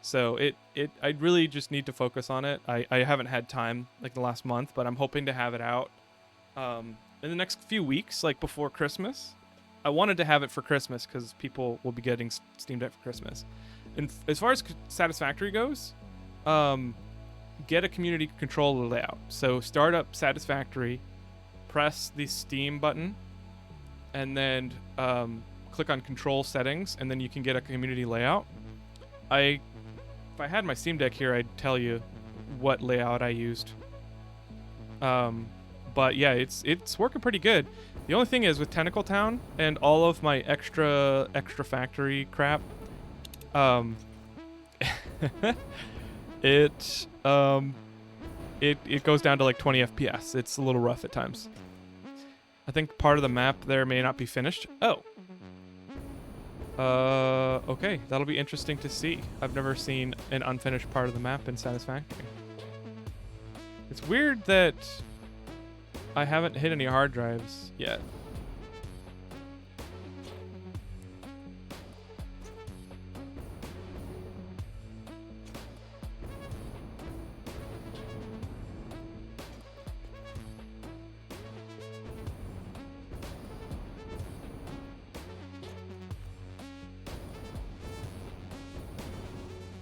So I really just need to focus on it. I haven't had time like the last month, but I'm hoping to have it out in the next few weeks, like before Christmas. I wanted to have it for Christmas because people will be getting Steam Deck for Christmas. And as far as Satisfactory goes, get a community controller layout. So start up Satisfactory, press the Steam button, and then click on Control Settings, and then you can get a community layout. If I had my Steam Deck here, I'd tell you what layout I used. But yeah, it's working pretty good. The only thing is with Tentacle Town and all of my extra factory crap, it goes down to like 20 FPS. It's a little rough at times. I think part of the map there may not be finished. Oh. Okay, that'll be interesting to see. I've never seen an unfinished part of the map in Satisfactory. It's weird that I haven't hit any hard drives yet.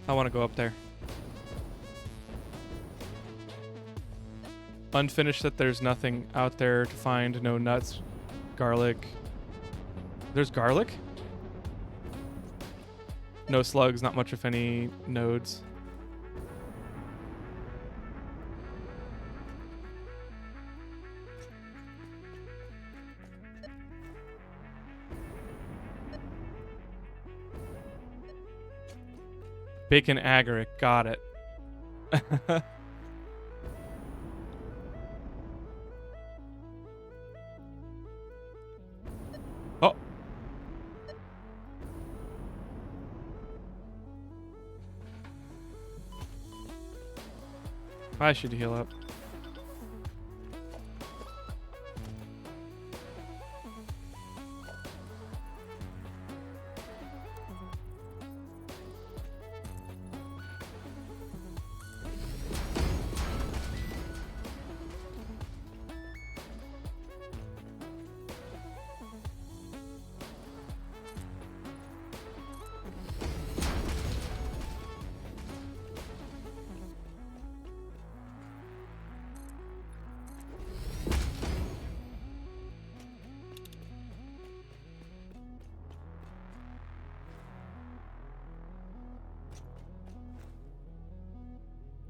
I want to go up there. Unfinished that there's nothing out there to find. No nuts, garlic. There's garlic? No slugs, not much if any nodes. Bacon agaric, got it. Oh. I should heal up.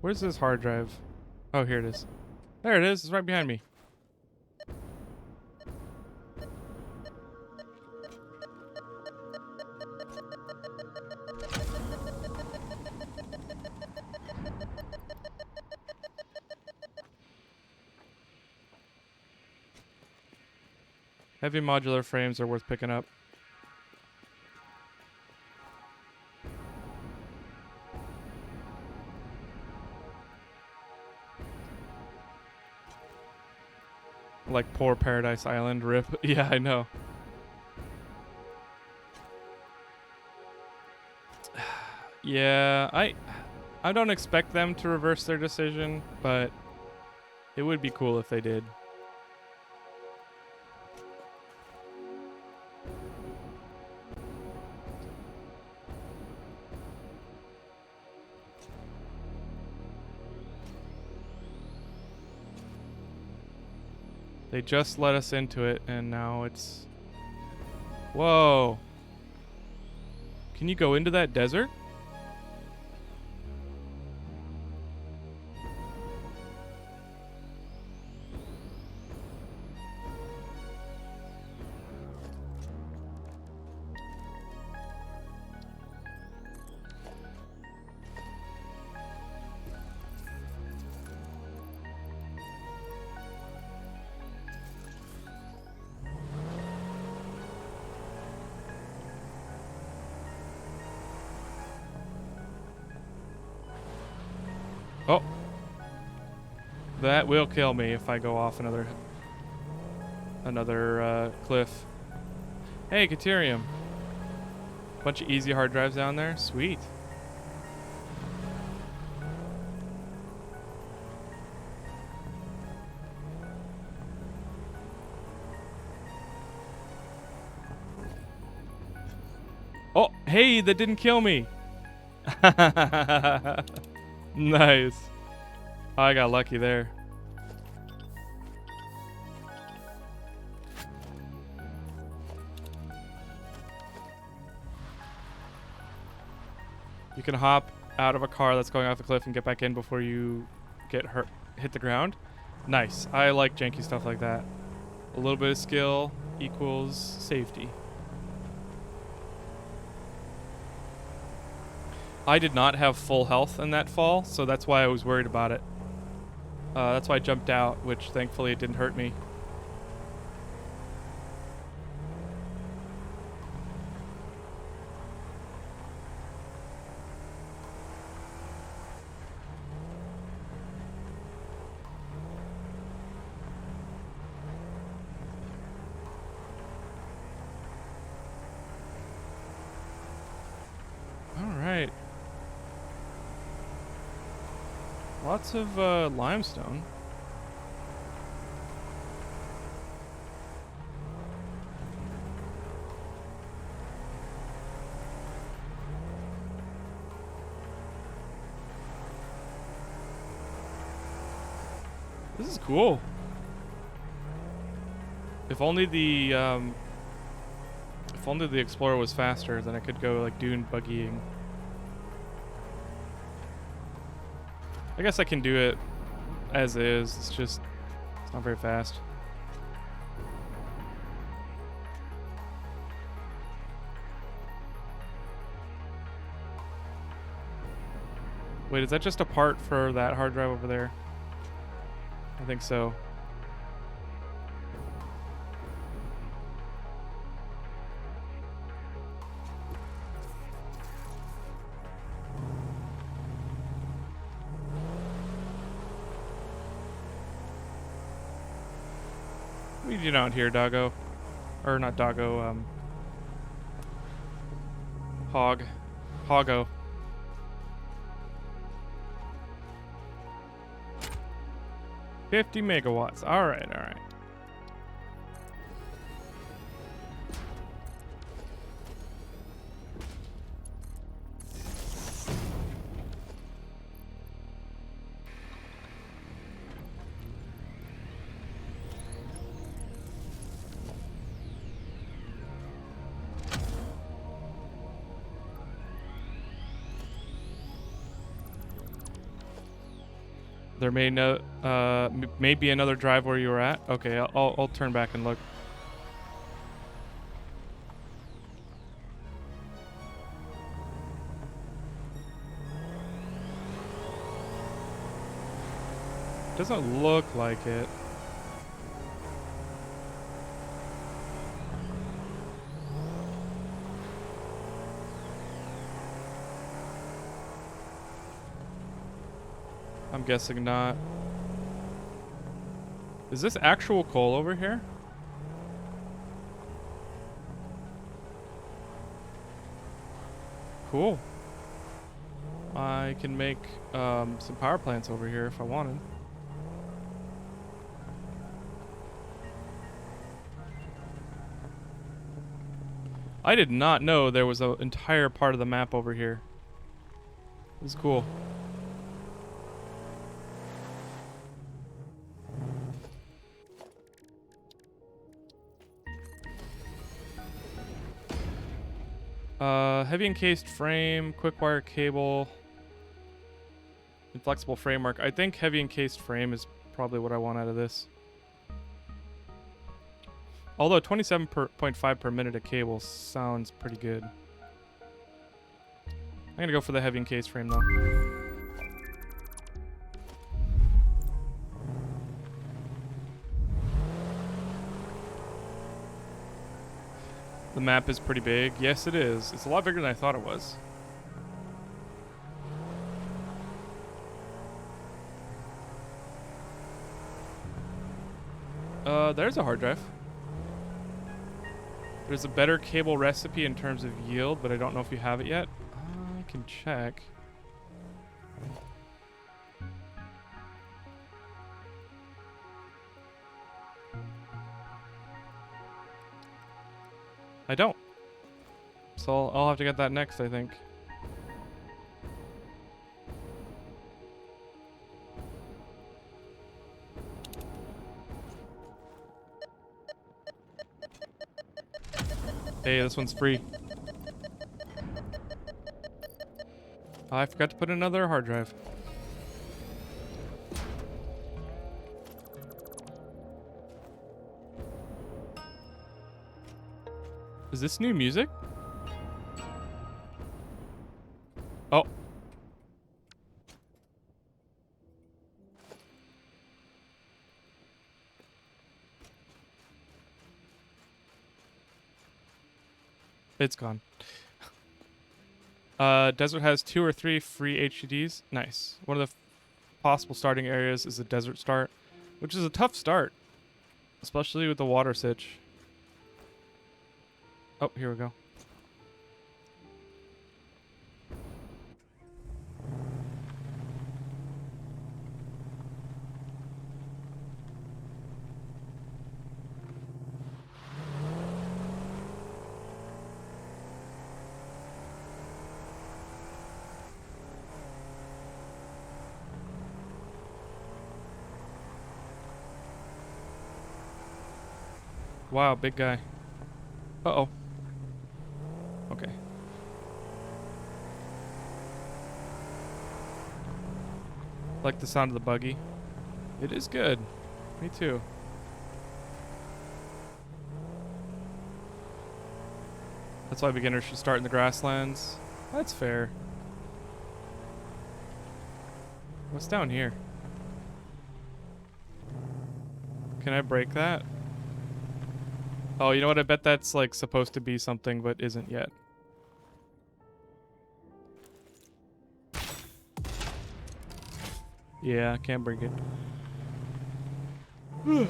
Where's this hard drive? Oh, here it is. There it is. It's right behind me. Heavy modular frames are worth picking up. Like poor Paradise Island, rip. Yeah, I know. Yeah, I don't expect them to reverse their decision, but it would be cool if they did. They just let us into it, and now it's... Whoa. Can you go into that desert? Oh. That will kill me if I go off another cliff. Hey, Caterium. Bunch of easy hard drives down there. Sweet. Oh, hey, that didn't kill me. Nice. I got lucky there. You can hop out of a car that's going off the cliff and get back in before you get hit the ground. Nice. I like janky stuff like that. A little bit of skill equals safety. I did not have full health in that fall, so that's why I was worried about it. That's why I jumped out, which thankfully it didn't hurt me. Alright. Lots of limestone. This is cool. If only the Explorer was faster, then I could go like dune buggying. I guess I can do it as is. It's not very fast. Wait, is that just a part for that hard drive over there? I think so. What are you doing out here, doggo? Or not doggo, Hoggo. $50 megawatts. Alright. There may be another drive where you were at. Okay, I'll turn back and look. Doesn't look like it. I'm guessing not. Is this actual coal over here? Cool. I can make some power plants over here if I wanted. I did not know there was an entire part of the map over here. This is cool. Heavy encased frame, quick wire cable, and flexible framework. I think heavy encased frame is probably what I want out of this. Although 27.5 per minute of cable sounds pretty good. I'm gonna go for the heavy encased frame though. The map is pretty big. Yes, it is. It's a lot bigger than I thought it was. There's a hard drive. There's a better cable recipe in terms of yield, but I don't know if you have it yet. I can check. I don't. So I'll have to get that next, I think. Hey, this one's free. Oh, I forgot to put in another hard drive. Is this new music? Oh. It's gone. Desert has 2 or 3 free HDDs. Nice. One of the possible starting areas is a desert start, which is a tough start, especially with the water sitch. Oh, here we go. Wow, big guy. Uh-oh. Okay. Like the sound of the buggy. It is good. Me too. That's why beginners should start in the grasslands. That's fair. What's down here? Can I break that? Oh, you know what? I bet that's like supposed to be something, but isn't yet. Yeah, can't break it. Whew.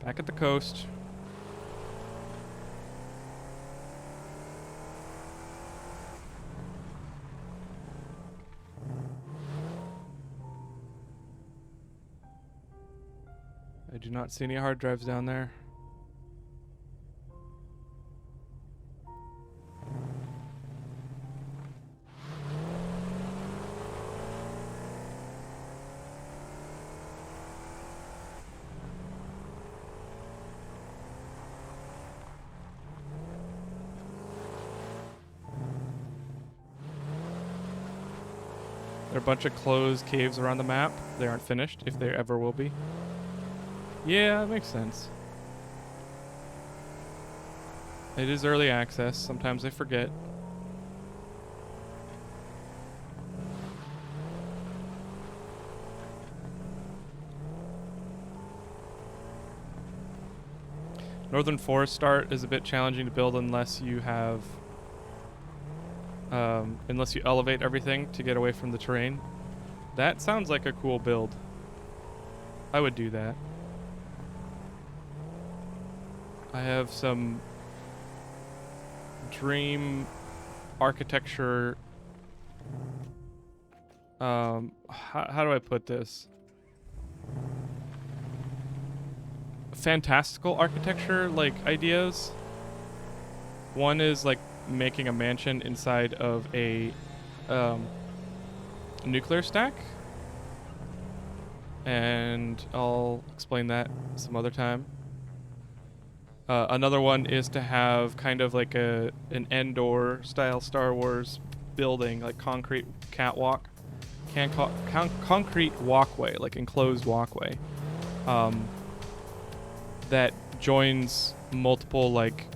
Back at the coast. I do not see any hard drives down there. There are a bunch of closed caves around the map. They aren't finished, if they ever will be. Yeah, that makes sense. It is early access. Sometimes I forget. Northern Forest Start is a bit challenging to build unless you have... unless you elevate everything to get away from the terrain. That sounds like a cool build. I would do that. I have some dream architecture. How do I put this? Fantastical architecture, like, ideas. One is like making a mansion inside of a nuclear stack, and I'll explain that some other time. Another one is to have kind of like an Endor style Star Wars building, like concrete catwalk, concrete walkway, like enclosed walkway, that joins multiple like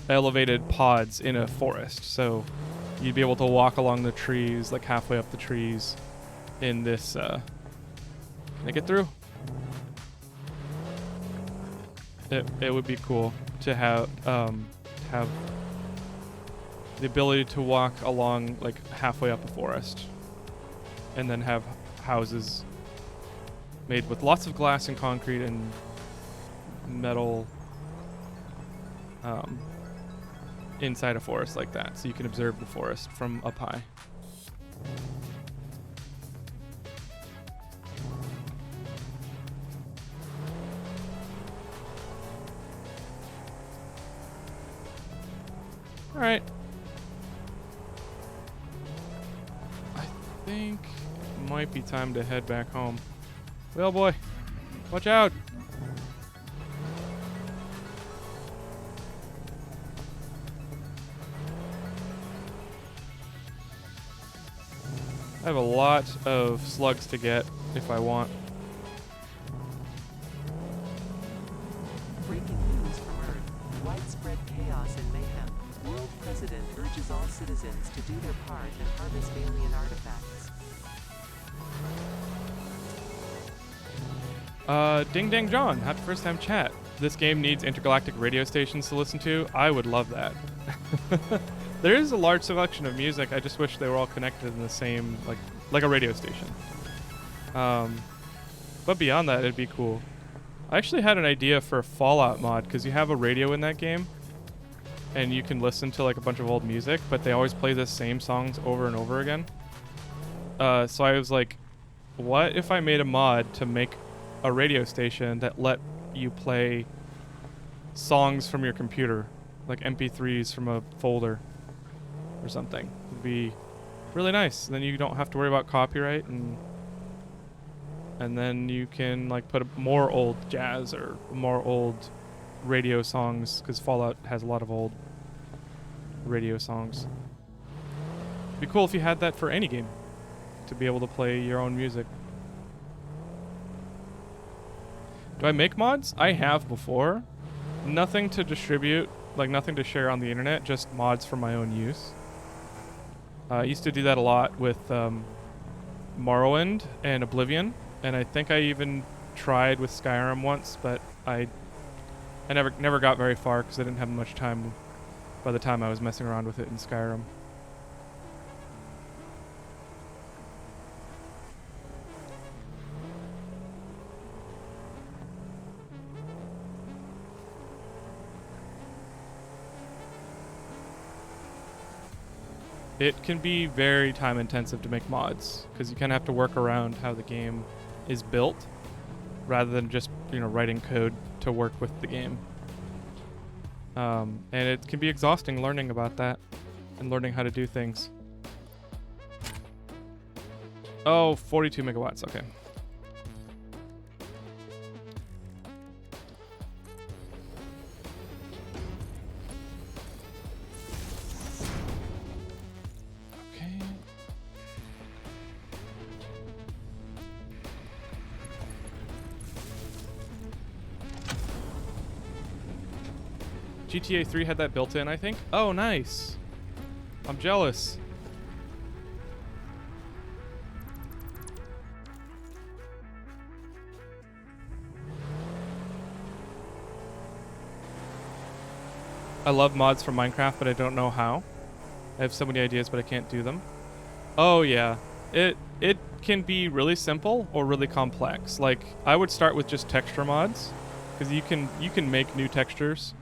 elevated pods in a forest. So you'd be able to walk along the trees, like halfway up the trees, in this Make it through. It would be cool to have the ability to walk along like halfway up a forest, and then have houses made with lots of glass and concrete and metal inside a forest like that, so you can observe the forest from up high. All right. I think it might be time to head back home. Well, boy, watch out. I have a lot of slugs to get if I want. Breaking news from Earth. Widespread chaos and mayhem. World President urges all citizens to do their part and harvest alien artifacts. Ding Dang John, happy first time chat. This game needs intergalactic radio stations to listen to. I would love that. There is a large selection of music. I just wish they were all connected in the same, like a radio station. But beyond that, it'd be cool. I actually had an idea for a Fallout mod, because you have a radio in that game, and you can listen to like a bunch of old music, but they always play the same songs over and over again. So I was like, what if I made a mod to make a radio station that let you play songs from your computer, like MP3s from a folder or something? It'd be really nice. Then you don't have to worry about copyright, and then you can like put more old jazz or more old radio songs, because Fallout has a lot of old radio songs. It'd be cool if you had that for any game, to be able to play your own music. Do I make mods? I have before. Nothing to distribute, like nothing to share on the internet, just mods for my own use. I used to do that a lot with Morrowind and Oblivion, and I think I even tried with Skyrim once, but I never got very far because I didn't have much time by the time I was messing around with it in Skyrim. It can be very time intensive to make mods, because you kind of have to work around how the game is built rather than just, writing code to work with the game. And it can be exhausting learning about that and learning how to do things. Oh, 42 megawatts, okay. GTA 3 had that built in, I think. Oh, nice. I'm jealous. I love mods for Minecraft, but I don't know how. I have so many ideas, but I can't do them. Oh, yeah. It can be really simple or really complex. Like, I would start with just texture mods, because you can make new textures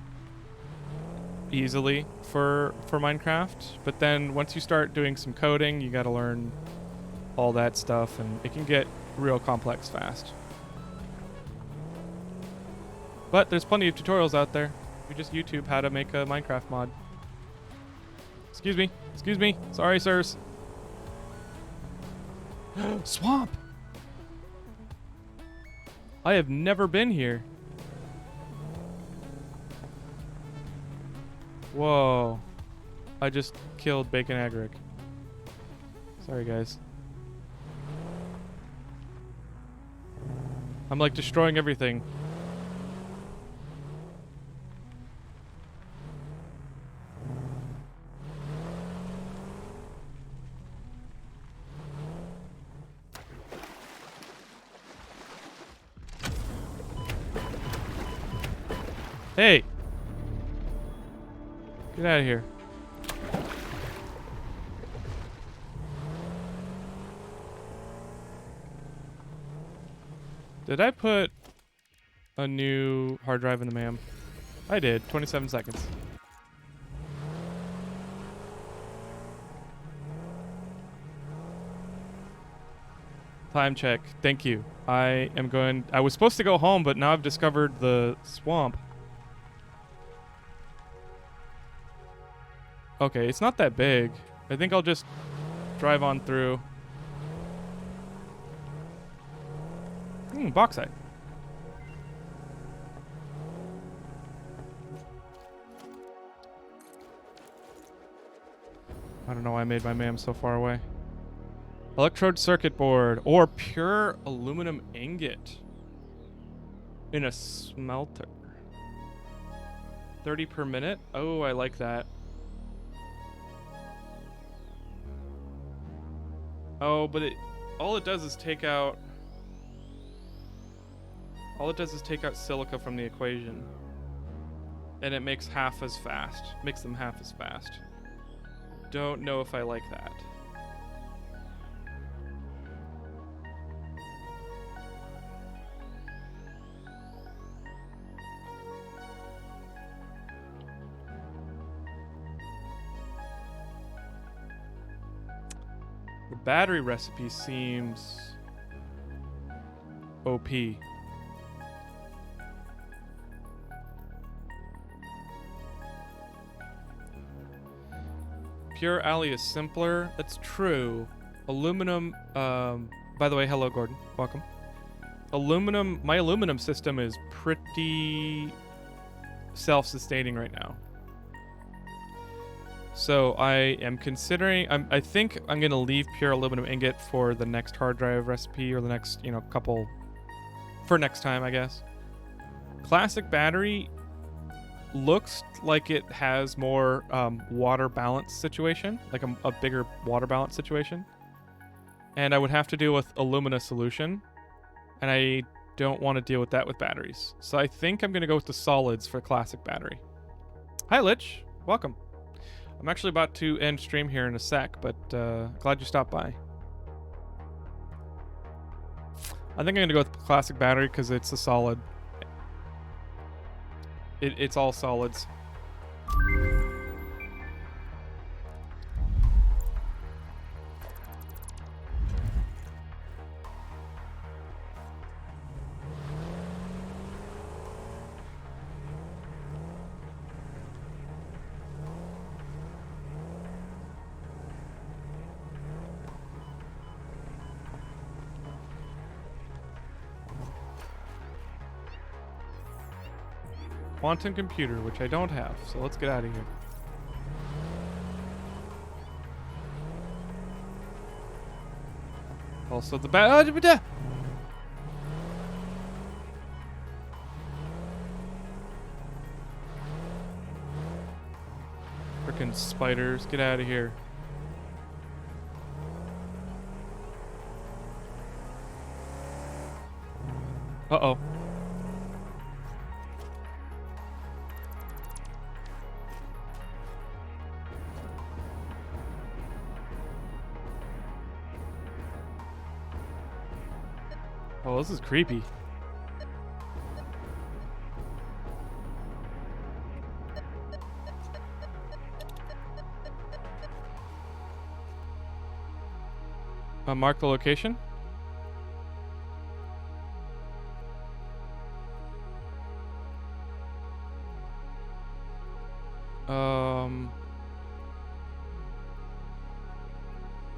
easily for Minecraft, but then once you start doing some coding, you got to learn all that stuff, and it can get real complex fast. But there's plenty of tutorials out there. You just YouTube how to make a Minecraft mod. Excuse me, sorry sirs. Swamp! I have never been here. Whoa. I just killed Bacon Agric. Sorry, guys. I'm like destroying everything. Hey! Get out of here. Did I put a new hard drive in the MAM? I did. 27 seconds. Time check. Thank you. I was supposed to go home, but now I've discovered the swamp. Okay, it's not that big. I think I'll just drive on through. Bauxite. I don't know why I made my MAM so far away. Electrode circuit board or pure aluminum ingot in a smelter. 30 per minute. Oh, I like that. Oh, but all it does is take out silica from the equation. And it makes half as fast. Makes them half as fast. Don't know if I like that. The battery recipe seems OP. Pure alley is simpler. That's true. Aluminum, by the way, hello Gordon. Welcome. My aluminum system is pretty self-sustaining right now. So I am considering, I think I'm going to leave pure aluminum ingot for the next hard drive recipe or the next, couple, for next time, I guess. Classic battery looks like it has more water balance situation, like a bigger water balance situation. And I would have to deal with alumina solution. And I don't want to deal with that with batteries. So I think I'm going to go with the solids for classic battery. Hi, Lich. Welcome. I'm actually about to end stream here in a sec, but glad you stopped by. I think I'm going to go with classic battery because it's a solid. It's all solids. Quantum computer, which I don't have, so let's get out of here. Also the frickin' spiders, get out of here. Uh-oh. Oh, this is creepy. Mark the location.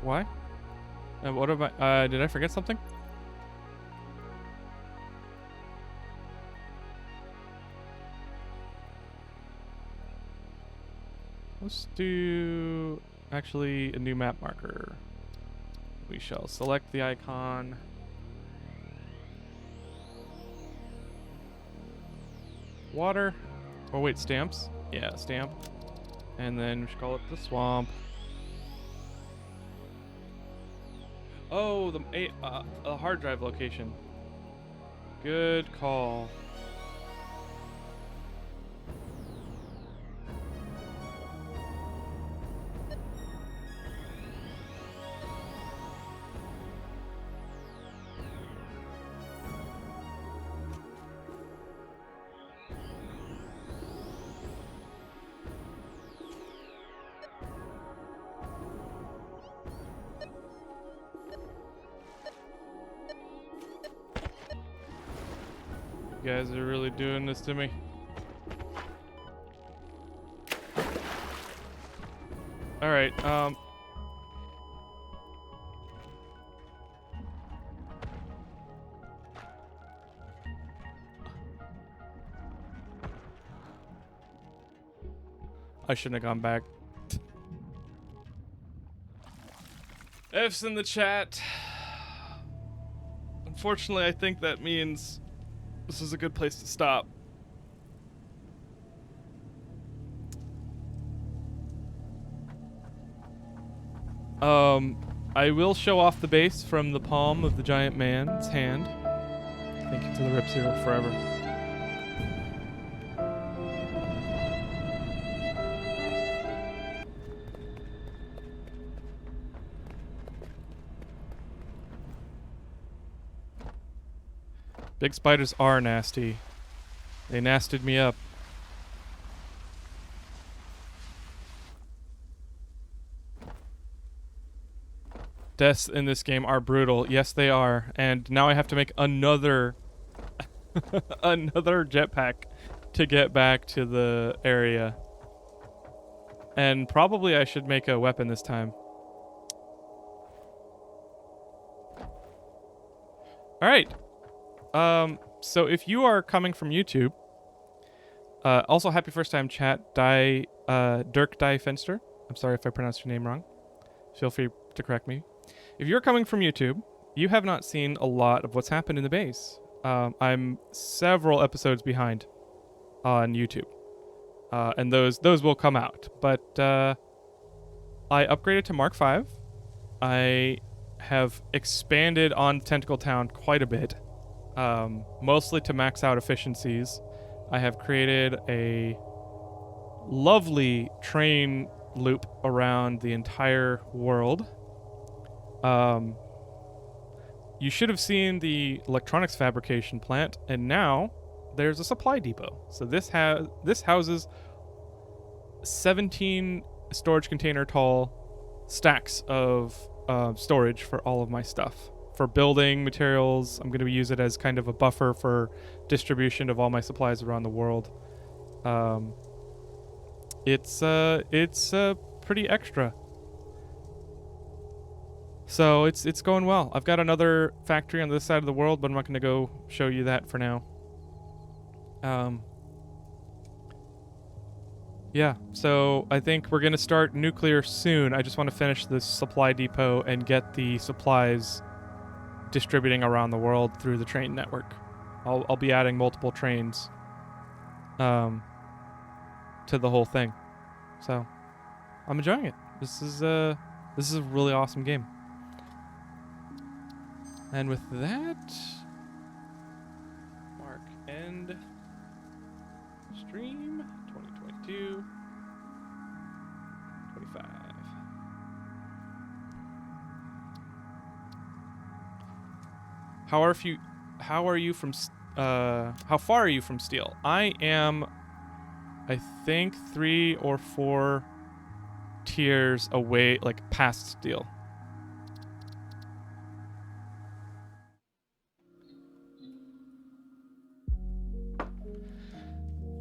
Why? And what about? Did I forget something? Let's do actually a new map marker. We shall select the icon. Water. Oh wait, stamps. Yeah, stamp. And then we should call it the swamp. Oh, the hard drive location. Good call. You guys are really doing this to me. All right. I shouldn't have gone back. F's in the chat. Unfortunately, I think that means this is a good place to stop. I will show off the base from the palm of the giant man's hand. Thank you to the Rip Zero forever. Big spiders are nasty. They nasted me up. Deaths in this game are brutal. Yes, they are. And now I have to make another another jetpack to get back to the area. And probably I should make a weapon this time. All right. So if you are coming from YouTube, also happy first time chat, Dirk Die Fenster. I'm sorry if I pronounced your name wrong. Feel free to correct me. If you're coming from YouTube, you have not seen a lot of what's happened in the base. I'm several episodes behind on YouTube, and those will come out. But I upgraded to Mark V. I have expanded on Tentacle Town quite a bit, mostly to max out efficiencies. I have created a lovely train loop around the entire world. You should have seen the electronics fabrication plant, and now there's a supply depot. So this houses 17 storage container tall stacks of storage for all of my stuff. For building materials, I'm going to use it as kind of a buffer for distribution of all my supplies around the world. It's pretty extra. So it's going well. I've got another factory on this side of the world, but I'm not going to go show you that for now. Yeah, so I think we're going to start nuclear soon. I just want to finish this supply depot and get the supplies distributing around the world through the train network. I'll be adding multiple trains to the whole thing. So I'm enjoying it. This is a really awesome game. And with that, mark end stream 2022 25. How far are you from Steel? I am, I think, 3 or 4 tiers away, like past Steel.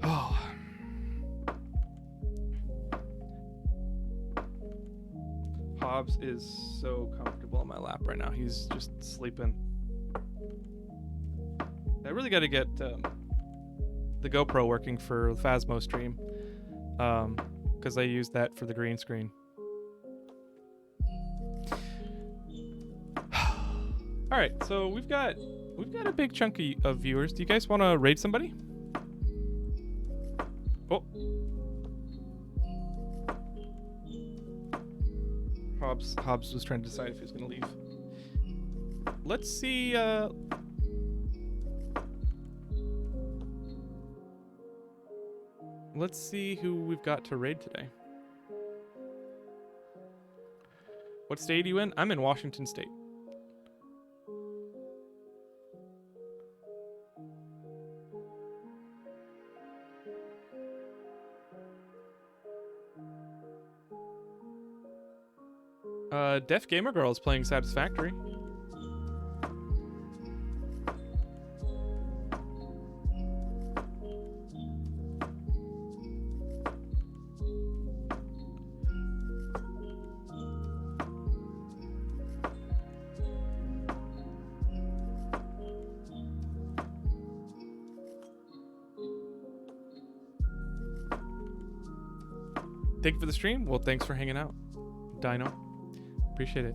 Oh. Hobbs is so comfortable in my lap right now. He's just sleeping. I really got to get the GoPro working for the Phasmo stream, because I use that for the green screen. All right, so we've got a big chunk of viewers. Do you guys want to raid somebody? Oh, Hobbs was trying to decide if he was going to leave. Let's see. Let's see who we've got to raid today. What state are you in? I'm in Washington State. Deaf Gamer Girl is playing Satisfactory. thank you for the stream. Well, thanks for hanging out, Dino. Appreciate it.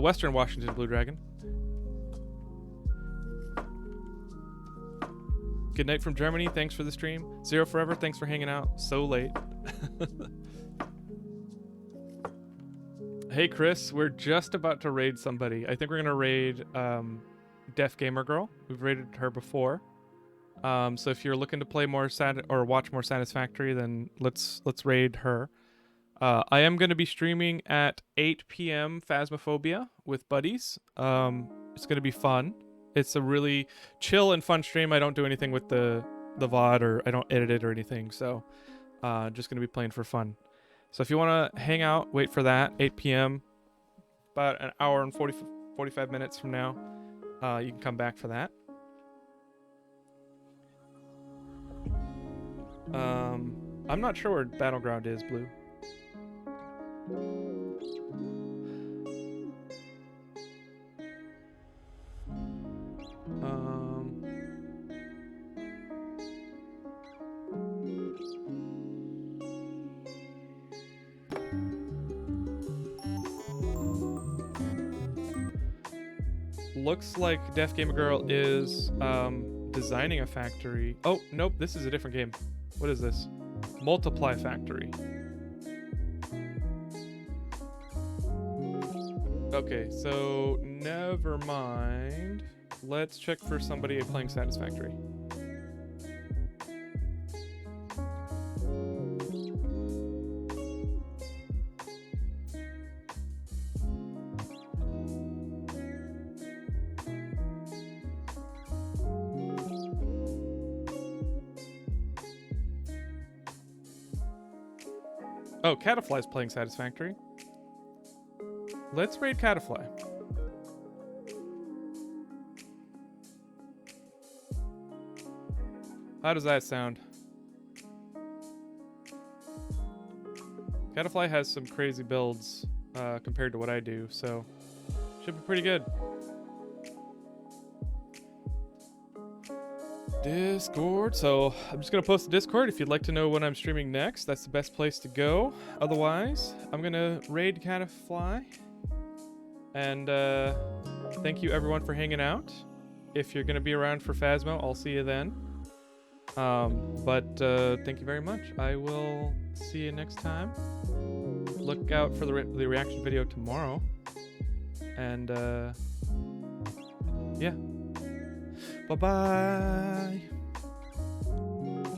Western Washington Blue Dragon. Good night from Germany. Thanks for the stream. Zero Forever. Thanks for hanging out so late. Hey, Chris. We're just about to raid somebody. I think we're gonna raid Deaf Gamer Girl. We've raided her before. So if you're looking to play more or watch more Satisfactory, then let's raid her. I am going to be streaming at 8 p.m. Phasmophobia with buddies. It's going to be fun. It's a really chill and fun stream. I don't do anything with the VOD, or I don't edit it or anything. So just going to be playing for fun. So if you want to hang out, wait for that, 8 p.m. About an hour and 45 minutes from now, you can come back for that. I'm not sure where Battleground is, Blue. Looks like Deaf Gamer Girl is designing a factory. Oh, nope, this is a different game. What is this? Multiply Factory. Okay, so never mind. Let's check for somebody playing Satisfactory. Oh, Catafly's playing Satisfactory. Let's raid Catafly. How does that sound? Catafly has some crazy builds compared to what I do, so should be pretty good. Discord. So I'm just gonna post the Discord if you'd like to know when I'm streaming next. That's the best place to go. Otherwise, I'm gonna raid Catafly. And thank you everyone for hanging out. If you're gonna be around for Phasmo, I'll see you then. But thank you very much. I will see you next time. Look out for the reaction video tomorrow. And yeah. Bye-bye.